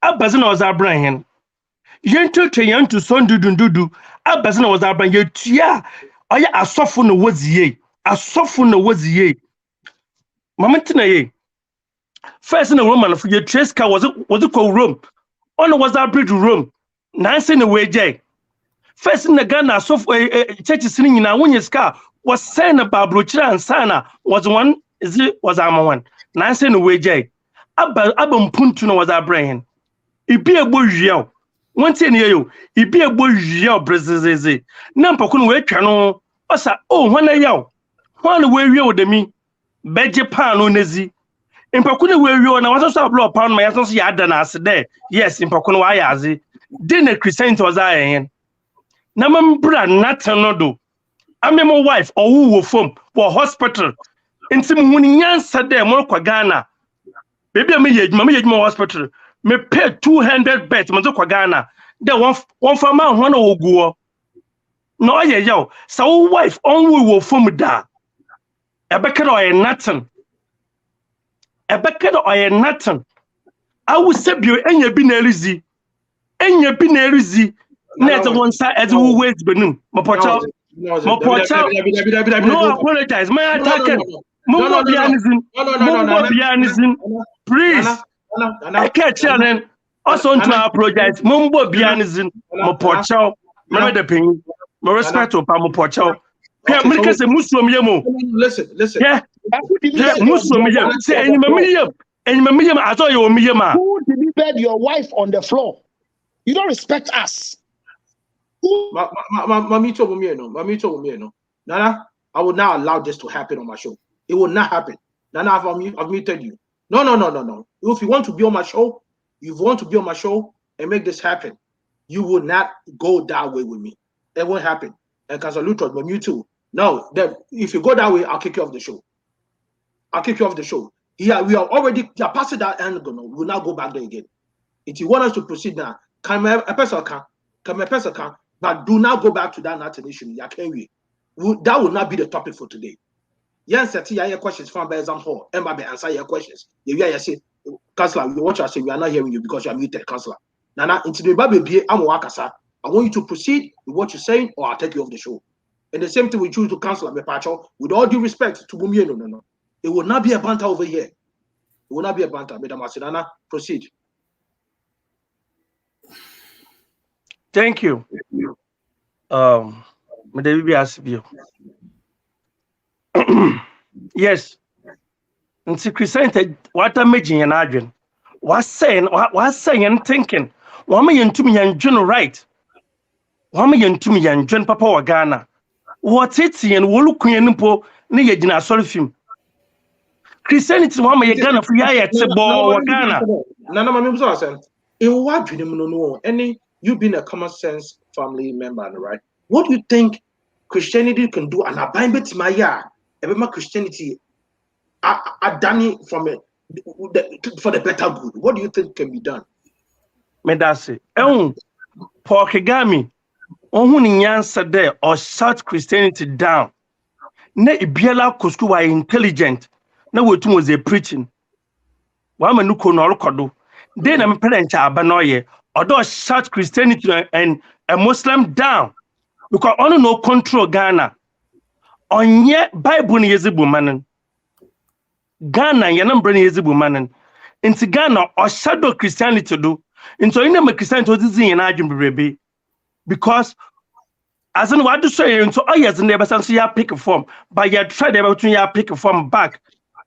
Abazin was Abraham. Yentu to yentu son dudu. Abazin was Abraham. Yetia. Aya asofu no waziye. Asofu no waziye. Mamatina ye. First in the Roman for your trace car was it called Rome. On was that bridge Rome. Nancy in the way jay. First in the Ghana soft church sitting in a winner's car was saying about Bruchira and Sana was one was Ama one. Nancy in the way jay. Abam Puntuno was our brain. It be a bourgeois. One thing you, it be a bourgeois Brazil. Nampa couldn't wait canoe. Osa, oh, when I yell. One way you with me. Beje pan on Nezi. In Pakuna where you and I was also blow upon my associate yadan as there. Yes, in Pakuna Wayazi. Dinner Christianity was I in. Namambra Natanodo. I'm my wife or who will form for hospital. In some winning answer there, more Ghana. Baby, I'm a hospital. Me pay 200 bets, Mazo Ghana. There one for man, one will go. No, yeah, so wife only will form da. A bucket or a nothing. A bucket or a nothing. I will send you any binarizi. Any binarizi. Net one side as we wait benum. Mapocha. No apologize. My attack. Mumbo Bianism. Please. I can't challenge. Also to apologize. Mumbo Bianism. Mapocha. Remember the pain. My respect to Pamopocha. Listen. Yeah. Muslim. Say any million. I thought you were million. Who delivered your wife on the floor? You don't respect us. Nana, I would not allow this to happen on my show. It will not happen. Nana, I've muted you. No. If you want to be on my show, and make this happen. You will not go that way with me. It won't happen. And Council Luther, but you too. No, then if you go that way, I'll kick you off the show. I'll kick you off the show. Yeah, we are already past that and we'll not go back there again. If you want us to proceed now, come a person can, but do not go back to that nation. That will not be the topic for today. Yes, your questions from by example, and by answer your questions. You say, Councillor, you watch us say we are not hearing you because you are muted, Councillor. Nana, into the baby, I'm Wakasa. I want you to proceed with what you're saying, or I'll take you off the show. And the same thing we choose to Councillor Mepacho, with all due respect to Bumi, no. It will not be a banter over here. It will not be a banter. Madam Asinana, proceed. Thank you. Yes. And see, Christianity, what I'm making an argument. What's saying and thinking. Why me and to me and John right? Why me and to me and John Papa wa Ghana? What's it and Wolu Kuyanpo near Gina Solifim? Christianity, why me Ghana for ya or Ghana? Nana, my member, in what you know, any you being a common sense family member, right? What do you think Christianity can do? And I bind it my yard, every Christianity, I done it from it for the better good. What do you think can be done? Medase, Paul Kagame, on who answer there or shut Christianity down. Ne Ibiala Kusku were intelligent. No, what was a preaching. Wamanuko no Kodo. Then I'm parent Abanoye, although shut Christianity and a Muslim down. Because on no control Ghana. On yet Bible Yezibu Manan. Ghana, Yanam Yezibu Manan. Into Ghana or shadow Christianity do. Into in a Christianity was in Ajum because as in what to say into all years never since you pick a form, but you tried to pick a form back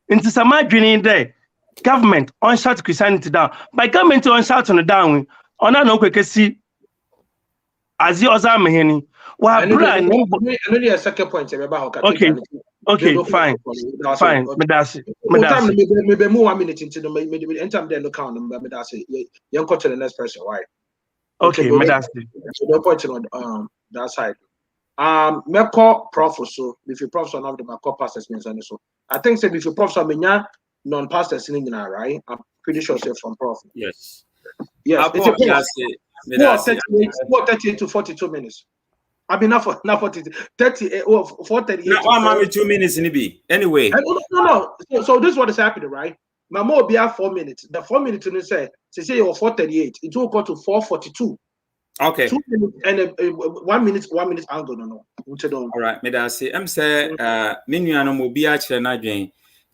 into some margin there. Government on shut Christianity down. By government on shut on the down, on an okay see as you as I'm here. Well, a second point about okay, fine. Medasi. Maybe more 1 minute into the end time. Then look count them. Medasi. You go to the next person, right? Okay, Medasi. So no point on that side. Me call prof so if you prof one of them call pastors means and so. I think say if you prof so menya non-pastors in England, right? I'm pretty sure say from prof. Yes. Yes. It's a 38 to 42 minutes. I mean, not 40, 30, 438. No, I'm 2 minutes in be. Anyway. No. So this is what is happening, right? My more be 4 minutes. The 4 minutes in say you're 438. It will go to 442. Okay. 2 minutes and 1 minute angle. No. All right. May I say, I'm saying,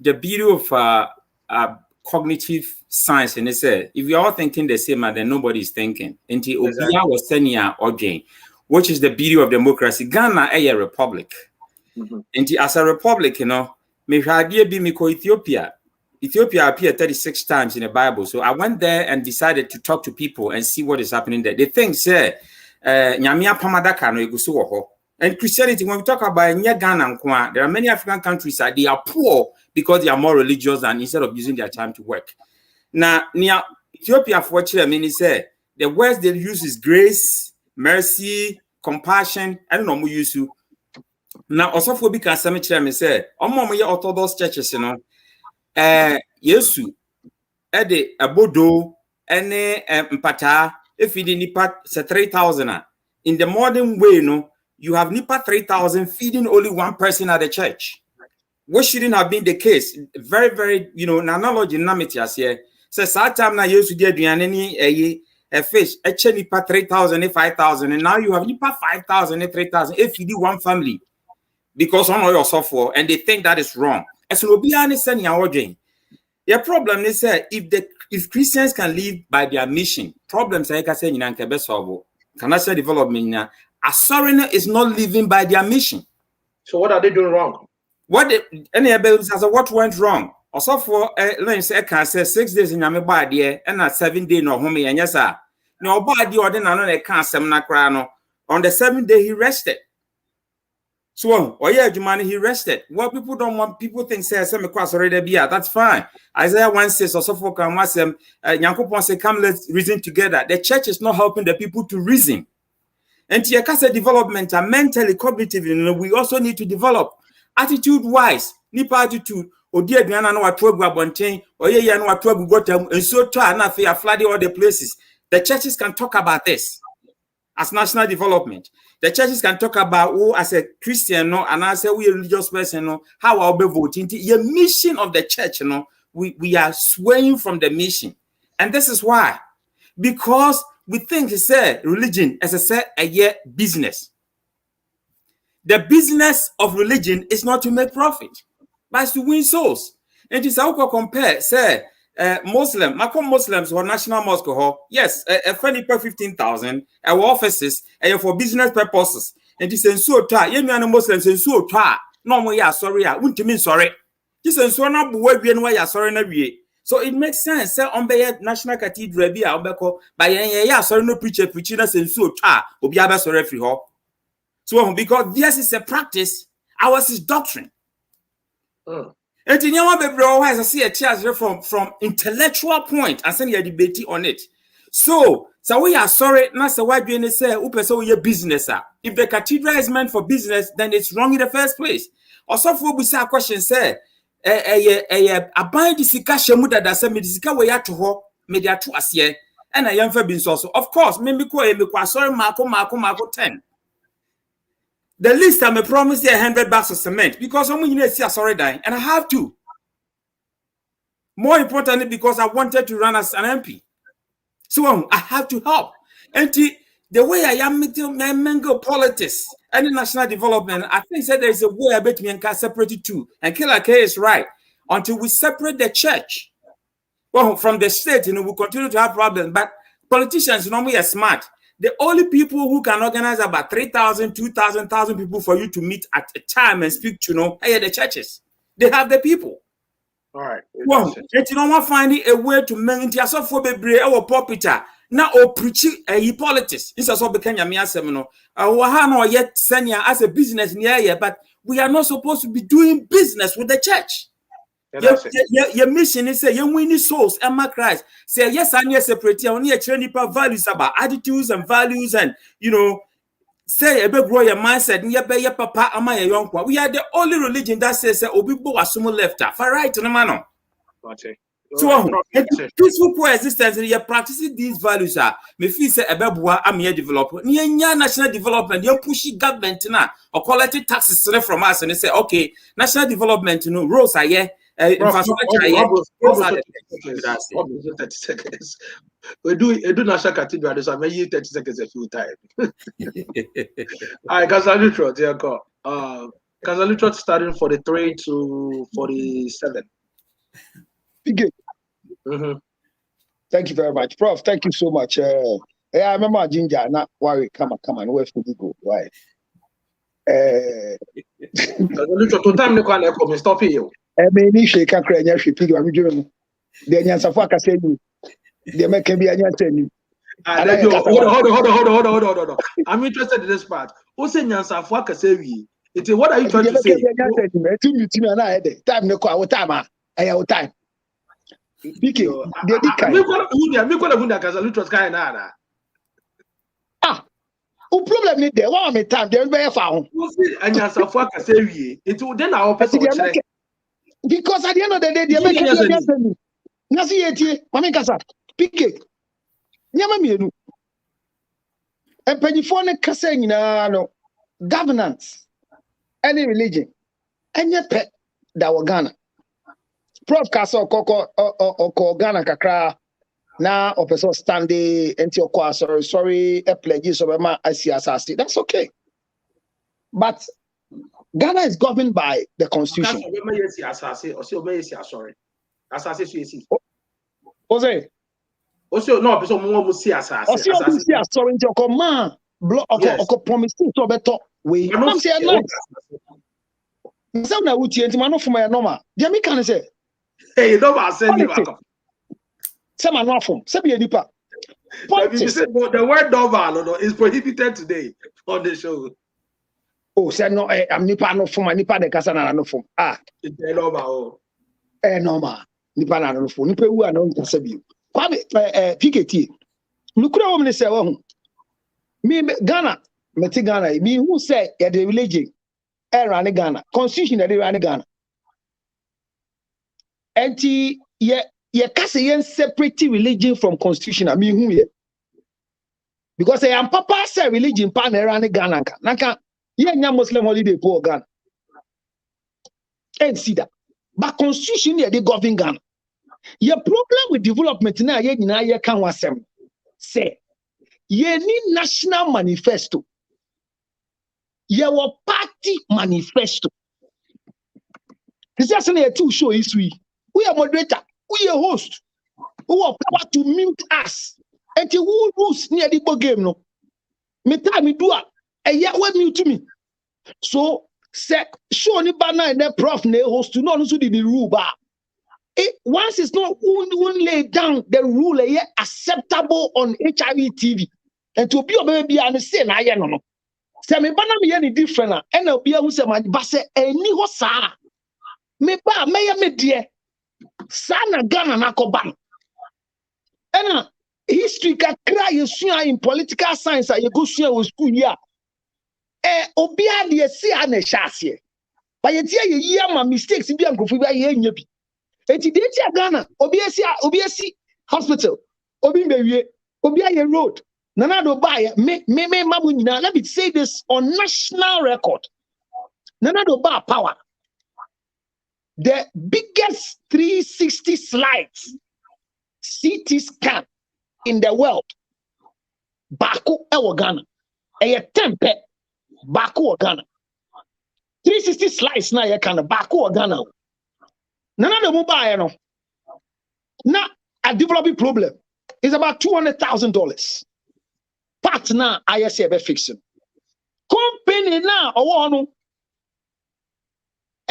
the beauty of cognitive science, and it's if you're all thinking the same, then nobody is thinking. Until Obia was 10 years again. Which is the beauty of democracy. Ghana is a republic. And as a republic, you know, Ethiopia. Ethiopia appeared 36 times in the Bible. So I went there and decided to talk to people and see what is happening there. The thing say, Nyamia Pamadaka no Egusuho. And Christianity, when we talk about Ghana, there are many African countries that they are poor because they are more religious than instead of using their time to work. Now, Ethiopia, for what I mean, is the words they use is grace, mercy, compassion. I don't know who used to. Now, also for big cemetery, me say, my Orthodox churches, you know, Yesu, Ede Abodo, Ene Mpata, if you didn't say 3,000. In the modern way, you know, you have nipa 3,000 feeding only one person at the church. What shouldn't have been the case? Very, very, you know, analogy namitias here. So, Satam na Yesu did a fish, a nipa 3,000 and 5,000, and now you have nipa 5,000 and 3,000 if you do one family because on all your software, and they think that is wrong. As will be honest, your problem is if Christians can live by their mission, problems like I said in Ankebesovo, financial development, a foreigner is not living by their mission. So what are they doing wrong? What went wrong? Also for I can say 6 days in Yami body and 7 days no home and yes, sir. No body or then I can't say on the 7th day he rested. So, oh yeah, Jumani, he rested. Well, people don't want, people think, say, that's fine. Isaiah 1 says, also for Kamasem, Yankopon say, come, let's reason together. The church is not helping the people to reason. And Tiakasa development and mentally, cognitively, we also need to develop attitude-wise, nipa attitude. Or dear Diana, no, I told Bontain, or yeah, no, I told Gotham, and so nothing are flooding all the places. The churches can talk about this as national development. The churches can talk about, oh, as a Christian, no, and as a religious person, no, how I'll be voting. The mission of the church, no, we are swaying from the mission. And this is why. Because we think it's a religion, as I said, a business. The business of religion is not to make profit, but it's to win souls. And it's how we compare, say, Muslim, Muslims or national mosque, yes, a funny per 15,000, our offices, for business purposes. And it's so tight, you know, Muslims and so tight. No more, yeah, sorry, I wouldn't mean sorry. This is so not where we are sorry, no way. So it makes sense. Say on the National Cathedral, be by yeah, sorry, no preacher preaching us and so tight, or be able to referee. So because this is a practice, ours is doctrine. And in your bro has a see a chance from intellectual point and send a debate on it. So we are sorry, not so why do say so your business. If the cathedral is meant for business, then it's wrong in the first place. Also, for we say a question, say a bind disika shamuda da say medisika we ya to ho media to asie and I am for being so. Of course, maybe sorry Marco 10. The least I'm a promise $100 of cement because I'm going to see a sorry dying, and I have to. More importantly, because I wanted to run as an MP. So I have to help. And the way I am meeting my mango politics and the national development, I think that there is a way I bet me and can separate it too. And Killer K is right. Until we separate the church, well, from the state, we continue to have problems. But politicians normally are smart. The only people who can organize about 3,000, 2,000, 1,000 people for you to meet at a time and speak to, the churches. They have the people. All right. Well, you don't finding a way to make it for the or popular. Now, or preaching a politics. This is what became your seminar. Yet senior as a business near, but we are not supposed to be doing business with the church. Your mission is say you win souls, Emma Christ. Say yes, and yes, separate only a training values about attitudes and values, and say a big royal mindset. Your papa, am I young one? We are the only religion that says Obibo asumo left for right no man. So peaceful coexistence, you practicing these values are me feel say a bebua am here development. Near national development, you pushy government now or collecting taxes from us and they say, okay, national development, roads are here. Infrastructure. 30 seconds. We do national cathedral, so I may use 30 seconds a few times. All right, Casalutro, dear God. Casalutro starting 43 to 47. Thank you very much, Prof. Thank you so much. Yeah, I remember Ginger. Not worry, come on. Where should we go? Right. Casalutro, to time the one stop you. I mean, if you can't create any people, I'm doing the Nyansafa say you. The American be a Nyansen. Hold on. I'm interested in this part. Who say Nyansafa say we? What are you trying to say? Time no call time. I have time. PK, o problem is there. One time there be found. Nyansafa say we. Then our person because at the end of the day, they make it. Nasi eti, mami kasa, PK. Nyama mienu. Empanyifo ne kasa nyina no governance, any religion, any pet that was Ghana. Prof kasa oko Ghana kakra na opeso stande enti okwa sorry a pledge so be ma asiasasi. That's okay. But Ghana is governed by the constitution. Also, no, person more see assassin. Sorry, your command block or promise to better way. I'm saying no. Some na uti enti mano from my normal. Dia me can say. Hey, no ma send me back. Some are not from. Some be nipa. The word novel is prohibited today on the show. Oh, say no, I'm nipa no form, nipa de kasa na no form. Ah, it's normal. Normal. Nipa na no form. Nipa wu na nkasa bi. Kwame PKT. Nukura wo me say wo hu. Me Ghana, meti Ghana, me who say ya the religion run Ghana. Constitution dey run Ghana. Enti ye kase yen separate religion from constitution. I mean who ye? Because I am papa say religion pa na run Ghana nka. Naka ye nya Muslim holiday poor Ghana. And see that. But constitution ye dey govern Ghana. Your problem with development now ye nyina ye kan wasem. Say ye ni national manifesto. Your party manifesto. This is a two show history. We are moderator, we are host, who have power to mute us. And you who rules near the game no. Me time me do a year what mute me. So say show ni banner and the prof ne host to not also the rule bar. Once it's not one lay down the rule acceptable on HIV TV. And to be a baby and say na ya no. Say me banner me any different and I'll be who say man base any ho sa. Me ba me ya me dear. Sana Ghana na koban. Ena history ka cry yesua in political science you go sua with school here. Obia de see ha na hyaase. Ba ye tie ye ama mistakes bi ankofo bi aye nya bi. Enti de tie Ghana obi asi hospital. Obi mewie, obi aye road. Nana do ba me mamu nyina. Let me say this on national record. Nana do ba power. The biggest 360 slides CT scan in the world. Baku ewo Ghana. Eye tempe. Baku o Ghana. 360 slides na ye kana Baku o Ghana. Nana de mobile no. Na a developing problem is about $200,000. Part na ISA be fixing. Company na owo no.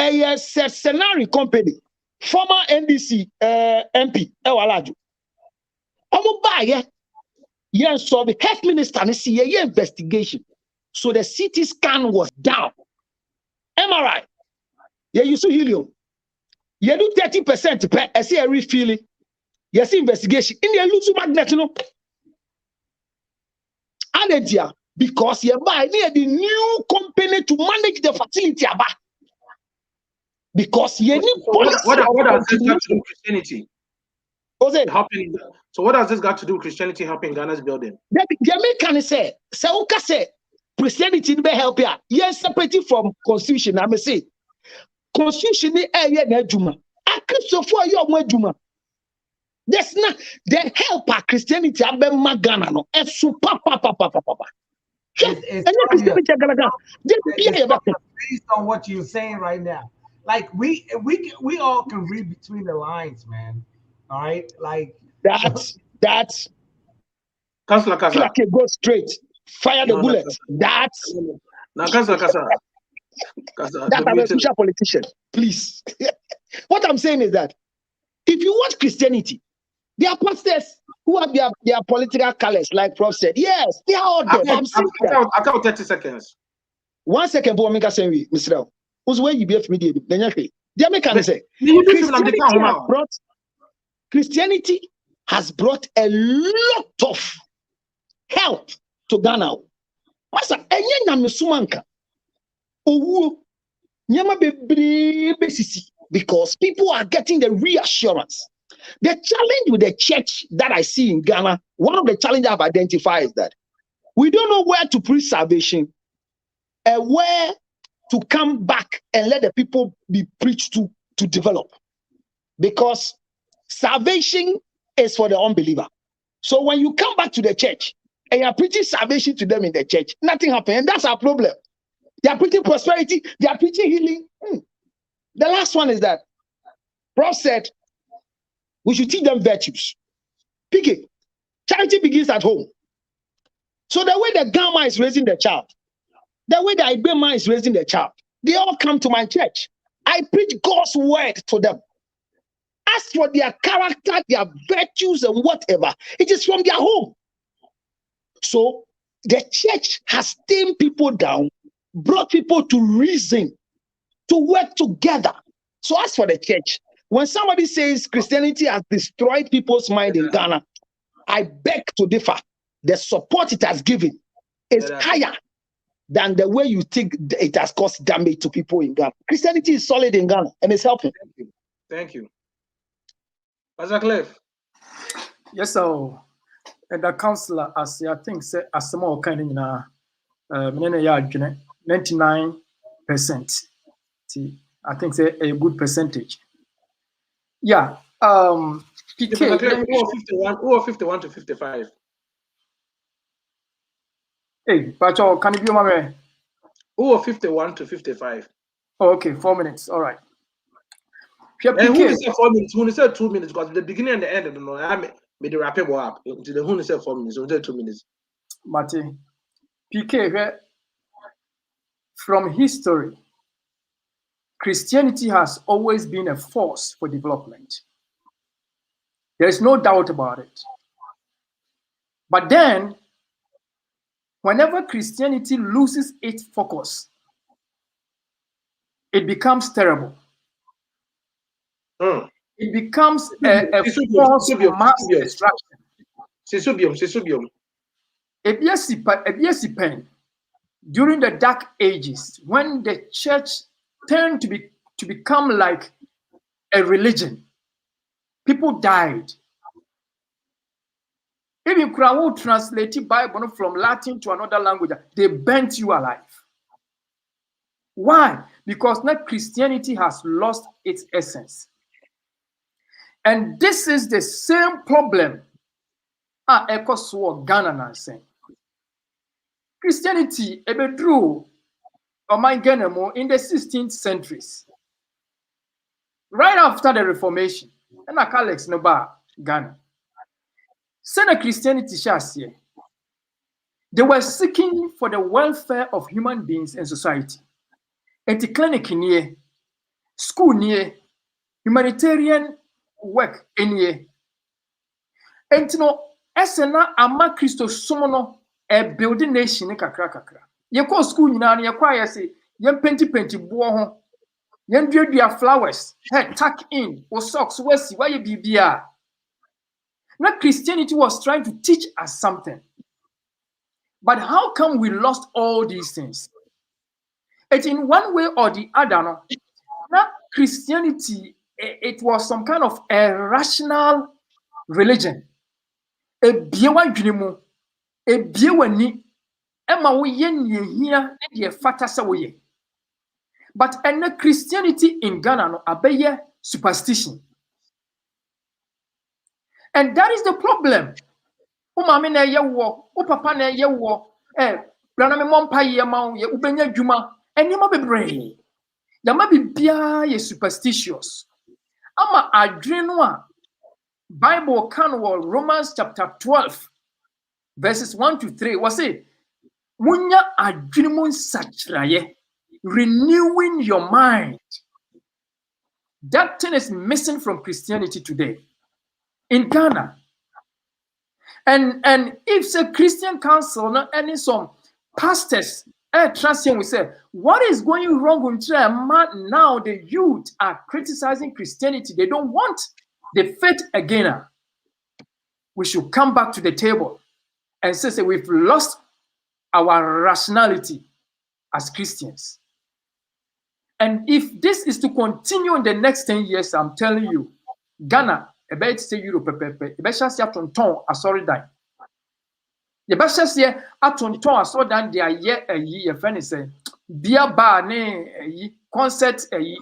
Eye scenario company. Former NDC MP Ewalaju. Omo ba ye. Yes, so the health minister and see a investigation. So the CT scan was down. MRI. Yeah, you see helium. You do 30% per I see a refilling. Yes, investigation. In the lose magnet, you know. And because you buy near the new company to manage the facility. Because you need what does this got to do with Christianity? Helping, so what does this got to do with Christianity helping Ghana's building? The American say Christianity be help ya. Yes, separated from constitution. I may say constitution ni eye na adwuma. A Christopher you mo adwuma. That's not the help Christianity abema Ghana no. E super papa. It's based on what you're saying right now. Like we all can read between the lines, man. All right, like that's Councilor Kasa. Like go straight, fire the bullet. That's now, Councilor Kasa. That's a social politician, please. What I'm saying is that if you want Christianity, there are pastors who have their political colors, like Prof said. Yes, they are all there. I count 30 seconds. 1 second, for me, Mr. Who's where you be for me? The American say Christianity has brought a lot of help to Ghana. Master, enye nyamesumanka owu nyama bebre besisi because people are getting the reassurance. The challenge with the church that I see in Ghana, one of the challenges I've identified is that we don't know where to preach salvation and where to come back and let the people be preached to develop. Because salvation is for the unbeliever. So when you come back to the church and you're preaching salvation to them in the church, nothing happens. And that's our problem. They are preaching prosperity. They are preaching healing. The last one is that Prof said we should teach them virtues. PK, charity begins at home. So the way the Gamma is raising the child, the way the Ibema is raising the child, they all come to my church. I preach God's word to them. As for their character, their virtues, and whatever, it is from their home. So the church has tamed people down brought people to reason, to work together. So as for the church, when somebody says Christianity has destroyed people's mind in Ghana, I beg to differ. The support it has given is higher than the way you think it has caused damage to people in Ghana. Christianity is solid in Ghana and it's helping. Thank you. Pastor Cliff. Yes, sir. And the councillor, as I think, said, as some more kind of 99%. I think say a good percentage. Yeah. PK, who are 51 to 55? Hey, Pacho, can you be my man? Who are 51 to 55? Oh, okay, 4 minutes. All right. And who said 4 minutes? Who said 2 minutes? Because the beginning and the end, I don't know. I made the rapid up. To the who said 4 minutes? Who said 2 minutes? Mate, PK, from history, Christianity has always been a force for development. There is no doubt about it. But then, whenever Christianity loses its focus, it becomes terrible. It becomes a force of mass destruction. During the Dark Ages, when the church turned to become like a religion, people died. Even Krawo translated Bible from Latin to another language, they burnt you alive. Why? Because now Christianity has lost its essence. And this is the same problem Ghana saying. Christianity ebedru Ghana in the 16th centuries. Right after the Reformation, and Alex Noba Ghana. Sena Christianity shasiye. They were seeking for the welfare of human beings and society. At the clinic near, school near, humanitarian work near. And esena ama Christo sumono a building nation kakra. Ye call school na ye kwa say ye penti bo ho. Ye dua flowers, head tuck in, or socks, wesi, why ye bibia. Now Christianity was trying to teach us something. But how come we lost all these things? It's in one way or the other. No? Now Christianity, it was some kind of a rational religion. A biewa dwinimu, a biewani, ema wo ye hia e fata se wo ye. But and Christianity in Ghana no abeye superstition. And that is the problem. O mama na ye wo, o papa na ye wo, brana me mompa ye ma ye ubenya dwuma, enema bebre. Ya ma bibia ye superstitious. Ama adwene a Bible can Romans chapter 12 verses 1 to 3 was say munya adwene mu nsakraye, renewing your mind. That thing is missing from Christianity today in Ghana. And if a Christian council and some pastors we say, what is going wrong with now? The youth are criticizing Christianity. They don't want the faith again. We should come back to the table and say we've lost our rationality as Christians. And if this is to continue in the next 10 years, I'm telling you, Ghana, about say Europe, sorry, die. The best year atonton aso dan de aye ayi ye friend say beer bar ne ayi concert ayi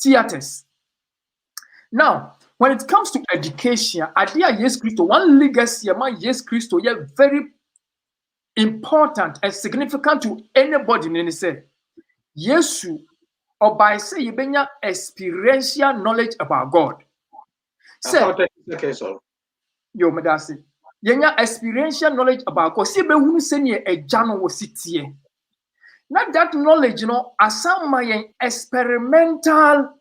theaters. Now, when it comes to education, idea yes Christo one legacy among yes Christo yeah very important and significant to anybody in say Yesu or by say you benya experiential knowledge about God. Say yo medasi yenya experiential knowledge about God. See be who say near a jano was sitie. Not that knowledge, you know, as some my experimental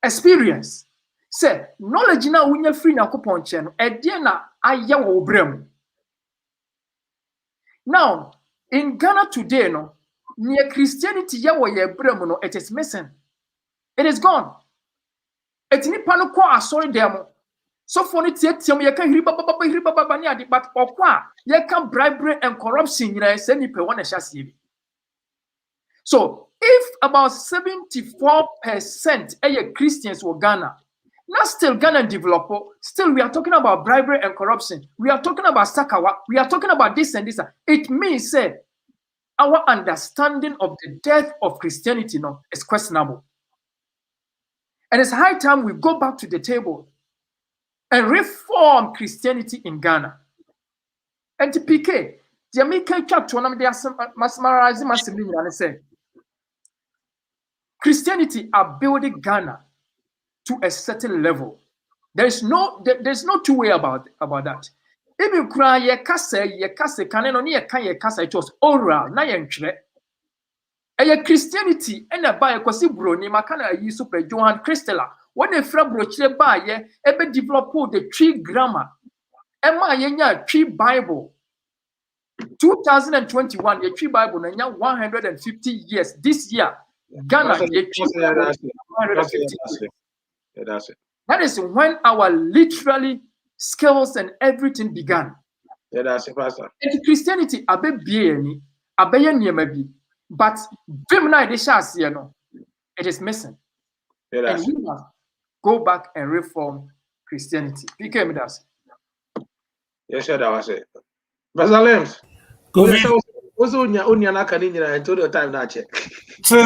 experience. Say knowledge na unya free na kuponche no e na aya wo brem. Now in Ghana today, no, near Christianity ya wo ye brem no, it is missing. It is gone. It ni pano kwa sorry demo. So for it yet ye can hiri baba ni adi, but okwa ye can bribery and corruption you say ni pe one shasi. So if about 74% of Christians were Ghana, now still Ghana developer, still we are talking about bribery and corruption. We are talking about Sakawa. We are talking about this and this. It means say our understanding of the death of Christianity now is questionable. And it's high time we go back to the table and reform Christianity in Ghana. And to PK, Jamaica chapter one of the masmarizing and say Christianity are building Ghana to a certain level. There's no two way about that. If you cry ye kase kaneno ni ye kan ye kasa, it was oral na ye ntwere. Eye Christianity and a buy kwasi bro ni makana yi super Johann Christela. When a fra bro chire ba ye ebe develop the tree grammar. Emma ye nya tree Bible. 2021 ye tree Bible na nya 150 years this year. Ghana ye tree Bible 150 years. Yeah, that's it. That is when our literally skills and everything began. Yeah, that's it, Pastor. And Christianity, abe bieni, abe maybe, but it is missing. Yeah, and we must go back and reform Christianity. PK me that's. Yes, sir, that was it. Pastor Lems. Go ahead. Also, unya na kanini na told your time na check. So,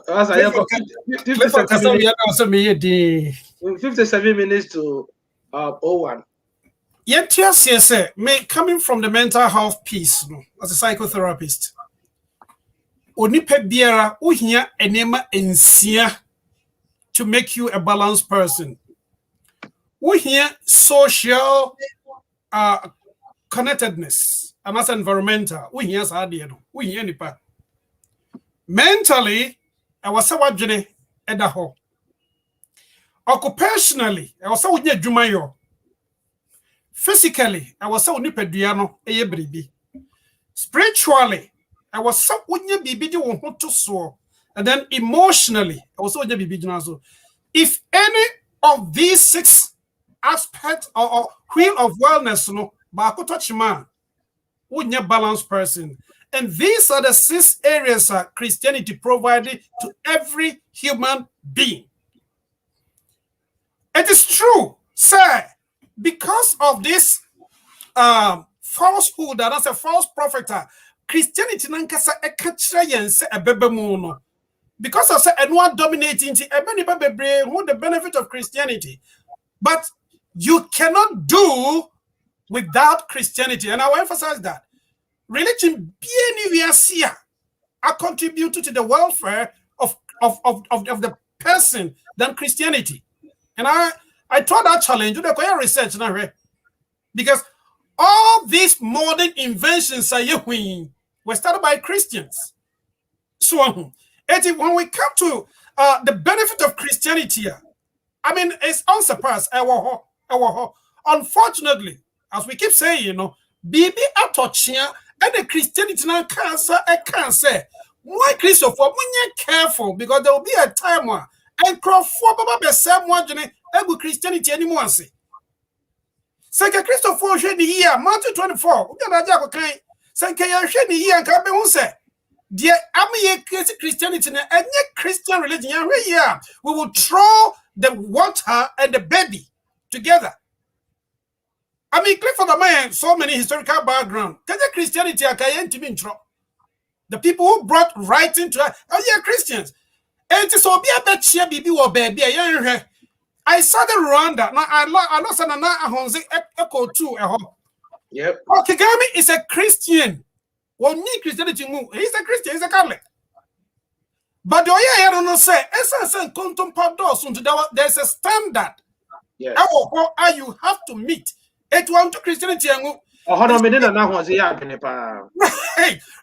As I have 57 minutes to 01. Yes, me coming from the mental health piece, no, as a psychotherapist. Onipe biara uhia enema ensia to make you a balanced person. Uhia social connectedness and as environmental. Uhia sadia no. Uhia nipa. Mentally, I was so wajene edaho. Occupationally, I was so wunye jumayo. Physically, I was so nipeduano eye bribi. Spiritually, I was so wunye bibi di wonhoto so. And then emotionally, I was so wunye bibi junazo. If any of these 6 aspects or wheel of wellness, no, ba man, wunye balanced person. And these are the 6 areas that Christianity provided to every human being. It is true, sir, because of this falsehood, that's a false prophet, Christianity nankasa ekatra yense ebebemu no. Because of say anyone dominating the benefit of Christianity. But you cannot do without Christianity. And I will emphasize that. Religion are contributed to the welfare of the person than Christianity. And I thought that challenge to the research now, because all these modern inventions were started by Christians. So when we come to the benefit of Christianity, I mean, it's unsurpassed. Unfortunately, as we keep saying, you know, Bibi atochia and the Christianity now can't say. Why Christopher, when you're careful, because there will be a time where and crop for the same one able Christianity anymore. Say Christopher shed the year, Matthew 24. Say year and come on say. Dear Christianity and Christian religion, we will throw the water and the baby together. I mean, click for the man, so many historical background. Christianity, the people who brought right into Christians. And it's so be a bet share baby or baby. I started Rwanda. Now I lost an echo too. Yep. Kagame is a Christian. Well, me Christianity move. He's a Christian, he's a Catholic. But the I don't know say, there's a standard. Yes. How you have to meet. It want to Christianity.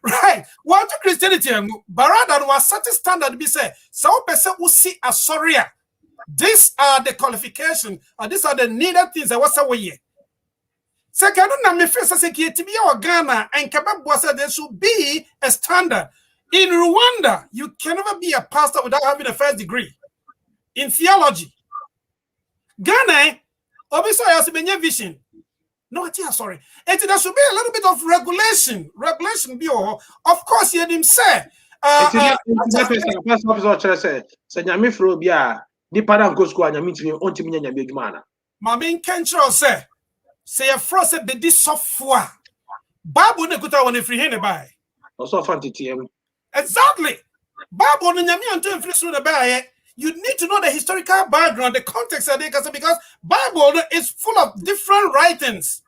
Right. What to Christianity? Barada was such a standard be say, some person who see a soria. These are the qualifications, and these are the needed things that was away. Second, na me face say kietimi or Ghana and Kababwa said there should be a standard. In Rwanda, you can never be a pastor without having a first degree in theology. Ghana, obviously, has a vision. No, sorry. And there should be a little bit of regulation. Regulation, of course, you didn't say. My main control say a frost be this software. Bible ne kuta woni free hen by. Also fanti TM. Exactly. Bible ne nyame anto free so the by. You need to know the historical background, the context of it, because Bible is full of different writings.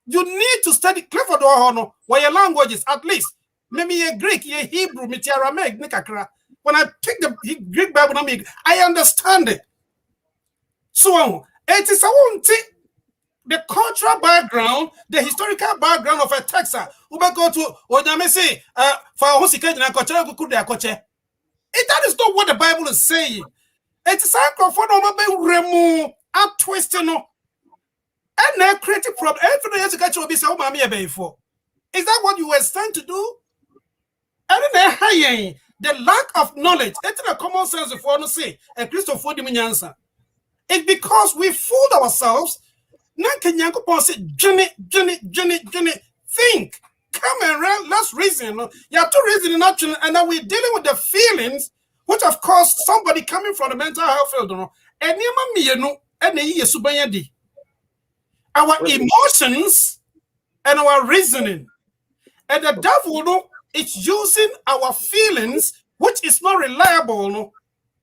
You need to study Clifford Ohono, where your languages, at least. Maybe a Greek, a Hebrew, Aramaic, Nikakra. When I pick the Greek Bible, I understand it. So it is the cultural background, the historical background of a text. We go to Onyamese for that is not what the Bible is saying. It is a twisting. And creative problem. Is that what you were trying to do? And then the lack of knowledge. It's a common sense if you say a Christopher Diminyansa. It's because we fooled ourselves. Think. Come and let's reason. You have to reason in action, and then we're dealing with the feelings, which of course somebody coming from the mental health field. Our emotions and our reasoning. And the devil is using our feelings, which is not reliable,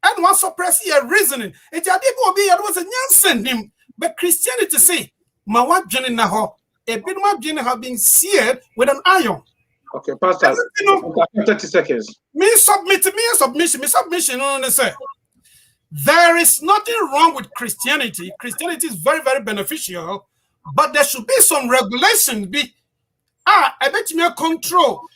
and one suppress your reasoning. It was a nonsense him. But Christianity say, "Mawa jeni naho, a bit more jeni have been seared with an iron." Okay, Pastor. 30 seconds. Me submission. Say, there is nothing wrong with Christianity. Christianity is very, very beneficial, but there should be some regulation. I bet you control.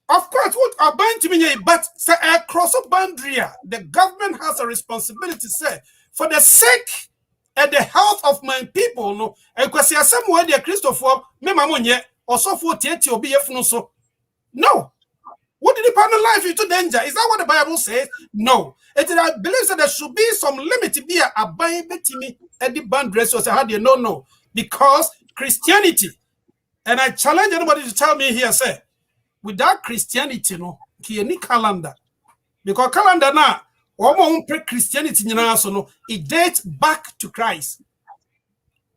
Of course, what are bound to me, but say across a boundary, the government has a responsibility, say, for the sake and the health of my people, no, and because there are some way they Christopher, me mamunye, or so for Tieti or BF no so. No. What did the panel life into danger? Is that what the Bible says? No. It is, I believe that there should be some limit to be a me and the boundaries. So how do you know? No. Because Christianity, and I challenge anybody to tell me here, say, without Christianity, no, any calendar. Because calendar now, Christianity, no, it dates back to Christ.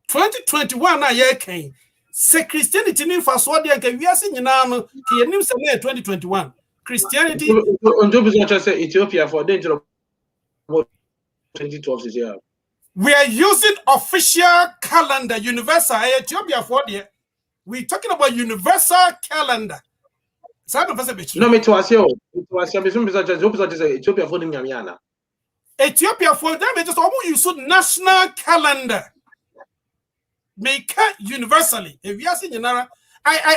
2021 na year came. Say Christianity in for so we are seeing now 2021. Christianity on job is say Ethiopia for danger of 2012 year. We are using official calendar, universal Ethiopia for there. We're talking about universal calendar. No, me to us here. Ethiopia for them. Ethiopia for them, it just almost use national calendar. Make universally. If you are seeing I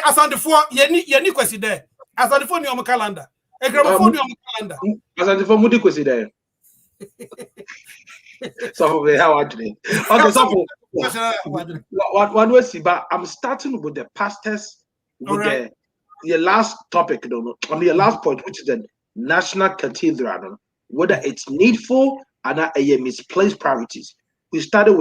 as on the four, you question there. As on the phone, your calendar. A gramophone, your calendar. As on the phone, Moody question there. So how actually? Okay, so what was see? But I'm starting with the pastors with the last topic, on the last point, which is the national cathedral, whether it's needful and misplaced priorities. I'm starting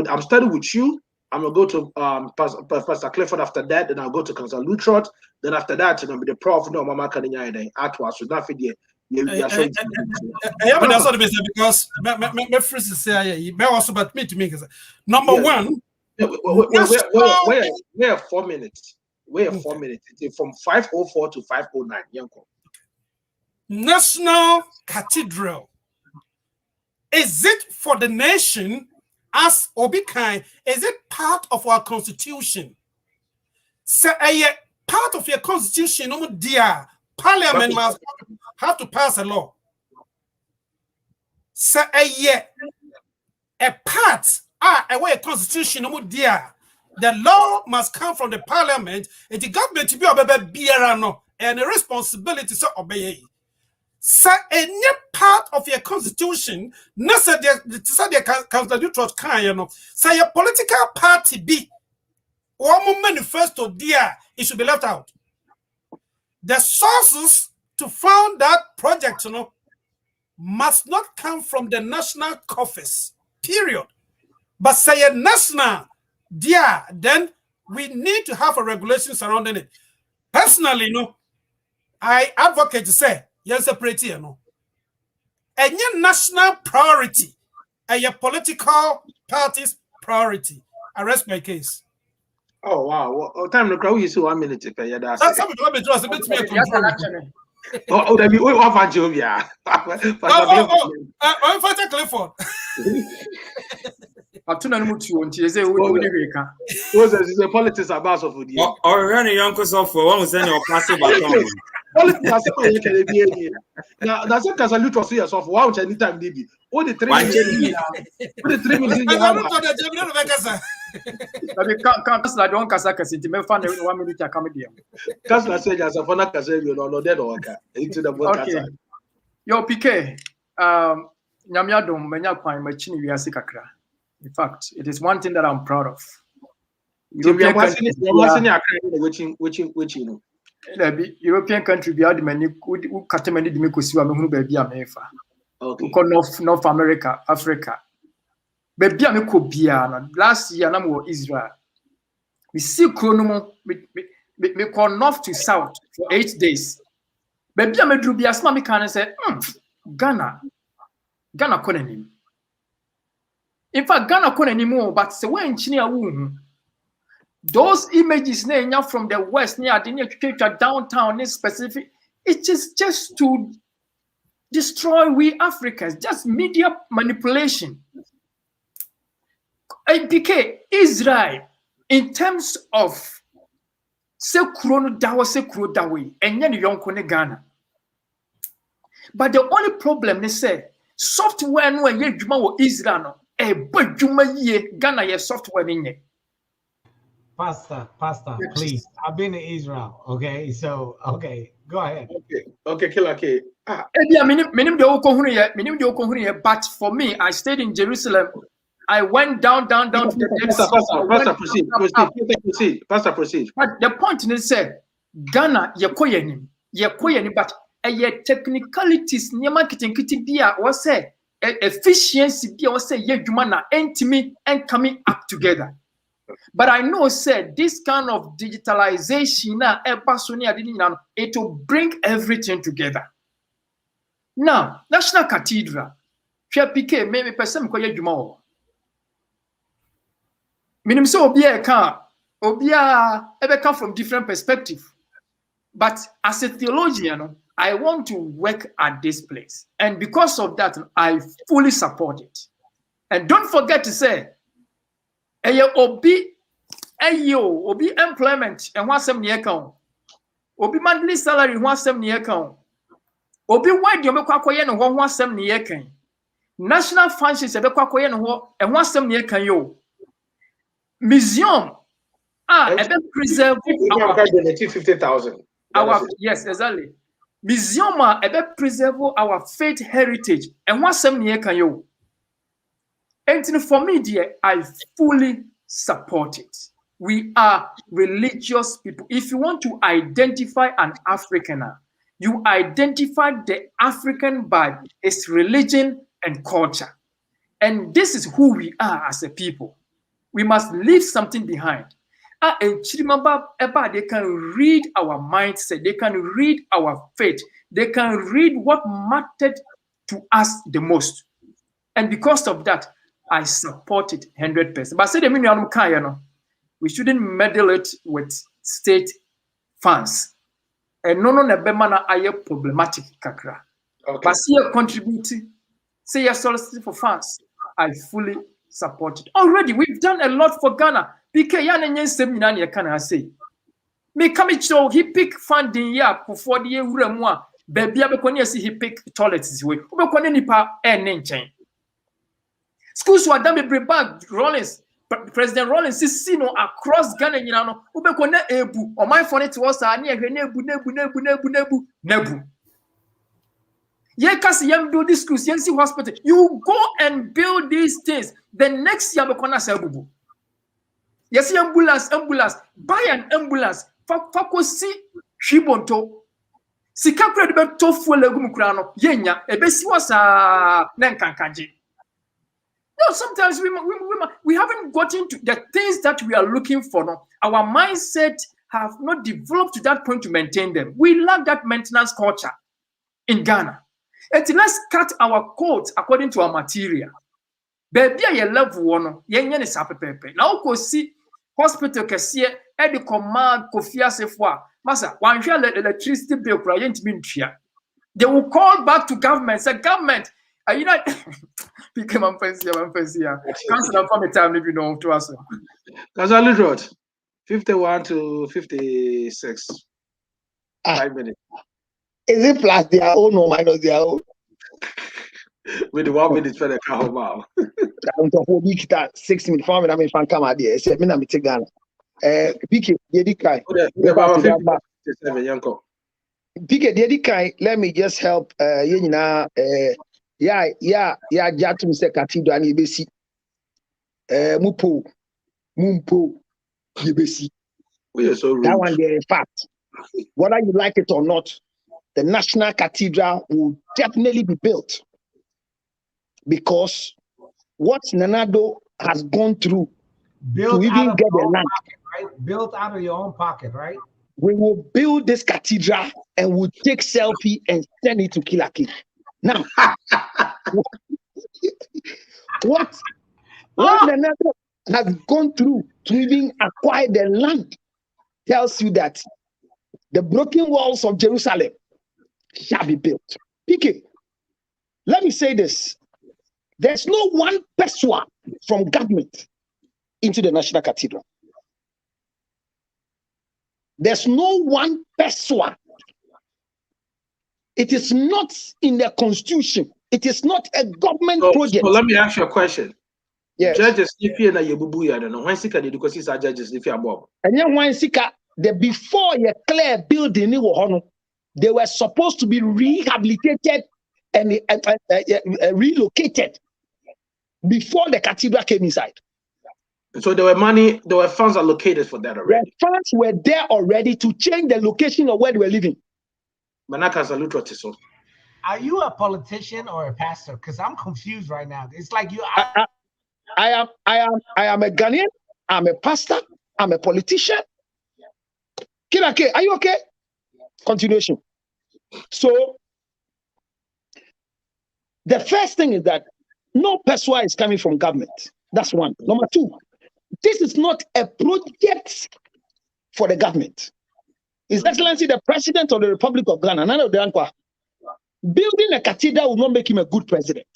with you. I'm gonna go to Pastor Clifford after that, then I'll go to Council Lutrot. Then after that, it'll be the prof. No, Mama Kaninya Atwa. So nothing there. Because my friends say also but me to make number one. We're 4 minutes. We're 4 minutes. It's from 5:04 to 5:09. National Cathedral. Is it for the nation? As Obikai, is it part of our constitution? So, part of your constitution, dear Parliament must have to pass a law. So, a part, a constitution, dear. The law must come from the Parliament, and the government to be obeyed, and the responsibility to obey. So any part of your constitution, not say the council trust can, say your political party be One manifesto there, it should be left out. The sources to fund that project, must not come from the national coffers, period. But say a national, there, then we need to have a regulation surrounding it. Personally, I advocate to say, yes, separate here, a national priority, a political party's priority. I rest my case. Oh wow! Well, time to crowd you so 1 minute. Yeah, that's it. Some people just a bit me control. Oh, that be what for Jovia? I'm Father Clifford. Atuna no mutu onti eze wo ni hweka. Those are politics about of the. Or run a young cause of one was any passive baton. Politics are so you can be. Now that's a salute to yourself. Wow, anytime baby. What the 3 million? What the 3 million? I don't know the German Vekasa. Kansla don kasa kasi ti me fa na 1 minute akamedi. Kansla say just for na kasa you no dead or waka. Into the okay. Yo PK nyame adom manya kwan machi ni wiase kakra. In fact, it is one thing that I'm proud of. European country be had many who cut many democracy and who be America. North America, Africa. Baby America Biana. Last year, I'm Israel. We see chronomo, we call north to south for 8 days. Baby America be as mama can say, Ghana konenim. In fact, Ghana couldn't anymore, but so when those images from the west near the downtown is specific, it is just to destroy we Africans, just media manipulation. It became Israel in terms of sekuro dawe, and then young Ghana. But the only problem is say software no ye djuma Israel. Ghana your software in Pastor, please. I've been to Israel. Okay, so go ahead. Okay, killer K. But for me, I stayed in Jerusalem. I went down to the proceed. Pastor, proceed. But the point is said, Ghana yekoyenim, but a technicalities near marketing kitibia was said. Efficiency be also yedumana intimate and coming up together. But I know said this kind of digitalization it will bring everything together. Now, National Cathedral, PK maybe person ko yeduma. Minim so obia come from different perspective. But as a theologian, I want to work at this place. And because of that, I fully support it. And don't forget to say, obi employment and what's some near account. Obi monthly salary what's some near account. Obi wide you make and what's some near account. National functions and what's some near account. Museum preserve 50,000. Yes, exactly. Museum preserve our faith heritage and what some near can you. And for me, dear, I fully support it. We are religious people. If you want to identify an Africaner, you identify the African by its religion and culture. And this is who we are as a people. We must leave something behind. And they can read our mindset, they can read our faith, they can read what mattered to us the most. And because of that, I support it 100%. But say we shouldn't meddle it with state funds. And no nebemana aye problematic kakra. But see you contributing, say you're soliciting for funds. I fully support it. Already, we've done a lot for Ghana. PK yan enye nsem nyina ne ka na say me come show he pick funding ya for the ewura mu a baabia be koni asi he pick toilets we be koni nipa ene nchen schools were done be bag Rollins President Rollins see no across Ghana nyina no be koni ebu o man for it was a na ehwe nebu ye kasi yam do this schools yensi hospital you go and build these things the next year be koni asa bubu. Yes, ambulance. Buy an ambulance. Fako si shibonto. Sika kura de beto fuel egum kura no. Yenya. Ebesi wasa nenkankaji. No, sometimes we haven't gotten to the things that we are looking for. No? Our mindset have not developed to that point to maintain them. We lack that maintenance culture in Ghana. And let's cut our coats according to our material. Baby, you level one, yen is a pepe. Now, go see hospital kesiye, edi command kofia sefwa. Masa, one share electricity bill, client mintia. They will call back to government, say, government, are you not? Became a fancy. Council from the time, if you know to us. Kazali Road, 51 to 56. 5 minutes. Is it plus their own or minus their own? With the 1 minute for the car mile. I'm talking week that 6 minutes. 4 minutes. I'm in come out there. Say, I'm take Ghana. PK, Dedikai. PK, Dedikai. Let me just help. You know, yeah. Jatum se Cathedral and Yebesi. Mumpo, Yebesi. That one there, in fact, whether you like it or not, the National Cathedral will definitely be built because what Nanado has gone through built to even get the land. Pocket, right? Built out of your own pocket, right? We will build this cathedral and we'll take selfie and send it to Kilaki. Now, what Nanado has gone through to even acquire the land tells you that the broken walls of Jerusalem shall be built. PK, let me say this. There's no one person from government into the National Cathedral. There's no one person. It is not in the constitution. It is not a government project. So let me ask you a question. Yes. Judges, if you na yebubu, I don't know. When sika did because are judges if you are Bob. And then when sika, the before you clear building, they were supposed to be rehabilitated and relocated before the cathedral came inside. So there were funds allocated for that already. The funds were there already to change the location of where they were living. Are you a politician or a pastor? Because I'm confused right now. It's like you. I am a Ghanaian. I'm a pastor. I'm a politician. Kilake, are you okay? Continuation. So the first thing is that no peswa is coming from government. That's one. Number two, this is not a project for the government. His Excellency, the President of the Republic of Ghana, none of the Ankwa, building a cathedral will not make him a good president.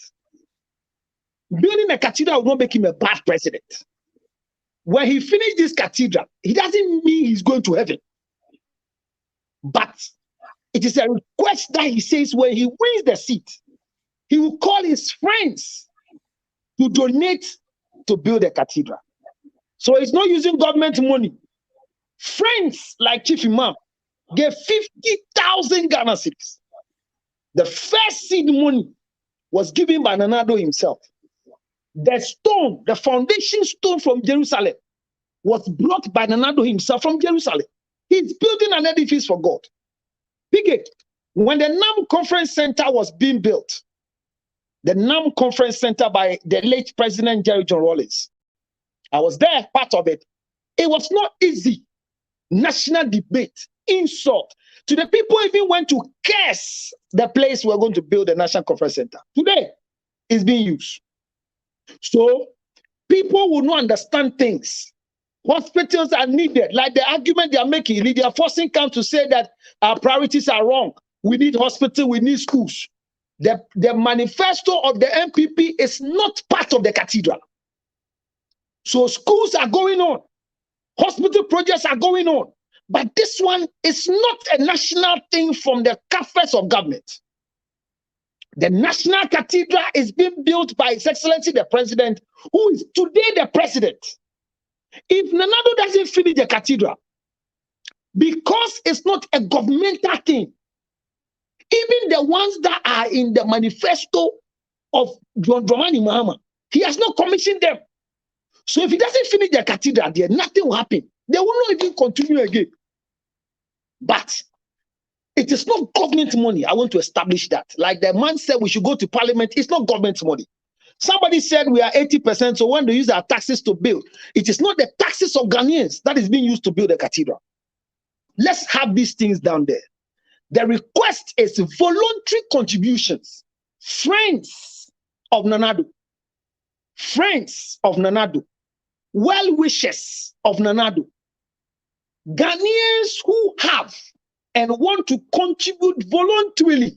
Building a cathedral will not make him a bad president. When he finished this cathedral, it doesn't mean he's going to heaven. But it is a request that he says when he wins the seat, he will call his friends to donate to build a cathedral. So he's not using government money. Friends like Chief Imam gave 50,000 Ghana cedis. The first seed money was given by Nanado himself. The stone, the foundation stone from Jerusalem, was brought by Nanado himself from Jerusalem. He's building an edifice for God. PK, when the NAM Conference Center was being built, the NAM Conference Center by the late President Jerry John Rawlings, I was there, part of it. It was not easy. National debate, insult. To the people even went to curse the place we're going to build the National Conference Center. Today, it's being used. So, people will not understand things. Hospitals are needed. Like the argument they are making, they are forcing camp to say that our priorities are wrong. We need hospitals, we need schools. The manifesto of the MPP is not part of the cathedral. So schools are going on. Hospital projects are going on. But this one is not a national thing from the coffers of government. The National Cathedral is being built by His Excellency the President, who is today the President. If Nanado doesn't finish the cathedral, because it's not a governmental thing, even the ones that are in the manifesto of John Dramani Mahama, he has not commissioned them. So if he doesn't finish the cathedral there, nothing will happen. They will not even continue again. But it is not government money. I want to establish that. Like the man said, we should go to parliament. It's not government money. Somebody said we are 80%, so when they use our taxes to build, it is not the taxes of Ghanaians that is being used to build the cathedral. Let's have these things down there. The request is voluntary contributions. Friends of Nanado, friends of Nanado, well-wishers of Nanado, Ghanaians who have and want to contribute voluntarily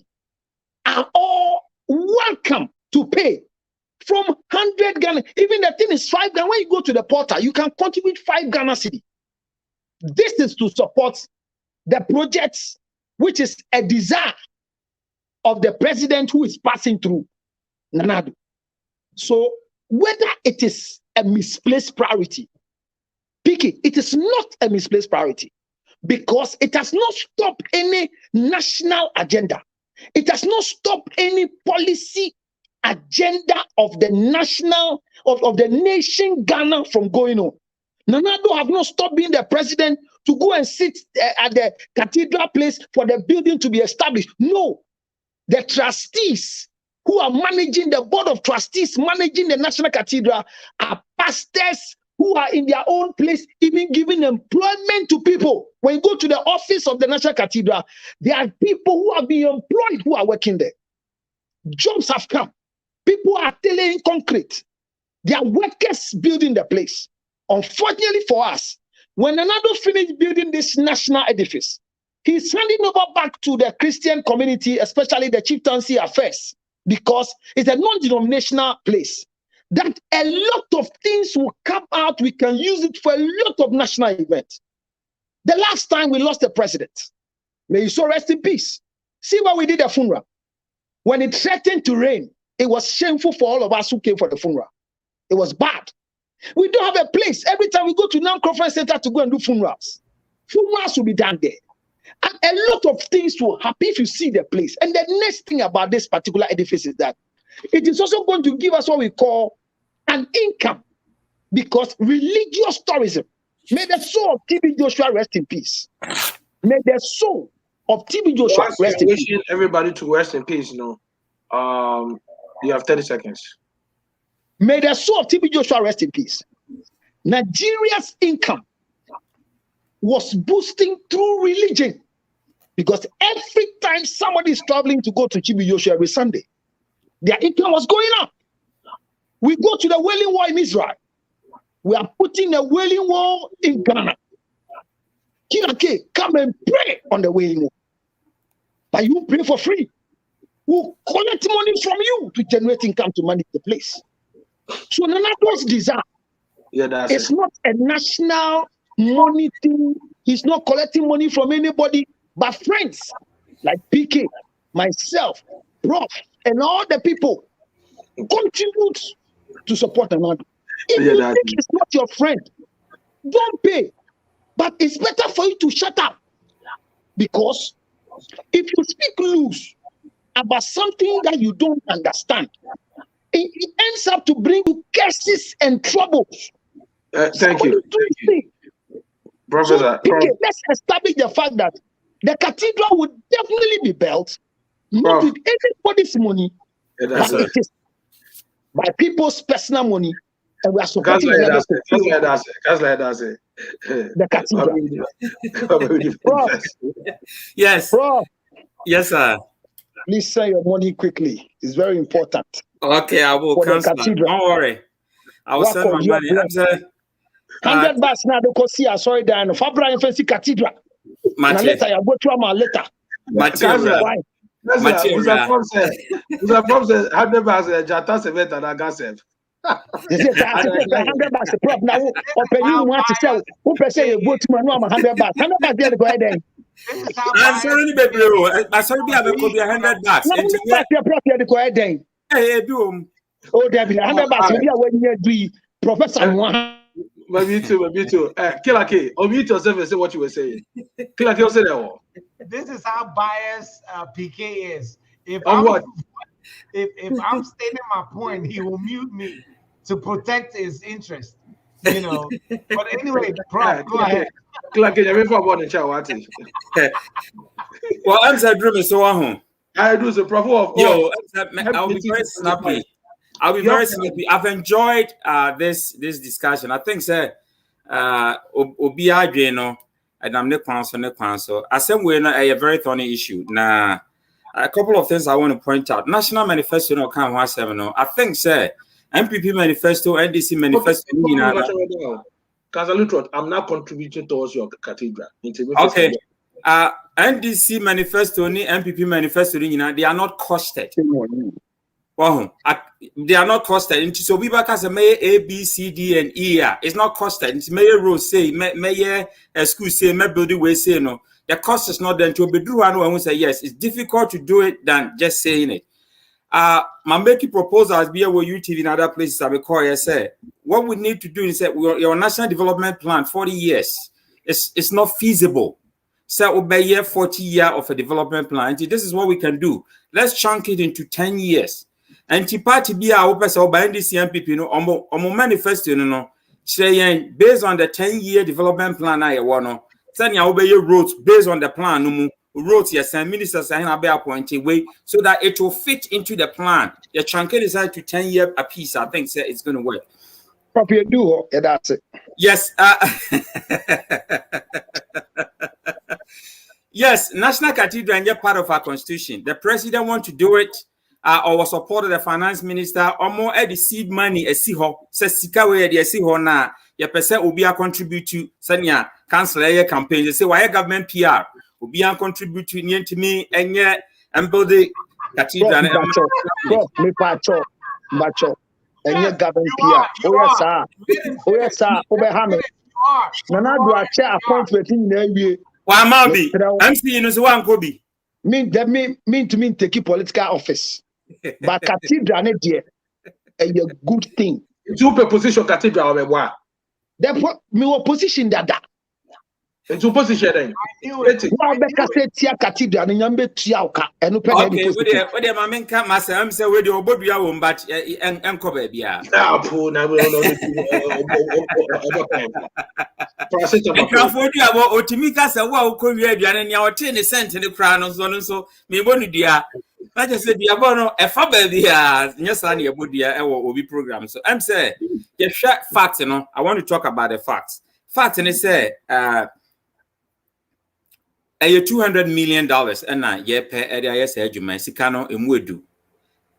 are all welcome to pay from 100 Ghana. Even the thing is 5 Ghana. When you go to the portal, you can contribute 5 Ghana cedi. This is to support the projects, which is a desire of the president who is passing through Nanado. So whether it is a misplaced priority, Piki, it is not a misplaced priority because it has not stopped any national agenda. It has not stopped any policy agenda of the national, of the nation Ghana from going on. Nanado have not stopped being the president to go and sit at the cathedral place for the building to be established. No, the trustees who are managing, the board of trustees managing the national cathedral are pastors who are in their own place, even giving employment to people. When you go to the office of the national cathedral, there are people who have been employed who are working there. Jobs have come. People are laying concrete. There are workers building the place. Unfortunately for us, when Nanado finished building this national edifice, he's handing over back to the Christian community, especially the chieftaincy affairs, because it's a non-denominational place. That a lot of things will come out. We can use it for a lot of national events. The last time we lost the president, may he so rest in peace. See why we did the funeral. When it threatened to rain, it was shameful for all of us who came for the funeral. It was bad. We don't have a place. Every time we go to non-conference center to go and do funerals, funerals will be done there. And a lot of things will happen if you see the place. And the next thing about this particular edifice is that it is also going to give us what we call an income, because religious tourism. May the soul of TB Joshua rest in peace. May the soul of TB Joshua rest in peace. Wishing everybody to rest in peace, you have 30 seconds. May the soul of TB Joshua rest in peace. Nigeria's income was boosting through religion, because every time somebody is traveling to go to TB Joshua every Sunday, their income was going up. We go to the Wailing Wall in Israel. We are putting a Wailing Wall in Ghana. Kinake, come and pray on the Wailing Wall. But you pray for free. We'll collect money from you to generate income to manage the place. So Nanado's desire is not a national money thing. He's not collecting money from anybody, but friends like PK, myself, Prof, and all the people contribute to support Nanado. If you think it's not your friend, don't pay. But it's better for you to shut up. Because if you speak loose about something that you don't understand, it ends up to bring you curses and troubles. Thank you. Professor, let's establish the fact that the cathedral would definitely be built, not with anybody's money, but it is by people's personal money, and we are supporting the cathedral. Prof. Yes. Prof. Yes, sir. Please send your money quickly. It's very important. Okay, I will cancel. Don't worry. I will send my money. 100 bucks now. They can see. Sorry, Dan. Fabra and fancy cathedral. Now later, I go to my letter. Material. From says 100 bucks. Jata seven and Agasef. 100 bucks. Prop now. Open you want to sell. Who per se you go to my 100 bucks. 100 bucks. There go ahead then. I'm sorry, baby. I'm sorry, I will copy 100 bucks. 100 bucks. Your prop here go ahead then. Hey, do. Oh, there be 100 bucks. We are when you do Professor Mohan. Me too. Killer K, unmute yourself and say what you were saying. Killer K, say that one. This is how biased PK is. If I'm stating my point, he will mute me to protect his interest. you know. But anyway, Prof, go ahead. Clark, you have about the child. Well, I'm saying, Drew, so on. I do the Prof. Yo, I'll be very snappy. I've enjoyed this discussion. I think, sir, Obi Adriano, and I'm not so I said we're not a very thorny issue. Now, a couple of things I want to point out. National Manifesto no can I think, sir, MPP manifesto, NDC manifesto. I'm not contributing towards your cathedral. Okay. NDC manifesto ni MPP manifesto they are not costed. Wow, they are not costed. So we back as a mayor A, B, C, D, and E. It's not costed. It's mayor road say, mayor school say, mayor building way say no. The cost is not there to be true. And we say yes, it's difficult to do it than just saying it. My making proposals be with UTV in other places. I call say what we need to do is say your national development plan 40 years. It's not feasible. So obey year 40 year of a development plan. This is what we can do. Let's chunk it into 10 years. And the party be our person by NDC MPP no omo manifesto no based on the 10-year development plan I want send ya obey roads based on the plan no roads yes and ministers are be appointed way so that it will fit into the plan. The chunk it inside to 10-year a piece. I think it's going to work. Probably do that's it. Yes. Yes, National Cathedral is part of our constitution. The president wants to do it, or was supported the finance minister, or more at the seed money, a siho, says Sikawe, the siho na, your percent will be a contribute to Sanya, cancel a campaign. They say, why government PR will be a contribute to me and yet, and build the cathedral. Macho, and your government PR. Oh, yes, sir. Oberhammer. Nana do a chair appointment in the why Malby? I'm seeing you one Kobe. Mean to take political office. But cathedral dear a good thing. Two position cathedral or therefore me position that. Two position then. Why said tia cathedral and yambe tiauka and open okay, what the man can't myself, I'm saying with your body but and cover beer. About Otimika said, well, Korea, and your 10 cent in the crown of so me one dear. I just said, Diabono, a faber dear, yes, I need a good dear will be programmed. So I'm saying, the facts, I want to talk about the facts. Facts, and they say, $200 million and I per area said you may Sikano and Wudu.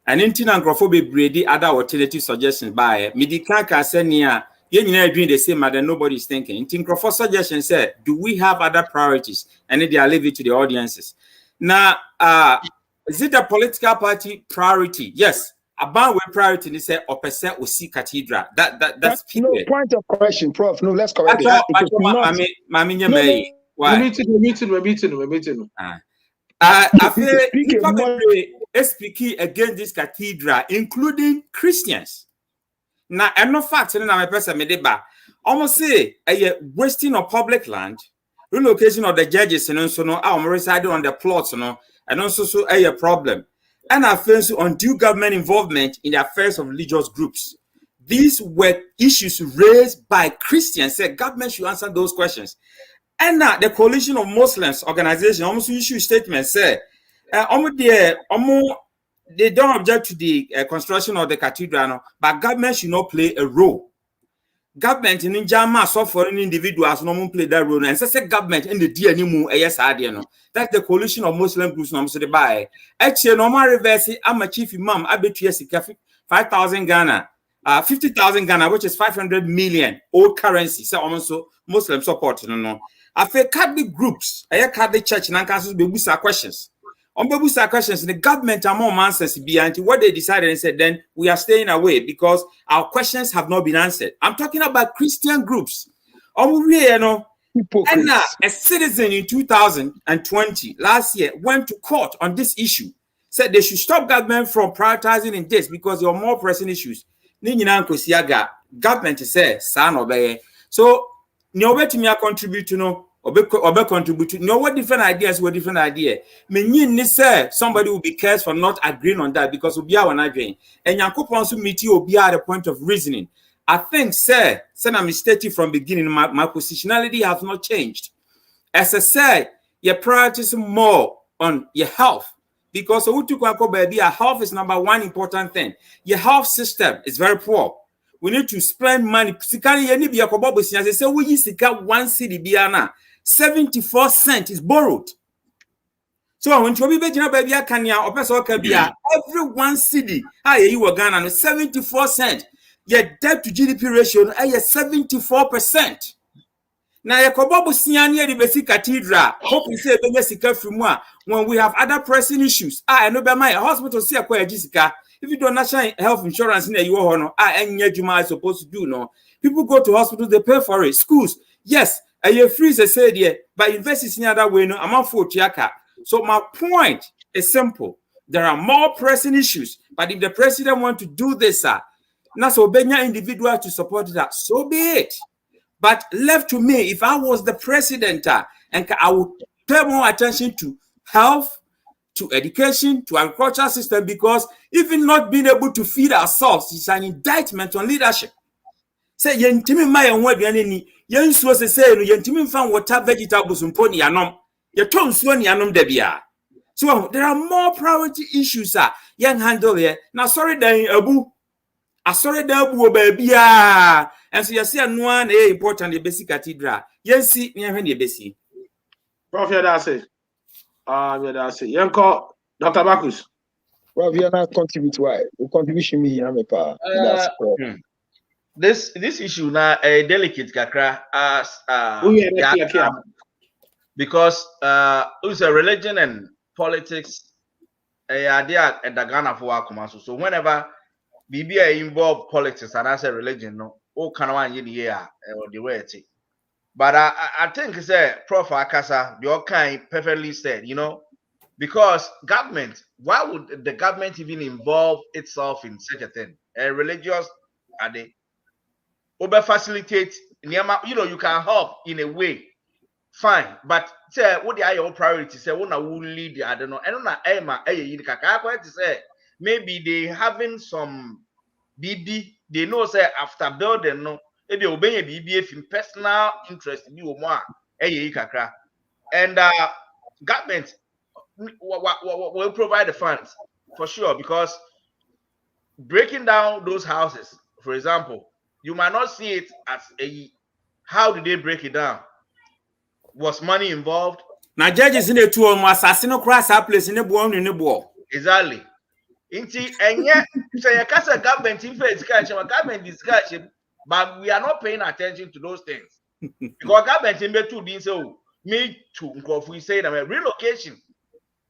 And in Tinangrophobia Brady, other alternative suggestions by Midikaka Senia. You know, doing the same matter, nobody's thinking. In Tinkrofo suggestion said, do we have other priorities? And then they are leave it to the audiences. Now, is it a political party priority? Yes. About with priority, they say, or percent will see cathedral. That's no point of correction, Prof. No, let's correct it. Why? We're meeting. I feel speaking against this cathedral, including Christians. Now, I'm not fact, and I'm a person medeba. Almost say a wasting of public land, relocation of the judges, and also no, I'm residing on the plots, and also a problem. And I feel undue government involvement in the affairs of religious groups. These were issues raised by Christians. Said government should answer those questions. And now the coalition of Muslims organization almost issue statements say, they don't object to the construction of the cathedral, but government should not play a role. Government in Jama, so foreign individuals no play that role, and say government in the DNU, yes, that's the coalition of Muslim groups. No, so they buy. Actually, normal reverse. I'm a chief imam. I bet you 5,000 Ghana, 50,000 Ghana, which is 500 million old currency. So also Muslim support. No. I feel Catholic groups, Catholic church, and councils be questions. On Bebusa questions, the government are more answers behind what they decided and said, then we are staying away because our questions have not been answered. I'm talking about Christian groups. And a citizen in 2020, last year, went to court on this issue, said they should stop government from prioritizing in this because there are more pressing issues. Government says, son obey. So, no to me contribute to no. Or contribute. No, what different ideas were different idea. Meaning, say somebody will be cursed for not agreeing on that because we are on agreeing. And Yankopon also meet you be at the point of reasoning. I think, sir, I'm stating from beginning, my positionality has not changed. As I said, you practice more on your health. Because baby, our health is number one important thing. Your health system is very poor. We need to spend money. Say we sika 1 cedi 74 cents is borrowed. So when you be baby every 1 cedi, you were Ghana 74 cents. Your debt to GDP ratio is 74%. Now your kobobo siani the basic cathedral. Hope we say sika from when we have other pressing issues. I know by my hospital see a Jessica. If you don't national health insurance in the you any Juma is supposed to do no. People go to hospitals, they pay for it. Schools, yes, you free say there, but invest in other way no amount for Chiaka. So my point is simple. There are more pressing issues, but if the president want to do this, now so Benya individual to support that, so be it. But left to me, if I was the president, and I would pay more attention to health, to education, to agricultural system, because even not being able to feed ourselves is an indictment on leadership. Say yentimi ma yenwa aduane ni yensuo se say no yentimi fan water vegetables mpo ni anom ye tonsuo ni anom da bia. So there are more priority issues yen handle here. Now sorry dan abu asori da abu oba and so you see one important the basic cathedral. Yensi ni ahwe ni besi. Prof that's it. That's it. Yanko Dr. Bacchus. Well, we are not contribute why. We contribution me this issue now a delicate kakra as because it's a religion and politics idea at the Ghana for our so whenever BBA involve politics and as a religion no all kind of or the way it. But I think it's a Prof Akasa the kind perfectly said, because government, why would the government even involve itself in such a thing? A religious are they over facilitate you can help in a way, fine, but say what are your priorities? Say what will lead I don't know. I don't know say maybe they having some BB, they know say after building no maybe obey a BB if in personal interest be more and government will provide the funds for sure, because breaking down those houses, for example, you might not see it as a how did they break it down? Was money involved? Now judges in the two of assassin cross our place in the born in the ball. Exactly. And yet, so you can't say government in discussion, government discussion, but we are not paying attention to those things. Because government in two didn't say, me too, if we say that relocation.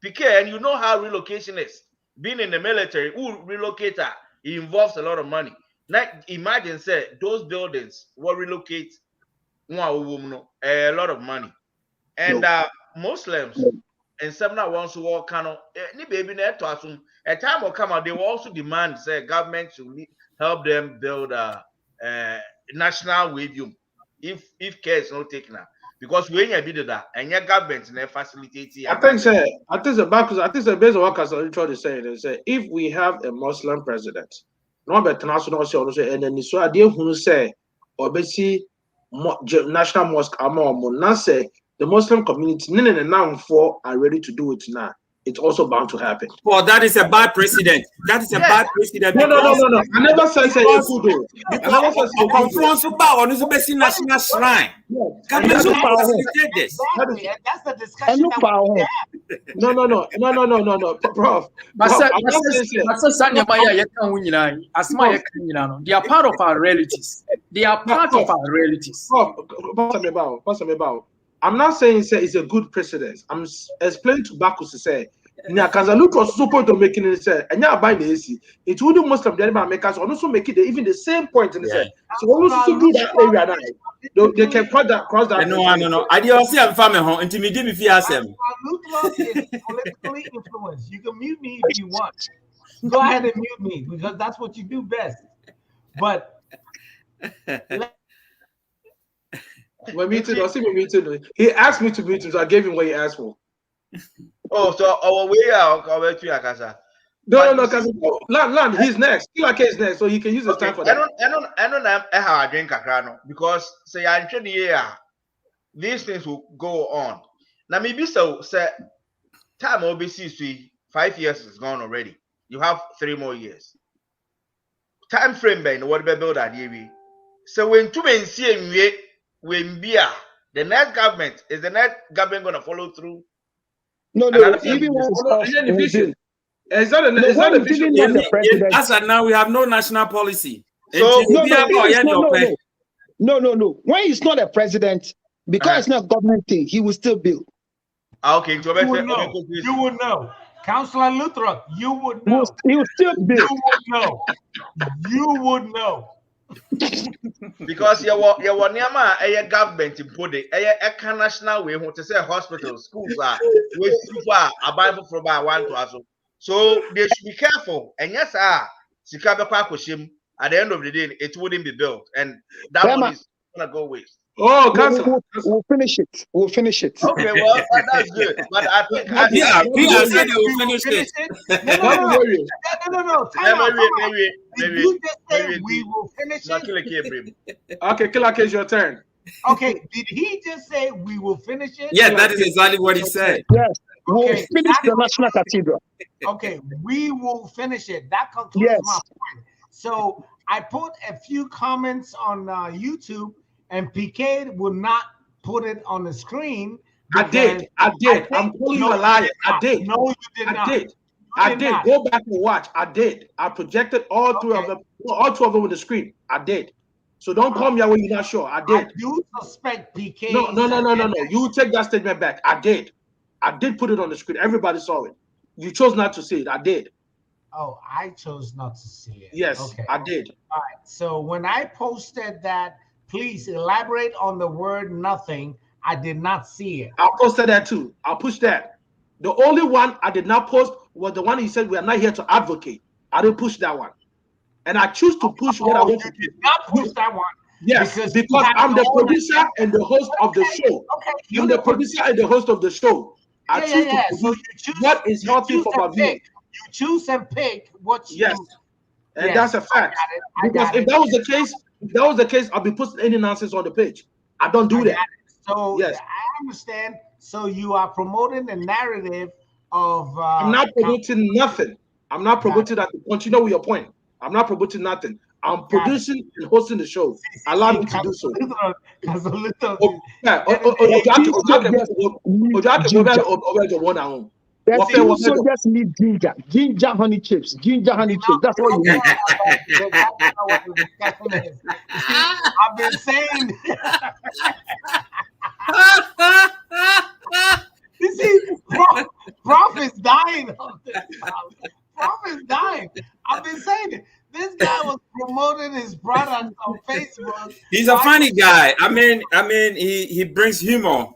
And you know how relocation is. Being in the military, who relocator, it involves a lot of money. Now imagine say those buildings will relocate a lot of money. And Muslims and some ones who walk kind of a time will come out, they will also demand say government should help them build a national stadium if care is not taken out. Because when you did that and your government and facilitate I think the base of what I'm trying to say is if we have a Muslim president, no better national and then so I did who say or basically national mosque not say the Muslim community now for are ready to do it now. It's also bound to happen. Well, that is a bad precedent. That is a bad precedent. No. I never said it's good. Because of conference about on the national shrine. Government should facilitate this. That's the discussion that we No. Prof. They are part of our realities. They are part of our realities. I'm not saying it's a good precedent. I'm explaining to Bacchus to say Kazalut was supposed to make it say and now by the AC. It would most of the animal makers also make it even the same point in the say. So also do that area now. They can cross that. No. I didn't see a family home intimidate if you ask them. Is politically influenced. You can mute me if you want. Go ahead and mute me because that's what you do best. But we're meeting. He asked me to meet him, so I gave him what he asked for. Oh, so our way out, our to Akasa. No, because land. He's next. Killer K is next, so he can use his time for that. I don't know how I drink a because say I train here. These things will go on. Now maybe so say time OBC 5 years is gone already. You have 3 more years. Time frame by what be build that year. So when two men see when the next government gonna follow through? No, even when it's not a vision. As of now, we have no national policy. So no. When he's not a president, because it's not a government thing, he will still build. Okay, so you would know. Councillor Luther, you would know. He will still build. You would know. You would know. Because you were near my government in Pode, a national way, want to say hospitals, schools are way too far, a Bible from one to us. So they should be careful. And yes, Sikabe Kwakushim, at the end of the day, it wouldn't be built. And that one is gonna go waste. Oh, we'll finish it. We'll finish it. Okay, well, that's good. But I think Peter said we'll finish it. No. Did you just say we will finish it? Okay, Killer K, is your turn. Okay, did he just say we will finish it? Yeah, that is exactly what he said. Yes, we'll finish the National Cathedral. Okay, we will finish it. That concludes my point. So I put a few comments on YouTube, and PK will not put it on the screen. I did. I'm calling you a liar. I did. No, you did not. I did. Go back and watch. I did. I projected all two of them on the screen. I did. So don't call me out when you're not sure. I did. You suspect PK? No. You take that statement back. I did. I did put it on the screen. Everybody saw it. You chose not to see it. I did. Oh, I chose not to see it. Yes, okay. I did. All right. So when I posted that, please elaborate on the word nothing. I did not see it. I posted that too. I'll push that. The only one I did not post was the one he said we are not here to advocate. I didn't push that one. And I choose to push what I want to did not push that one. Yes, because I'm the producer and the host of the show. Okay. I'm the producer and the host of the show. I choose to choose what is healthy for my viewers. You choose and pick what you. Yes, and that's a fact. Because if that was the case, I'll be putting any nonsense on the page. I don't do that. So yes, I understand. So you are promoting the narrative of. I'm not promoting nothing. I'm not promoting that. Continue with your point. I'm not promoting nothing. I'm producing and hosting the show. Allow me to do so. You also just need ginger honey chips. That's what you need. I've been saying. You see, Prof is dying on this. Prof is dying. I've been saying it. This guy was promoting his product on Facebook. He's a funny guy. I mean, he brings humor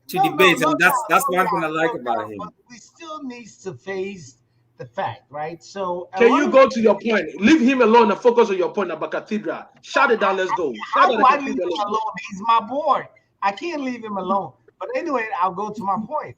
to debates, and that's one thing I like about him. But we still need to face the fact, right? So can you go to your point? Leave him alone and focus on your point about Cathedral. Shut it down. Let's go. How do I leave him alone? He's my boy. I can't leave him alone. But anyway, I'll go to my point.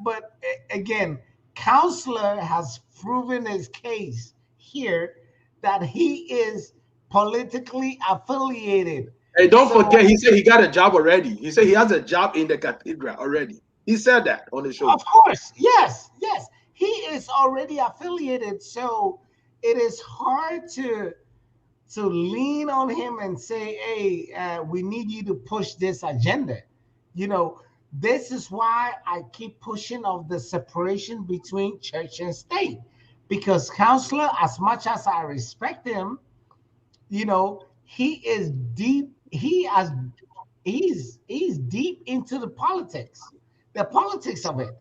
But again, Counselor has proven his case here that he is politically affiliated. Hey, don't forget, he said he got a job already. He said he has a job in the Cathedral already. He said that on the show. Of course, yes. He is already affiliated, so it is hard to lean on him and say, hey, we need you to push this agenda. You know, this is why I keep pushing of the separation between church and state, because Counselor, as much as I respect him, you know, he is deep. He's deep into the politics of it.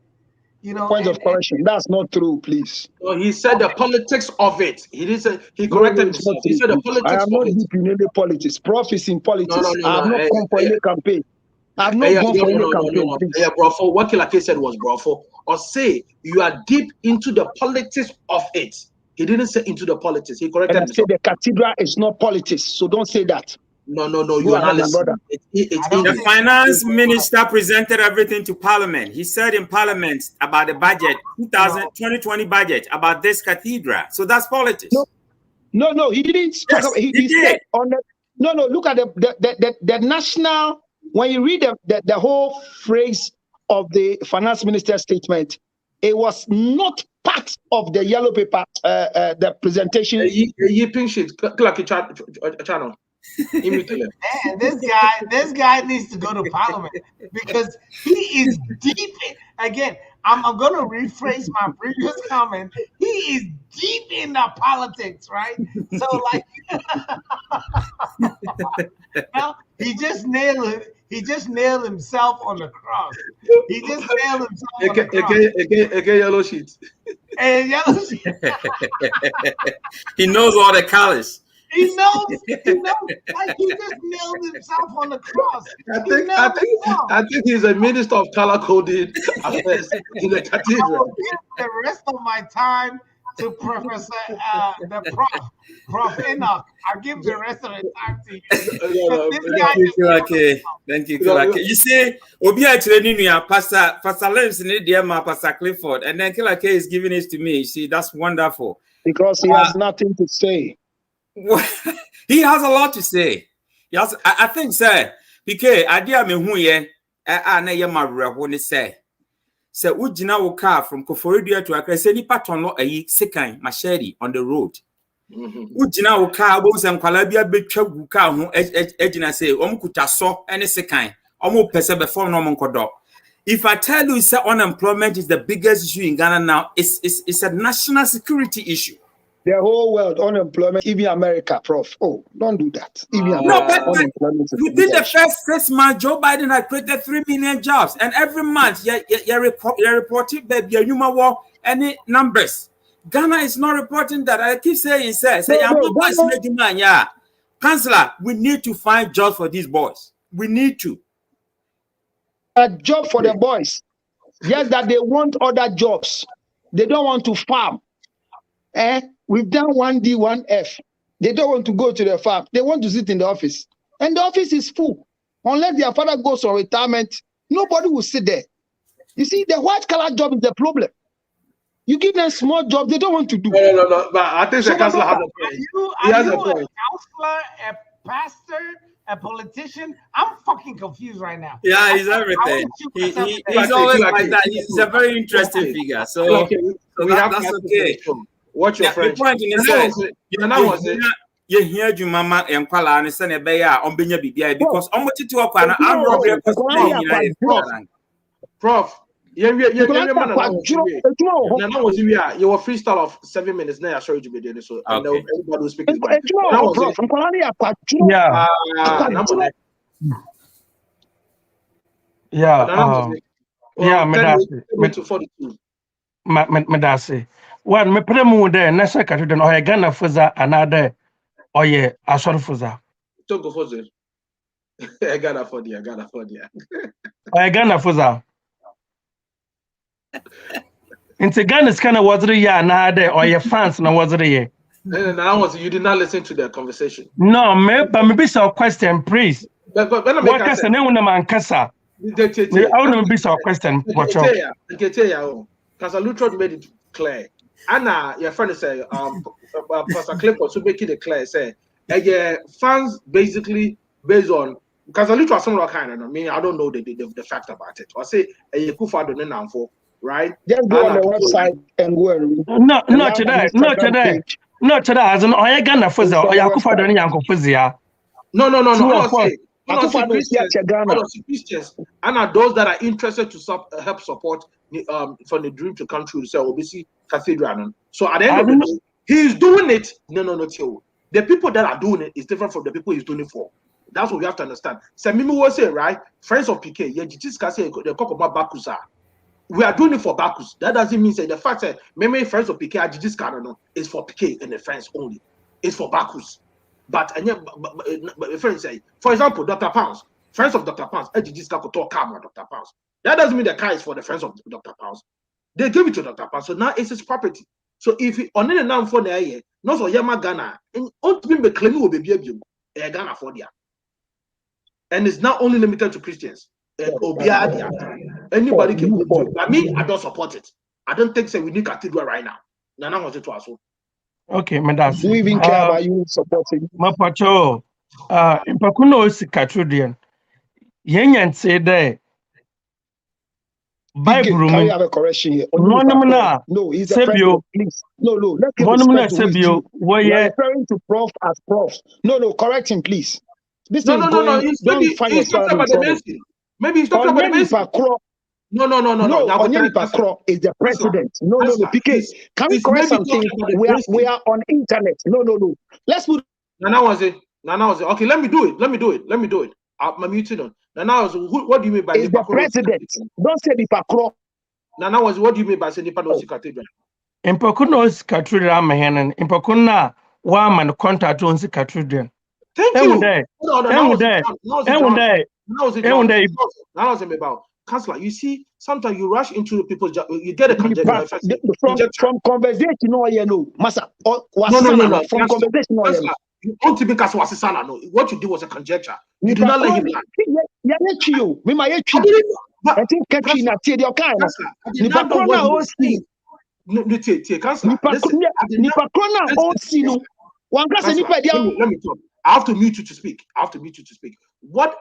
You know, point of correction. That's not true, please. No, he said the politics of it. He didn't say, he corrected himself. He said the politics. I am not deep in any politics. Prof is in politics. I have not come for any campaign. I have not gone for any campaign. Yeah, bro. For what Killer K said was, bro. Or say you are deep into the politics of it. He didn't say into the politics. He corrected And I himself. said the cathedral is not politics, so don't say that. No, Go you are not ahead, my brother. listening. It's The finance minister presented everything to Parliament. He said in Parliament about the budget, 2020 budget, about this cathedral. So that's politics. No, he didn't talk about. He said on the. No, look at the national. When you read the whole phrase of the finance minister's statement, it was not part of the yellow paper, the presentation. Pink sheet, channel. Man, this guy needs to go to Parliament because he is deep in, again, I'm going to rephrase my previous comment. He is deep in the politics, right? So like now he just nailed it. He just nailed himself on the cross. He just nailed himself on the cross. Again, yellow sheet. And yellow sheet. He knows all the colors. He knows, like he just nailed himself on the cross. I think he's a minister of color coded affairs in the cathedral. I will give the rest of my time to Professor Prof Enoch. I'll give the rest of the time to you. Thank you. You see, Obi actually Pastor Lenz need the Pastor Clifford, and then Killer K is giving it to me. You see, that's wonderful. Because he has nothing to say. He has a lot to say. Yes, I think, sir. Because idea me who ye na ye mawerɛho ne say ugina wo car from Koforidua to Accra say nipa tono ayi sekan machete on the road. Ugina wo car bo se nkwala bia betwa gu car ho agina say omkuta so ene sekan omo pese be form no monkodo. If I tell you say unemployment is the biggest issue in Ghana now, it's a national security issue. The whole world unemployment, even America, Prof. Oh, don't do that. Even America, within the first 6 months, Joe Biden had created 3 million jobs, and every month you're reporting that you know any numbers. Ghana is not reporting that. I keep saying, Councillor, we need to find jobs for these boys. We need to. A job for the boys. Yes, that they want other jobs. They don't want to farm. We've done 1D, 1F. They don't want to go to the farm. They want to sit in the office. And the office is full. Unless their father goes on retirement, nobody will sit there. You see, the white-collar job is the problem. You give them small jobs, they don't want to do. No. But I think the councillor has a point. Are you a counselor, a pastor, a politician? I'm fucking confused right now. Yeah, he's everything. He's always like that. He's a very interesting figure. So that's okay. Watch your friend. You hear you mama and Kwala and Senna Baya on Benya BBI because I'm watching to Prof, you were freestyle of 7 minutes now. I showed you video so everybody will speak. Medasi. One me premu de na secretary den oye Ghana fuza another oye asor fuza. Don't go fuza. I Ghana for dia. Oye Ghana fuza. Into Ghana is kind of waziri ya na de oye fans na waziri ye. No, you did not listen to their conversation. No, but maybe some question, please. But what question ne una mankasa? I want to be some question. Watch out. Pastor Luther made it clear. Anna, your friend said, Pastor Clifford to make it clear, say, fans basically based on because Luther some kind of I don't know the fact about it. Or say a Kufa don't for right? Just go on the website and go and read. Not today. As an Oyagana for the Oyakufa don't yanko fuzia. No. Christians and those that are interested to help support from the dream to come true. So obviously Cathedral. So at the end of the day, he's doing it. No. The people that are doing it is different from the people he's doing it for. That's what we have to understand. So Mimi will say, right? Friends of PK, the talk about Bakusa. We are doing it for Bakus. That doesn't mean the fact that maybe friends of PK is for PK and the friends only. It's for Bakus. But friends say, for example, Dr. Pounds, friends of Dr. Pounds, Dr. Pounds. That doesn't mean the car is for the friends of Dr. Pounds. They give it to Dr. Pounds, so now it's his property. So if on any now for the year, not for Yama Ghana, and ultimately be claiming will be Ghana for there. And it's not only limited to Christians. Anybody can go to it. But me, I don't support it. I don't think we need cathedral right now. Nana wants it to us. Okay, Medas. Do you even care about you supporting? Mapacho, Impakuno is Cathedral. Yenyan say there. Bible Can we have a correction here? No, he's the president. Please. No, let's give respect to you. We are referring to prof as prof. No, correct him, please. This is going. Don't find yourself in trouble. Maybe he's talking about the basic. No. Onyenipa is the president. No, PK. Can we correct something? We are on internet. No. Let's put. Nana was it. Okay, let me do it. I'm muted on. Nana was. What do you mean by the president? Don't say Nipa Kro. Nana was. What do you mean by saying Nipa no Cathedral? Impakuno Cathedral mahanan. Impakuna waman contact on the Cathedral. Thank you. Now was about Counselor. You see, sometimes you rush into people's job. You get a conjecture. From conversation, no. Masa. No. From conversation, no. You want to be Kaswasisana. No, what you did was a conjecture. You did not let him land. I think country na tie your kind. Nipa krona o si. No tie Counselor. Listen. Nipa krona o si no. Let me talk. I have to mute you to speak.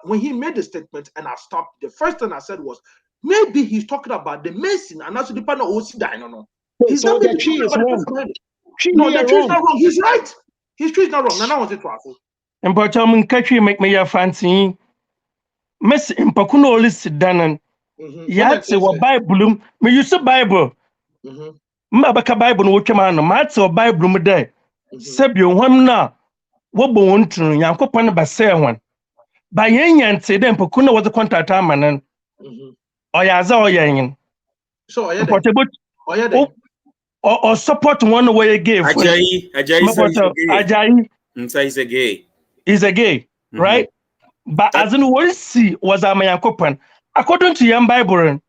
When he made the statement and I stopped, the first thing I said was, maybe he's talking about the mason and also the partner OC die. No. He's so the tree is wrong. No, the tree is not wrong. He's right. His tree is not wrong. Nana was it to and but country make me a fancy. Miss Impakuno only sit down and say what Bible. Me use a Bible. Mabaka Bible no chama match or Bible me there. Sebio one na. What won't to Yankopon by say one. By Yan say them Pocuna was a contact man or Yaza or Yang. So or support one way you gave. Ajayi is a gay, right? But as in what see was a Mayankopon. According to Yan Bible,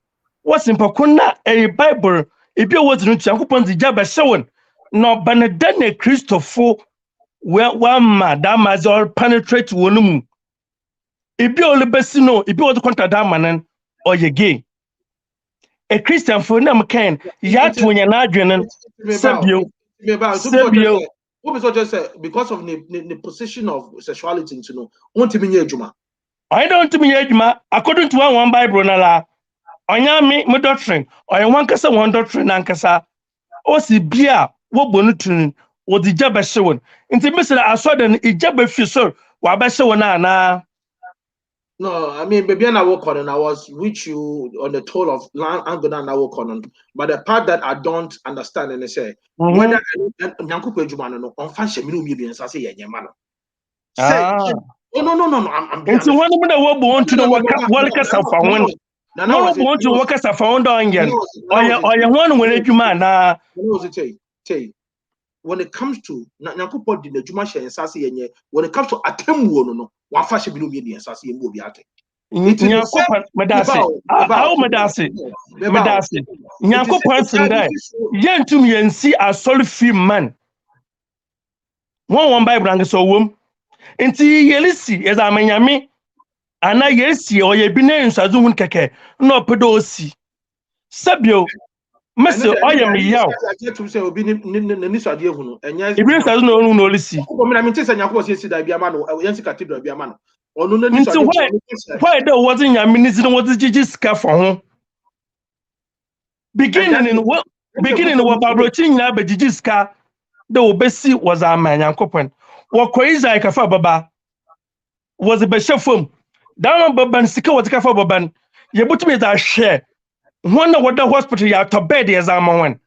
what's in Pocuna a Bible if you was in Yankopon the job as showing no Banadane Christopher. Well, one madam has all penetrate one. If you only best know, if you want to contact that man or you gay. A Christian for them can yet when you're not doing Sabio. What was just because of the position of sexuality to know. Want to be Juma. I don't to me, Juma, according to one Bible, Nala. Onyame, my doctrine, or one cassa one doctrine, and cassa. O si beer, what bonutun. Or the job as shown. Into Mr. I saw then a job if you saw what I saw now. No, I mean, baby, I work on and I was with you on the toll of land and I work on. But the part that I don't understand and they say whether Nyanku Pejumano on fashion millions, I say, Yamano. No, I'm it's one of the want to know what workers are found. No, want to workers are found on you. Or you want when you man. When it comes to Nyankupo di Juma share and Sasi yenye, when it comes to Atemu no, one fashion below me and Sasi and Mobiate. Nyankupo Medasi. Nyankupo and die. Yen to me and see a solid free man. One Bible and so womb. Inti Yelisi as I mean, and I yesi or ye binen Sazun Keke, no pedosi. Sabio. Mr. I am yow. If you doesn't know no lisi. I mean, just a was yesterday, be a man or Yancy Cathedral, be a man. Or no, why there wasn't your minister was the judge's scarf for home? Beginning in what Babrotin Naba judge's car, the obesi was our man and coupon. What crazy like a fababa was a bishop from down Baban Sika was a cafababan. You put me that share. One of what the hospital you have to bed as I'm on.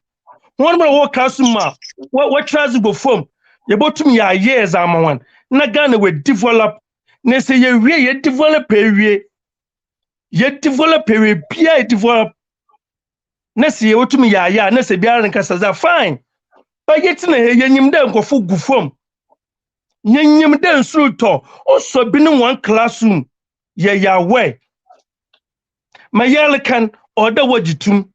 One more walk customer. What tries to go from? You bought to me a years I'm on. Nagana will develop. Nessa ye develop a yet develop a Pia develop. Nessa you to me a Nessa Biaran Casaza fine. But yet in a yenim then go full go from. Yenim then suitor also been in one classroom. Ya way. My yellow can. Order what you do.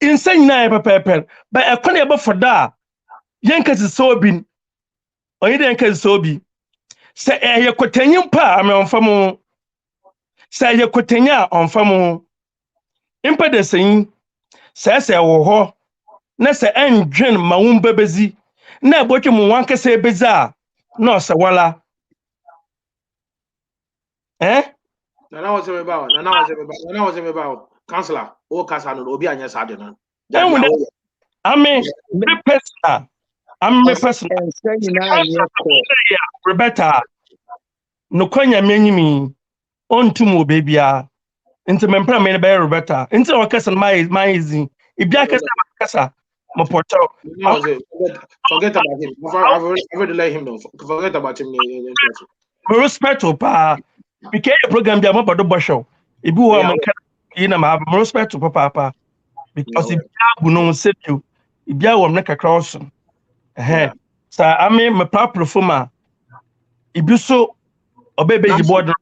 insane na pepe but e kon e be for da yenka se so bi onye de yenka so bi se ye kotanyim pa ame onfam se ye kotanya onfam impa de sen se wo ho na se endwen ma wo mbebezi na ebotwe mu wanka se ebezi a na se wala Nana was about counselor or Casano Obi and yes, I don't know. I mean, me person. I'm me person. Roberta, no konya menyimi onto mo baby a. Into me mpra me be Roberta. Into o kasa my easy. Ibia kasa mo poto. Forget about him. I've already let him know. Forget about him. Me respect pa. Because the program be mo bodo bosho. Ibi wo am na ma respect papa because ibia bu no se you. Ibia wo me kakra oso. So I mean my proper forma. Ibi so obebeji board.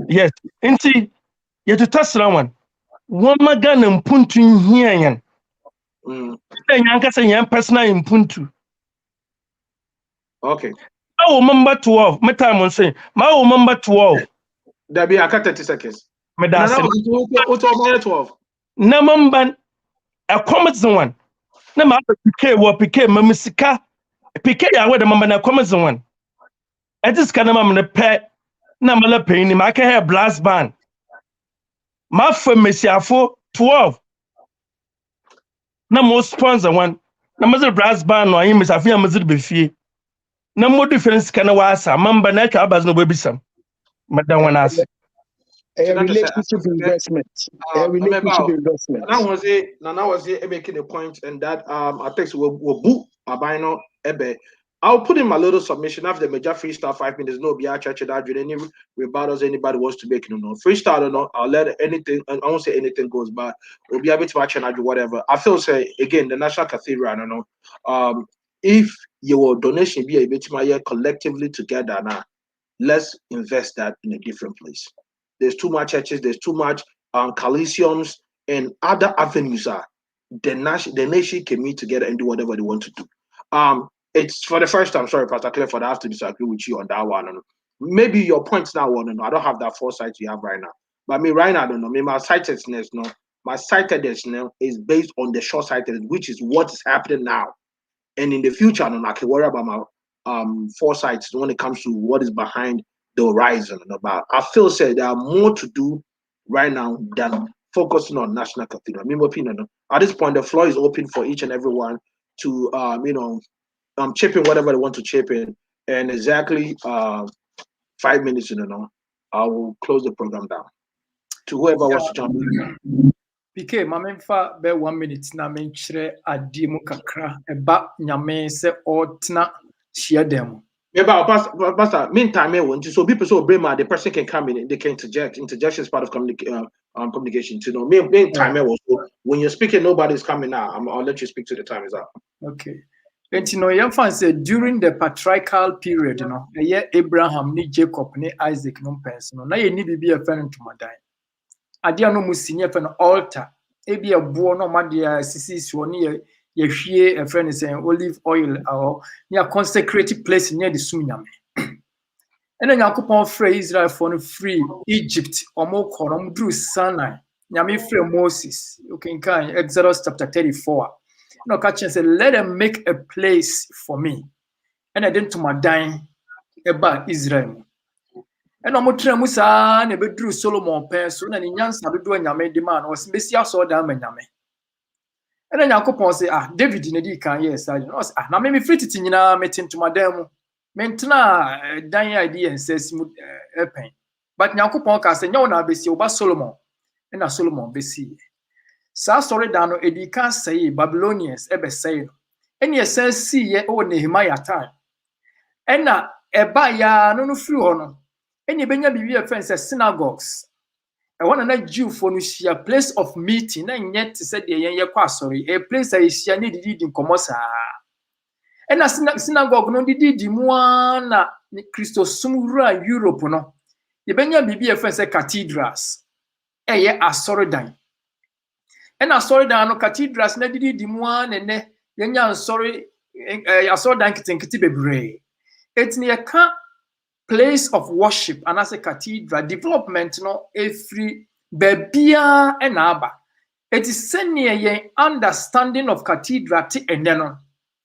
Yes. Inti you to test one. One magana mpuntu hia yan. Nyanka say yan personal mpuntu. Okay. I will remember 12. My time on saying, I will remember 12. There be a 30 seconds. Me da say. What 12? Na mamba a comment one. Na ma PK wo PK ma musika. PK ya we da mamba na comment one. I just kana ma me pe na mala pe ni ma ka hair blast band. Ma fa mesiafo 12. Na mo sponsor one. Na ma brass band no ayi mesiafo ya mazid be fie. Na mo difference kana wasa mamba na ka abaz no babisam. Madam one as. A relationship investment. A relationship investment. Nana was making a point, and that I think we'll boot Abino Ebe. I'll put in my little submission after the major freestyle 5 minutes. No, be our church that any rebuttals anybody wants to make. No freestyle or not. I'll let anything. I won't say anything goes by. We'll be able to watch and do whatever. I feel say again the National Cathedral. I don't know. If your donation be able to collectively together now, let's invest that in a different place. There's too much churches, there's too much coliseums and other avenues the nation can meet together and do whatever they want to do. It's for the first time, sorry, Pastor Claire, for that I have to disagree with you on that one. Maybe your points now, I don't have that foresight you have right now. But me right now, I don't know. My sightedness, my sightedness is based on the short-sightedness, which is what is happening now. And in the future, I can worry about my foresight when it comes to what is behind the horizon. I feel there are more to do right now than focusing on National Cathedral. At this point, the floor is open for each and everyone to chip in whatever they want to chip in. And exactly 5 minutes, I will close the program down. To whoever wants to jump in. PK, mamemfa be 1 minute na menchire adi mu kakra eba nyame se otna share them. Pastor, meantime, so people so bring the person can come in, they can interject. Interjection is part of communication. Meantime, when you're speaking, nobody's coming now. I'll let you speak to the time is up. Okay. And young fans said during the patriarchal period, Abraham, ni Jacob, ni Isaac, no person. Now you need to be a friend to my die. Adia no musinya for an altar. Ebi a buo no madia sisi suoni ye hwie a friend saying olive oil or near consecrated place near the sunyame. And then Yakupon free Israel for free Egypt or more column drew Sinai. Nyame free Moses. You can kind Exodus chapter 34. No catch and say, let them make a place for me. And I didn't to my dying about Israel. And no more Musa never drew Solomon person and in Yansa do a Yame demand was Messia saw down Yame. And then Yakupon say, David in a decan, yes, I know. Now maybe free to Tina met him to my demo. Mentna dying idea and says, pain. But Yakupon can say, no, now be about Solomon. And a Solomon be see. Sa story dano edika say Babylonians ebe say no. Eni esen see ye o Nehemiah time. Ena eba ya no free ho no. Eni benya bibi e friends synagogues. E wona na Jew for no share place of meeting na nyet te say de yen ye kwa sorry. A place I share ne didi nkomo sa. Ena synagogue no didi mu na Christo sumura Europe no. Ye benya bibi e friends cathedrals. Eye asoridan. And I saw down cathedrals na didi di mu an ne yenya sorry I saw down kitinkiti bebre. It's near place of worship and as a cathedral development no every bebia and aba. It is near your understanding of cathedral and then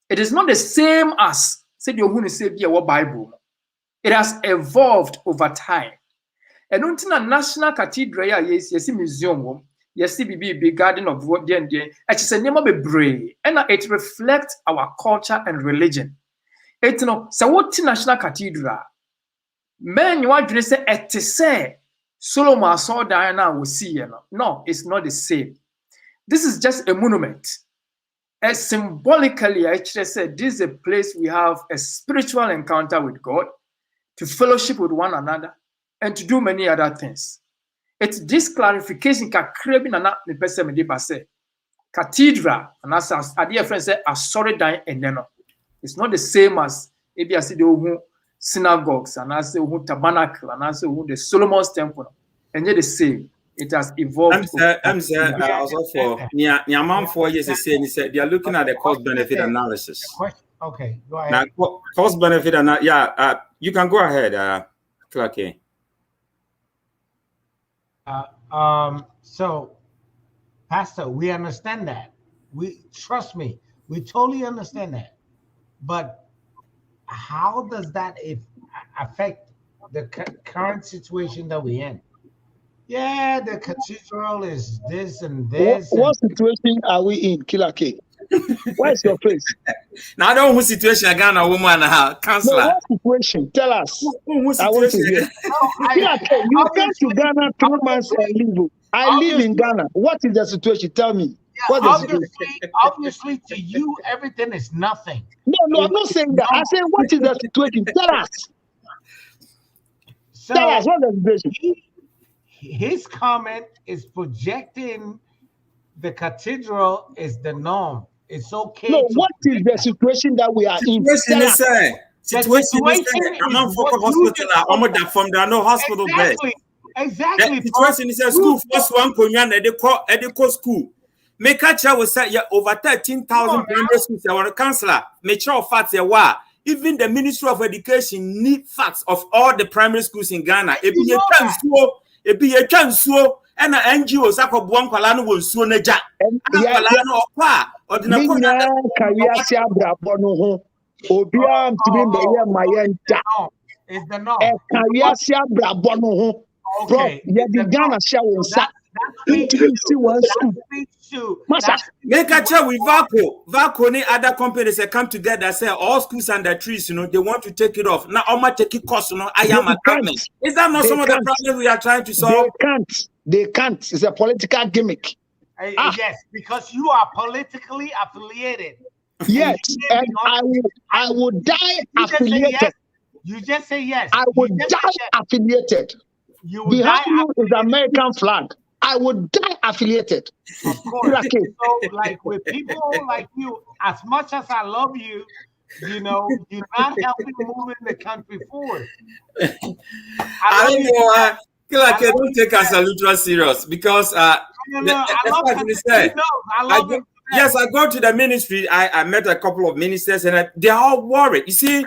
it is not the same as said your say be a Bible. It has evolved over time. And until a national cathedral, yes, museum, yes, big garden of what the end, it's a name of a brain, and it reflects our culture and religion. It's no, so what national cathedral? Men, you want to say, it say, Solomon saw Diana will see, you know. No, it's not the same. This is just a monument. And symbolically, I actually said, this is a place we have a spiritual encounter with God, to fellowship with one another, and to do many other things. It's this clarification can create the person say cathedral, and as a dear friend said, a sorry dying and then it's not the same as maybe I see the synagogues and I say tabernacle and I say the Solomon's temple, and yet the same. It has evolved. I'm also for Niaman 4 years to say, he said they are looking at the cost benefit analysis. Okay, go ahead. Now, cost benefit analysis. Yeah, you can go ahead, Clark. So, Pastor, we understand that. We trust me. We totally understand that. But how does that affect the current situation that we're in? Yeah, the cathedral is this and this. What situation are we in, Killer K? Where's your place? Now, I don't know what situation I got a woman counselor. No, what situation? Tell us. I want to hear. Killer K, you came to Ghana 3 months and leave. I live in Ghana. What is the situation? Tell me. Yeah, obviously, to you, everything is nothing. No, I'm not saying that. I say, what is the situation? Tell us. Tell us what is the situation. His comment is projecting the cathedral is the norm. It's okay. No, what is the situation that we are in? Situation is I'm not for hospital. I'm not from there. No hospital bed. Exactly. The situation is a school first one. Edico school. Make a child was say over 13,000 primary schools. I want a counselor. Make sure facts are what. Even the Ministry of Education need facts of all the primary schools in Ghana. It be a chance and an NGO sako buon kwala no wonsuo na ja kwala no okwa odina ko na career sia brabo no ho obia mtimi mbeye mayenta is the norm career sia brabo no ho bro ye di Ghana sia wonsa mtimi si one school masa make a chat with Vaco ni other companies that come together say all schools under trees, you know, they want to take it off. Now Oma take it cost, you know, I am a government. Is that not some of the problems we are trying to solve? They can't. It's a political gimmick. Yes, because you are politically affiliated. Yes, and I would die affiliated. You just say yes. I would die affiliated. Behind you is the American flag. I would die affiliated. Of course. So, like with people like you, as much as I love you, you know, you're not helping moving the country forward. I don't know. Don't take us a little serious because I go to the ministry. I met a couple of ministers and they're all worried. You see,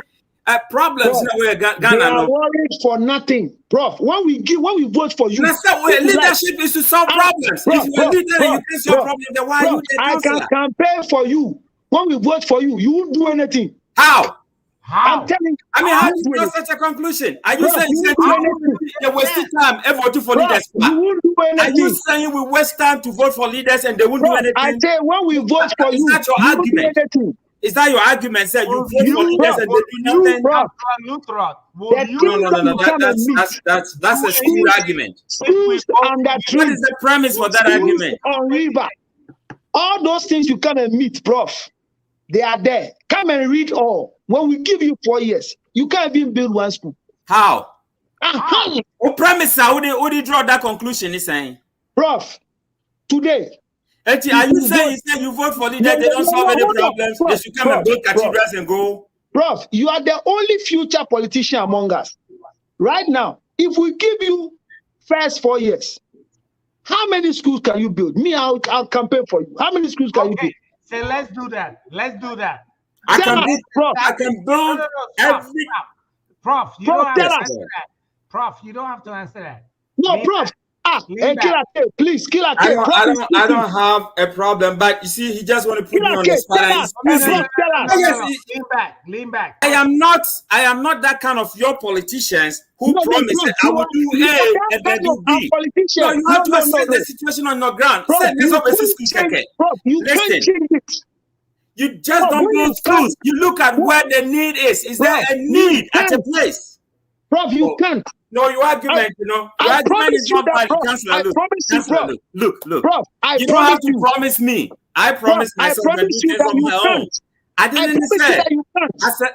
problems in Ghana. They are worried for nothing, Prof. When we vote for you, leadership is to solve problems. If you're a leader and you can solve problems, then why are you the counselor? I can campaign for you. When we vote for you, you won't do anything. How? I'm telling you. I mean, how do you draw such a conclusion? Are you saying they wasted time and voting for leaders? Are you saying we waste time to vote for leaders and they won't do anything? I say when we vote for you, is that your argument? Is that your argument? Say you vote for leaders and they do nothing? No. That's a stupid argument. What is the premise for that argument? On river, all those things you come and meet, Prof. They are there. Come and read all. When we give you 4 years, you can't even build one school. How? What premise? How do you draw that conclusion? Is saying, Prof. Today. Are you saying you vote for leaders? They don't solve any problems. They should come and build cathedrals and go. Prof, you are the only future politician among us. Right now, if we give you first 4 years, How many schools can you build? Me, I'll campaign for you. How many schools can you build? So let's do that. Let's do that. I can Prof. build Stop. Prof, you don't have to tell us. answer that. Prof, you don't have to answer that. No, Prof. Please, Killer K. I don't have a problem, but you see, he just want to put me on the spot. Lean back. I am not that kind of your politicians who promise that I will do A and then do B. No, you have to assess the situation on your ground. You just don't build schools. You look at where the need is. Is there a need at a place? Prof, you can't. No, your argument, your argument is not by the chancellor. Look. Prof, you don't have to promise me. I promise myself and do things on my own. I didn't say. I said,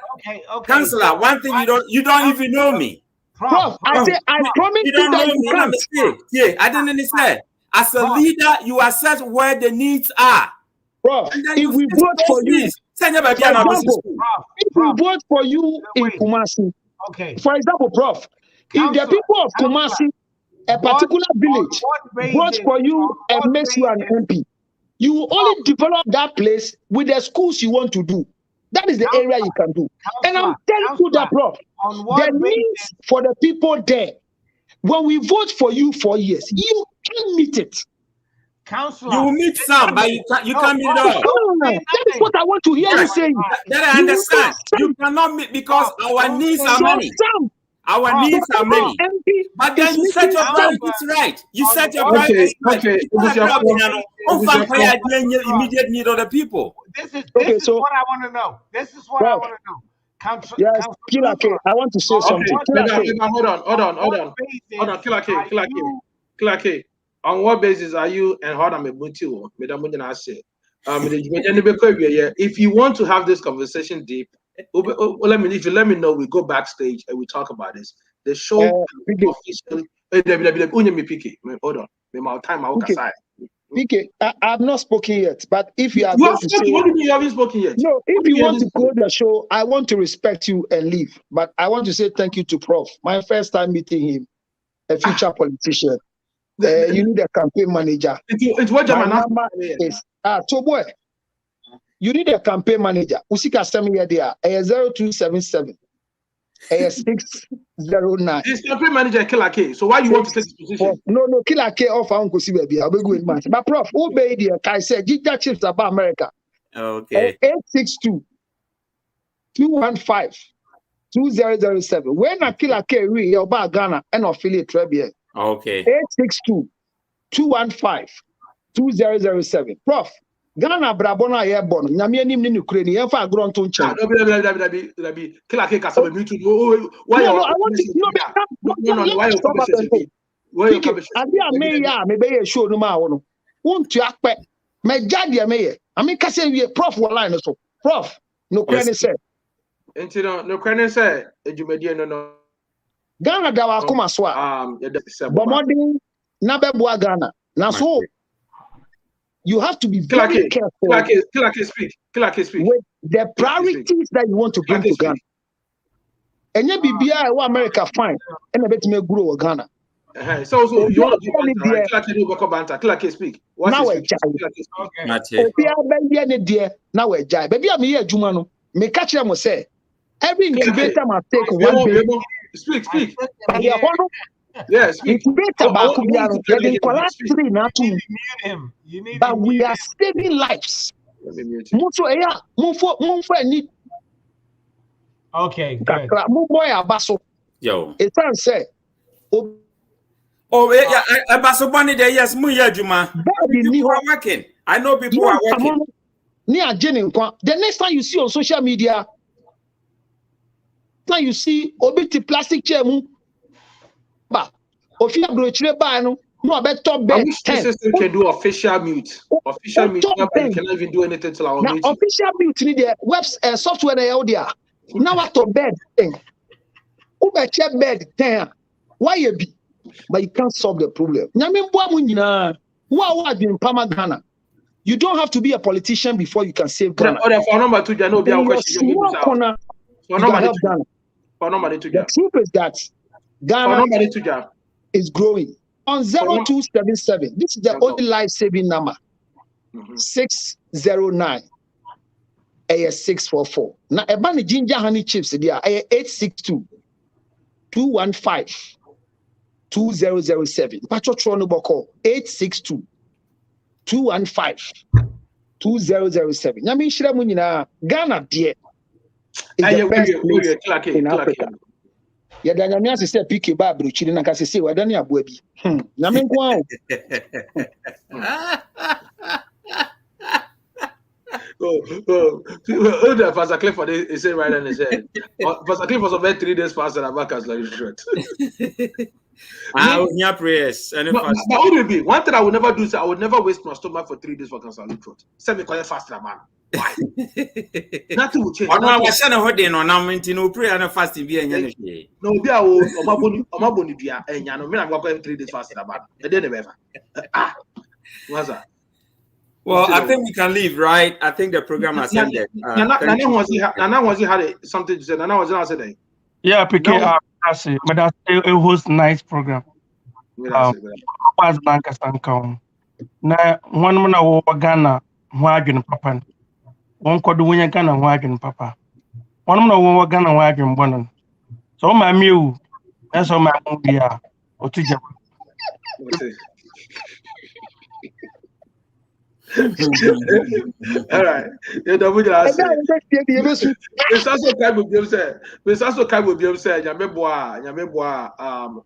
Councillor, one thing you don't even know me. Prof, I promise you don't know me. Yeah, I didn't say. As a leader, you assess where the needs are. Prof, if we vote for you, if we vote for you in Kumasi, for example, Prof, if the people of Kumasi, a particular village, vote for you and makes you an MP, you will only develop that place with the schools you want to do. That is the area you can do. And I'm telling you that, Prof, the needs for the people there, when we vote for you 4 years, you can meet it. Councillor, you will meet some, but you can't meet it all. That is what I want to hear you saying. That I understand. You cannot meet because our needs are many. Our needs are many. But then you set your priorities right. You set your priorities right. Immediate need of the people. This is what I want to know. This is what I want to know. Yes, Killer K, I want to say something. Hold on. Killer K. On what basis are you and how am I if you want to have this conversation deep, let me know. We go backstage and we talk about this. The show officially. Hold on. PK, I've not spoken yet, but if you are going to say, what do you mean you haven't spoken yet? No, if you want to close the show, I want to respect you and leave. But I want to say thank you to Prof. My first time meeting him, a future politician. You need a campaign manager. It's what my number is. Boy, you need a campaign manager. Usika semi there. 0277 609. This campaign manager Killer K. So why you want to take this position? No, Killer K off Uncle baby. I'll be going match. But Prof, who be there? I said Giga chips about America. Okay. 862 215 2007. When a Killer K read about Ghana and affiliate Trebia. Okay. 862-215-2007. Prof, Ghana Brabona airborne. Nyame anim ni Ukraine. Yenfa agron to nche. Killer K ka sabe me too. Why I want to why you come Adi ame ya me be ye show no ma wo no. Wontu akpe. Me jade me ye. Ami ka say we Prof line so. Prof, no Ukraine say. Enti no Ukraine say ejumedie no. Ghana da wa kuma so a bomodin na beboa Ghana na so you have to be very careful. Killer K speak with the priorities that you want to bring to Ghana. Enye bibia e wa America fine and bet me grow Ghana. So you want to Killer K speak. Now we jai. Obia be ne de na we jai. Baby am here adwuma no me ka kire mo say every incubator must take 1 billion. Speak. Yes, incubator back to but we are saving lives. Okay, good. Yo. It's say. Oh, yeah, Abaso Bunny there, yes, Juma. People are working. I know people are working. The next time you see on social media, now you see obiti plastic chair mu ba ofia brochire ba no about top bed. This system can do official mute. Official mute nobody can even do anything till our meeting. Official mute need the web software they out there. Now what top bed thing. Ube check bed thing. Why you be? But you can't solve the problem. Nyame mboa mu nyina. Who in Pama Ghana? You don't have to be a politician before you can save Ghana. For number 2 no be a question. The truth is that Ghana is growing. on 0277. This is the only life-saving number. 609 644. Now, a bunch of ginger honey chips there 862 215 2007. Patrotron Boko 862 215 2007. Yami Shiramunina Ghana dear is the best place in Africa. Yeah, Daniel said PK Babru Chilin and Cassi, why don't you have baby? Yamin Guan. The Pastor Clifford is saying right on his head. Pastor Clifford was about 3 days faster than Marcus like short. I will hear prayers. But what will be? One thing I would never do is I would never waste my stomach for 3 days for cancer. Send me call faster, man. Why? Nothing will change. I was saying what they know now. No prayer and fasting be any. No, be a omaboni dia enyano. Me I'm going 3 days faster, man. And then never. What's that? Well, I think we can leave, right? I think the program has ended. Nana was he had something to say. Nana was not saying. Yeah, PK. But that's a host nice program. Was Bankas and come. Now, one man over Ghana, wagon papa. One could win a Ghana wagon papa. One man over Ghana wagon one. So my mew, that's all my movie are. Or teacher. All right. You know what I say. It's also kind of be said. It's also kind of be said. Nyameboa.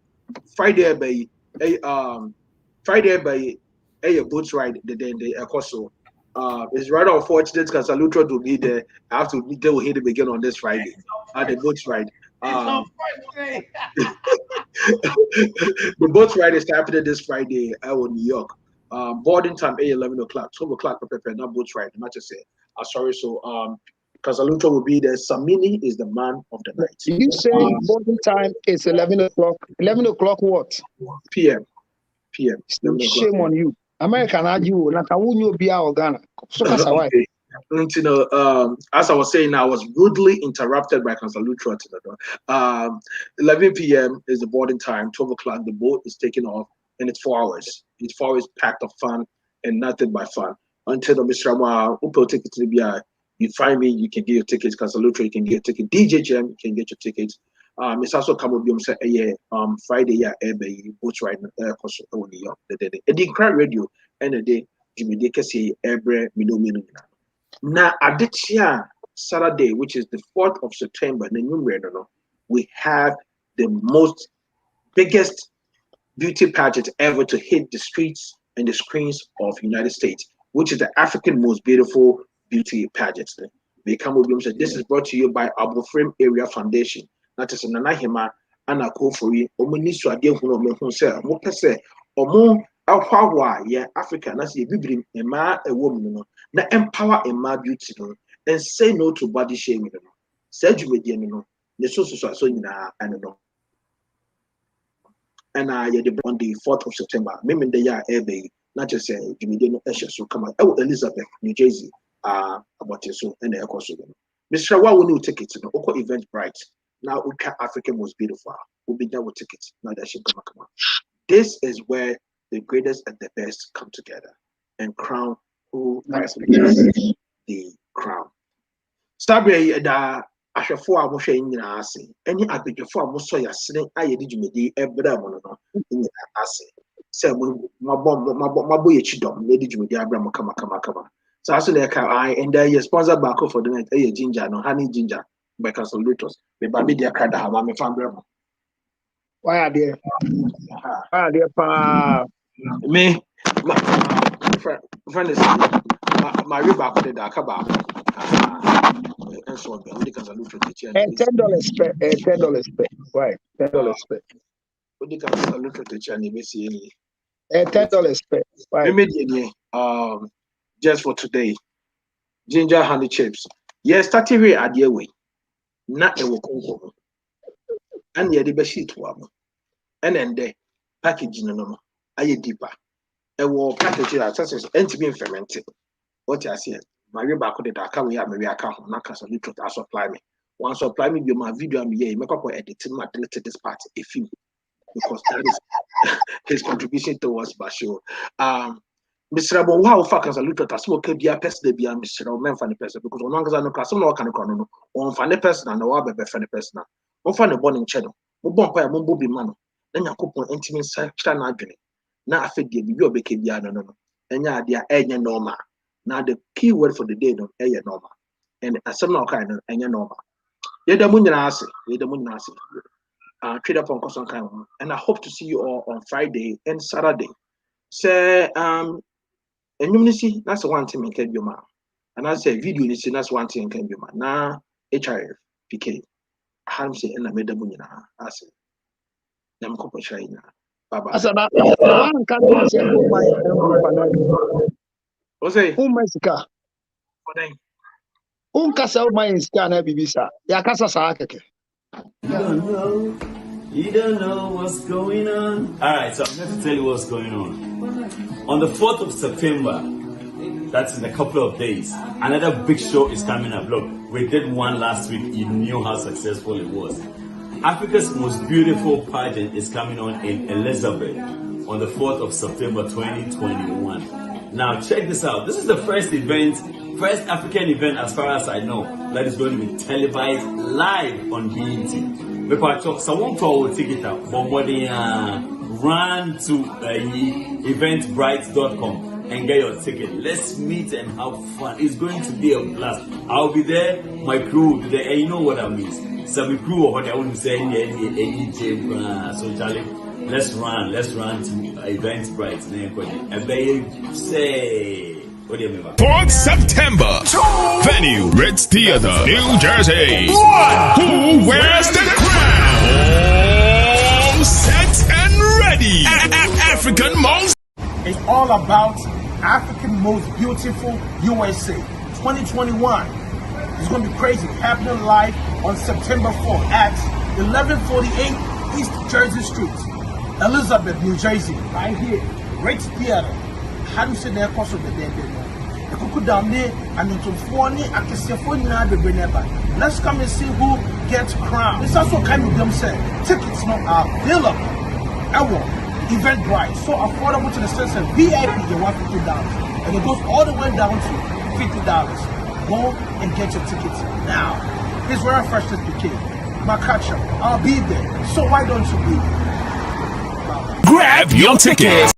Friday by a boat ride. The Ecoso. It's rather unfortunate because Salutro to be there. I have to deal with him again on this Friday. The boat ride. The boat ride is happening this Friday out in New York. Boarding time 11 o'clock, 12 o'clock prepare not boat ride, not just say sorry. So Casaluto will be there. Samini is the man of the night. You say boarding time is 11 o'clock. 11 o'clock what? PM. Shame on you. American argue like I won't be our Ghana. So okay. You know, as I was saying, I was rudely interrupted by Casaluto. 11 p.m. is the boarding time. 12 o'clock, the boat is taking off. And it's 4 hours. It's 4 hours packed of fun and nothing but fun. Until the Mr. Upo ticket to the you find me, you can get your tickets. Casalutra, you can get your ticket. DJ Jam, you can get your tickets. It's also come up say Friday, boat ride New York. The crowd radio and the day Jimmy Dick say every minute. Now Adichia Saturday, which is the 4th of September, we have the most biggest beauty pageant ever to hit the streets and the screens of United States, which is the African most beautiful beauty pageant. They come with said this is brought to you by Frame Area Foundation. That is Nana Hema Anna Kofori, Omanisu Adehuno Mehunse, Mopese, Omo Alphawa, yeah, Africa, that's a biblim, a man, a woman, na empower a man beauty, and say no to body shaming. Said you with the social and no. And on the 4th of September, maybe the year airway, not just say Jimmy Dino Esha so come out. Oh, Elizabeth, New Jersey, about so and the Ecoso. Mr. Wa will new tickets, Oko event bright. Now we can African most beautiful. We'll be done with tickets. Now that should come out. This is where the greatest and the best come together and crown who has the crown. Stabby ahwefo a mohwe nyina ase eni abedwefo a moso yasene ayedi dwumedi ebra mo no nyina ase se mo mabo ye chidom na edi dwumedi abra mo kama so aso na ka and they sponsor back for the night ginger no honey ginger by Casalutos me ba be dia kada ha ma me fa bra mo why are there pa me friend is my riba ko de da ka ba and so $10 per. Right. $10 per. $10 per. Right. Just for today. Ginger honey chips. Yes, starting here at the way. Not a walk. And the other sheet one. And then the packaging no. Aye deeper. A war package that says to be fermented. What I see. My back with the dark we have maybe I can't Casaluto supply me. Once supply me my video me make up editing my deleted this part if you because that is his contribution towards Basho. Mr. Abo, wow, fuck as a look at us, what could be a person, be a Mr. Man funny person, because no longer I know class, no can no on funny person and no other funny person. No funny born in channel, no bump by a mumbo be man, then you could intimate channel agony. Now I feel you will be no, and ya dear air normal. Now the key word for the day no air normal, and as some kind of air normal. You're the moon acid, trade up on Cosan kind, and I hope to see you all on Friday and Saturday. Say, and you see, that's one thing in Kenya, and I say video, you see, that's one thing in Kenya. Now, HRF, PK, I have say, and I made the moon. I say, I'm copper China. Baba. Asa na one can't say who my who my sika. Kasa my sika na bibisa. Ya kasa sa keke. You don't know what's going on. Alright, so I'm going to tell you what's going on. On the 4th of September, that's in a couple of days, another big show is coming up. Look, we did one last week. You knew how successful it was. Africa's most beautiful pageant is coming on in Elizabeth on the 4th of September 2021. Now check this out. This is the first African event as far as I know that is going to be televised live on BET. Because someone will take it out, but what they run to eventbrite.com and get your ticket. Let's meet and have fun. It's going to be a blast. I'll be there, my crew will be there, and you know what that means. Some crew or what I want to say, so Charlie, let's run to Eventbrite. And they say. 4th September, venue Ritz Theater, New Jersey. Who wears the crown? All set and ready. African most. It's all about African most beautiful USA 2021. It's going to be crazy. Happening live on September 4th at 1148 East Jersey Street, Elizabeth, New Jersey. Right here, Ritz Theater. How do you say that cost of the day? The cuckoo down there and into phony, I can see phone now the nearby. Let's come and see who gets crowned. This also kind of them say tickets not available. Eventbrite, so affordable to the sense of VIP, you want $50, and it goes all the way down to $50. Go and get your tickets now. His very first PK, my catch up. I'll be there. So why don't you be? Grab your tickets.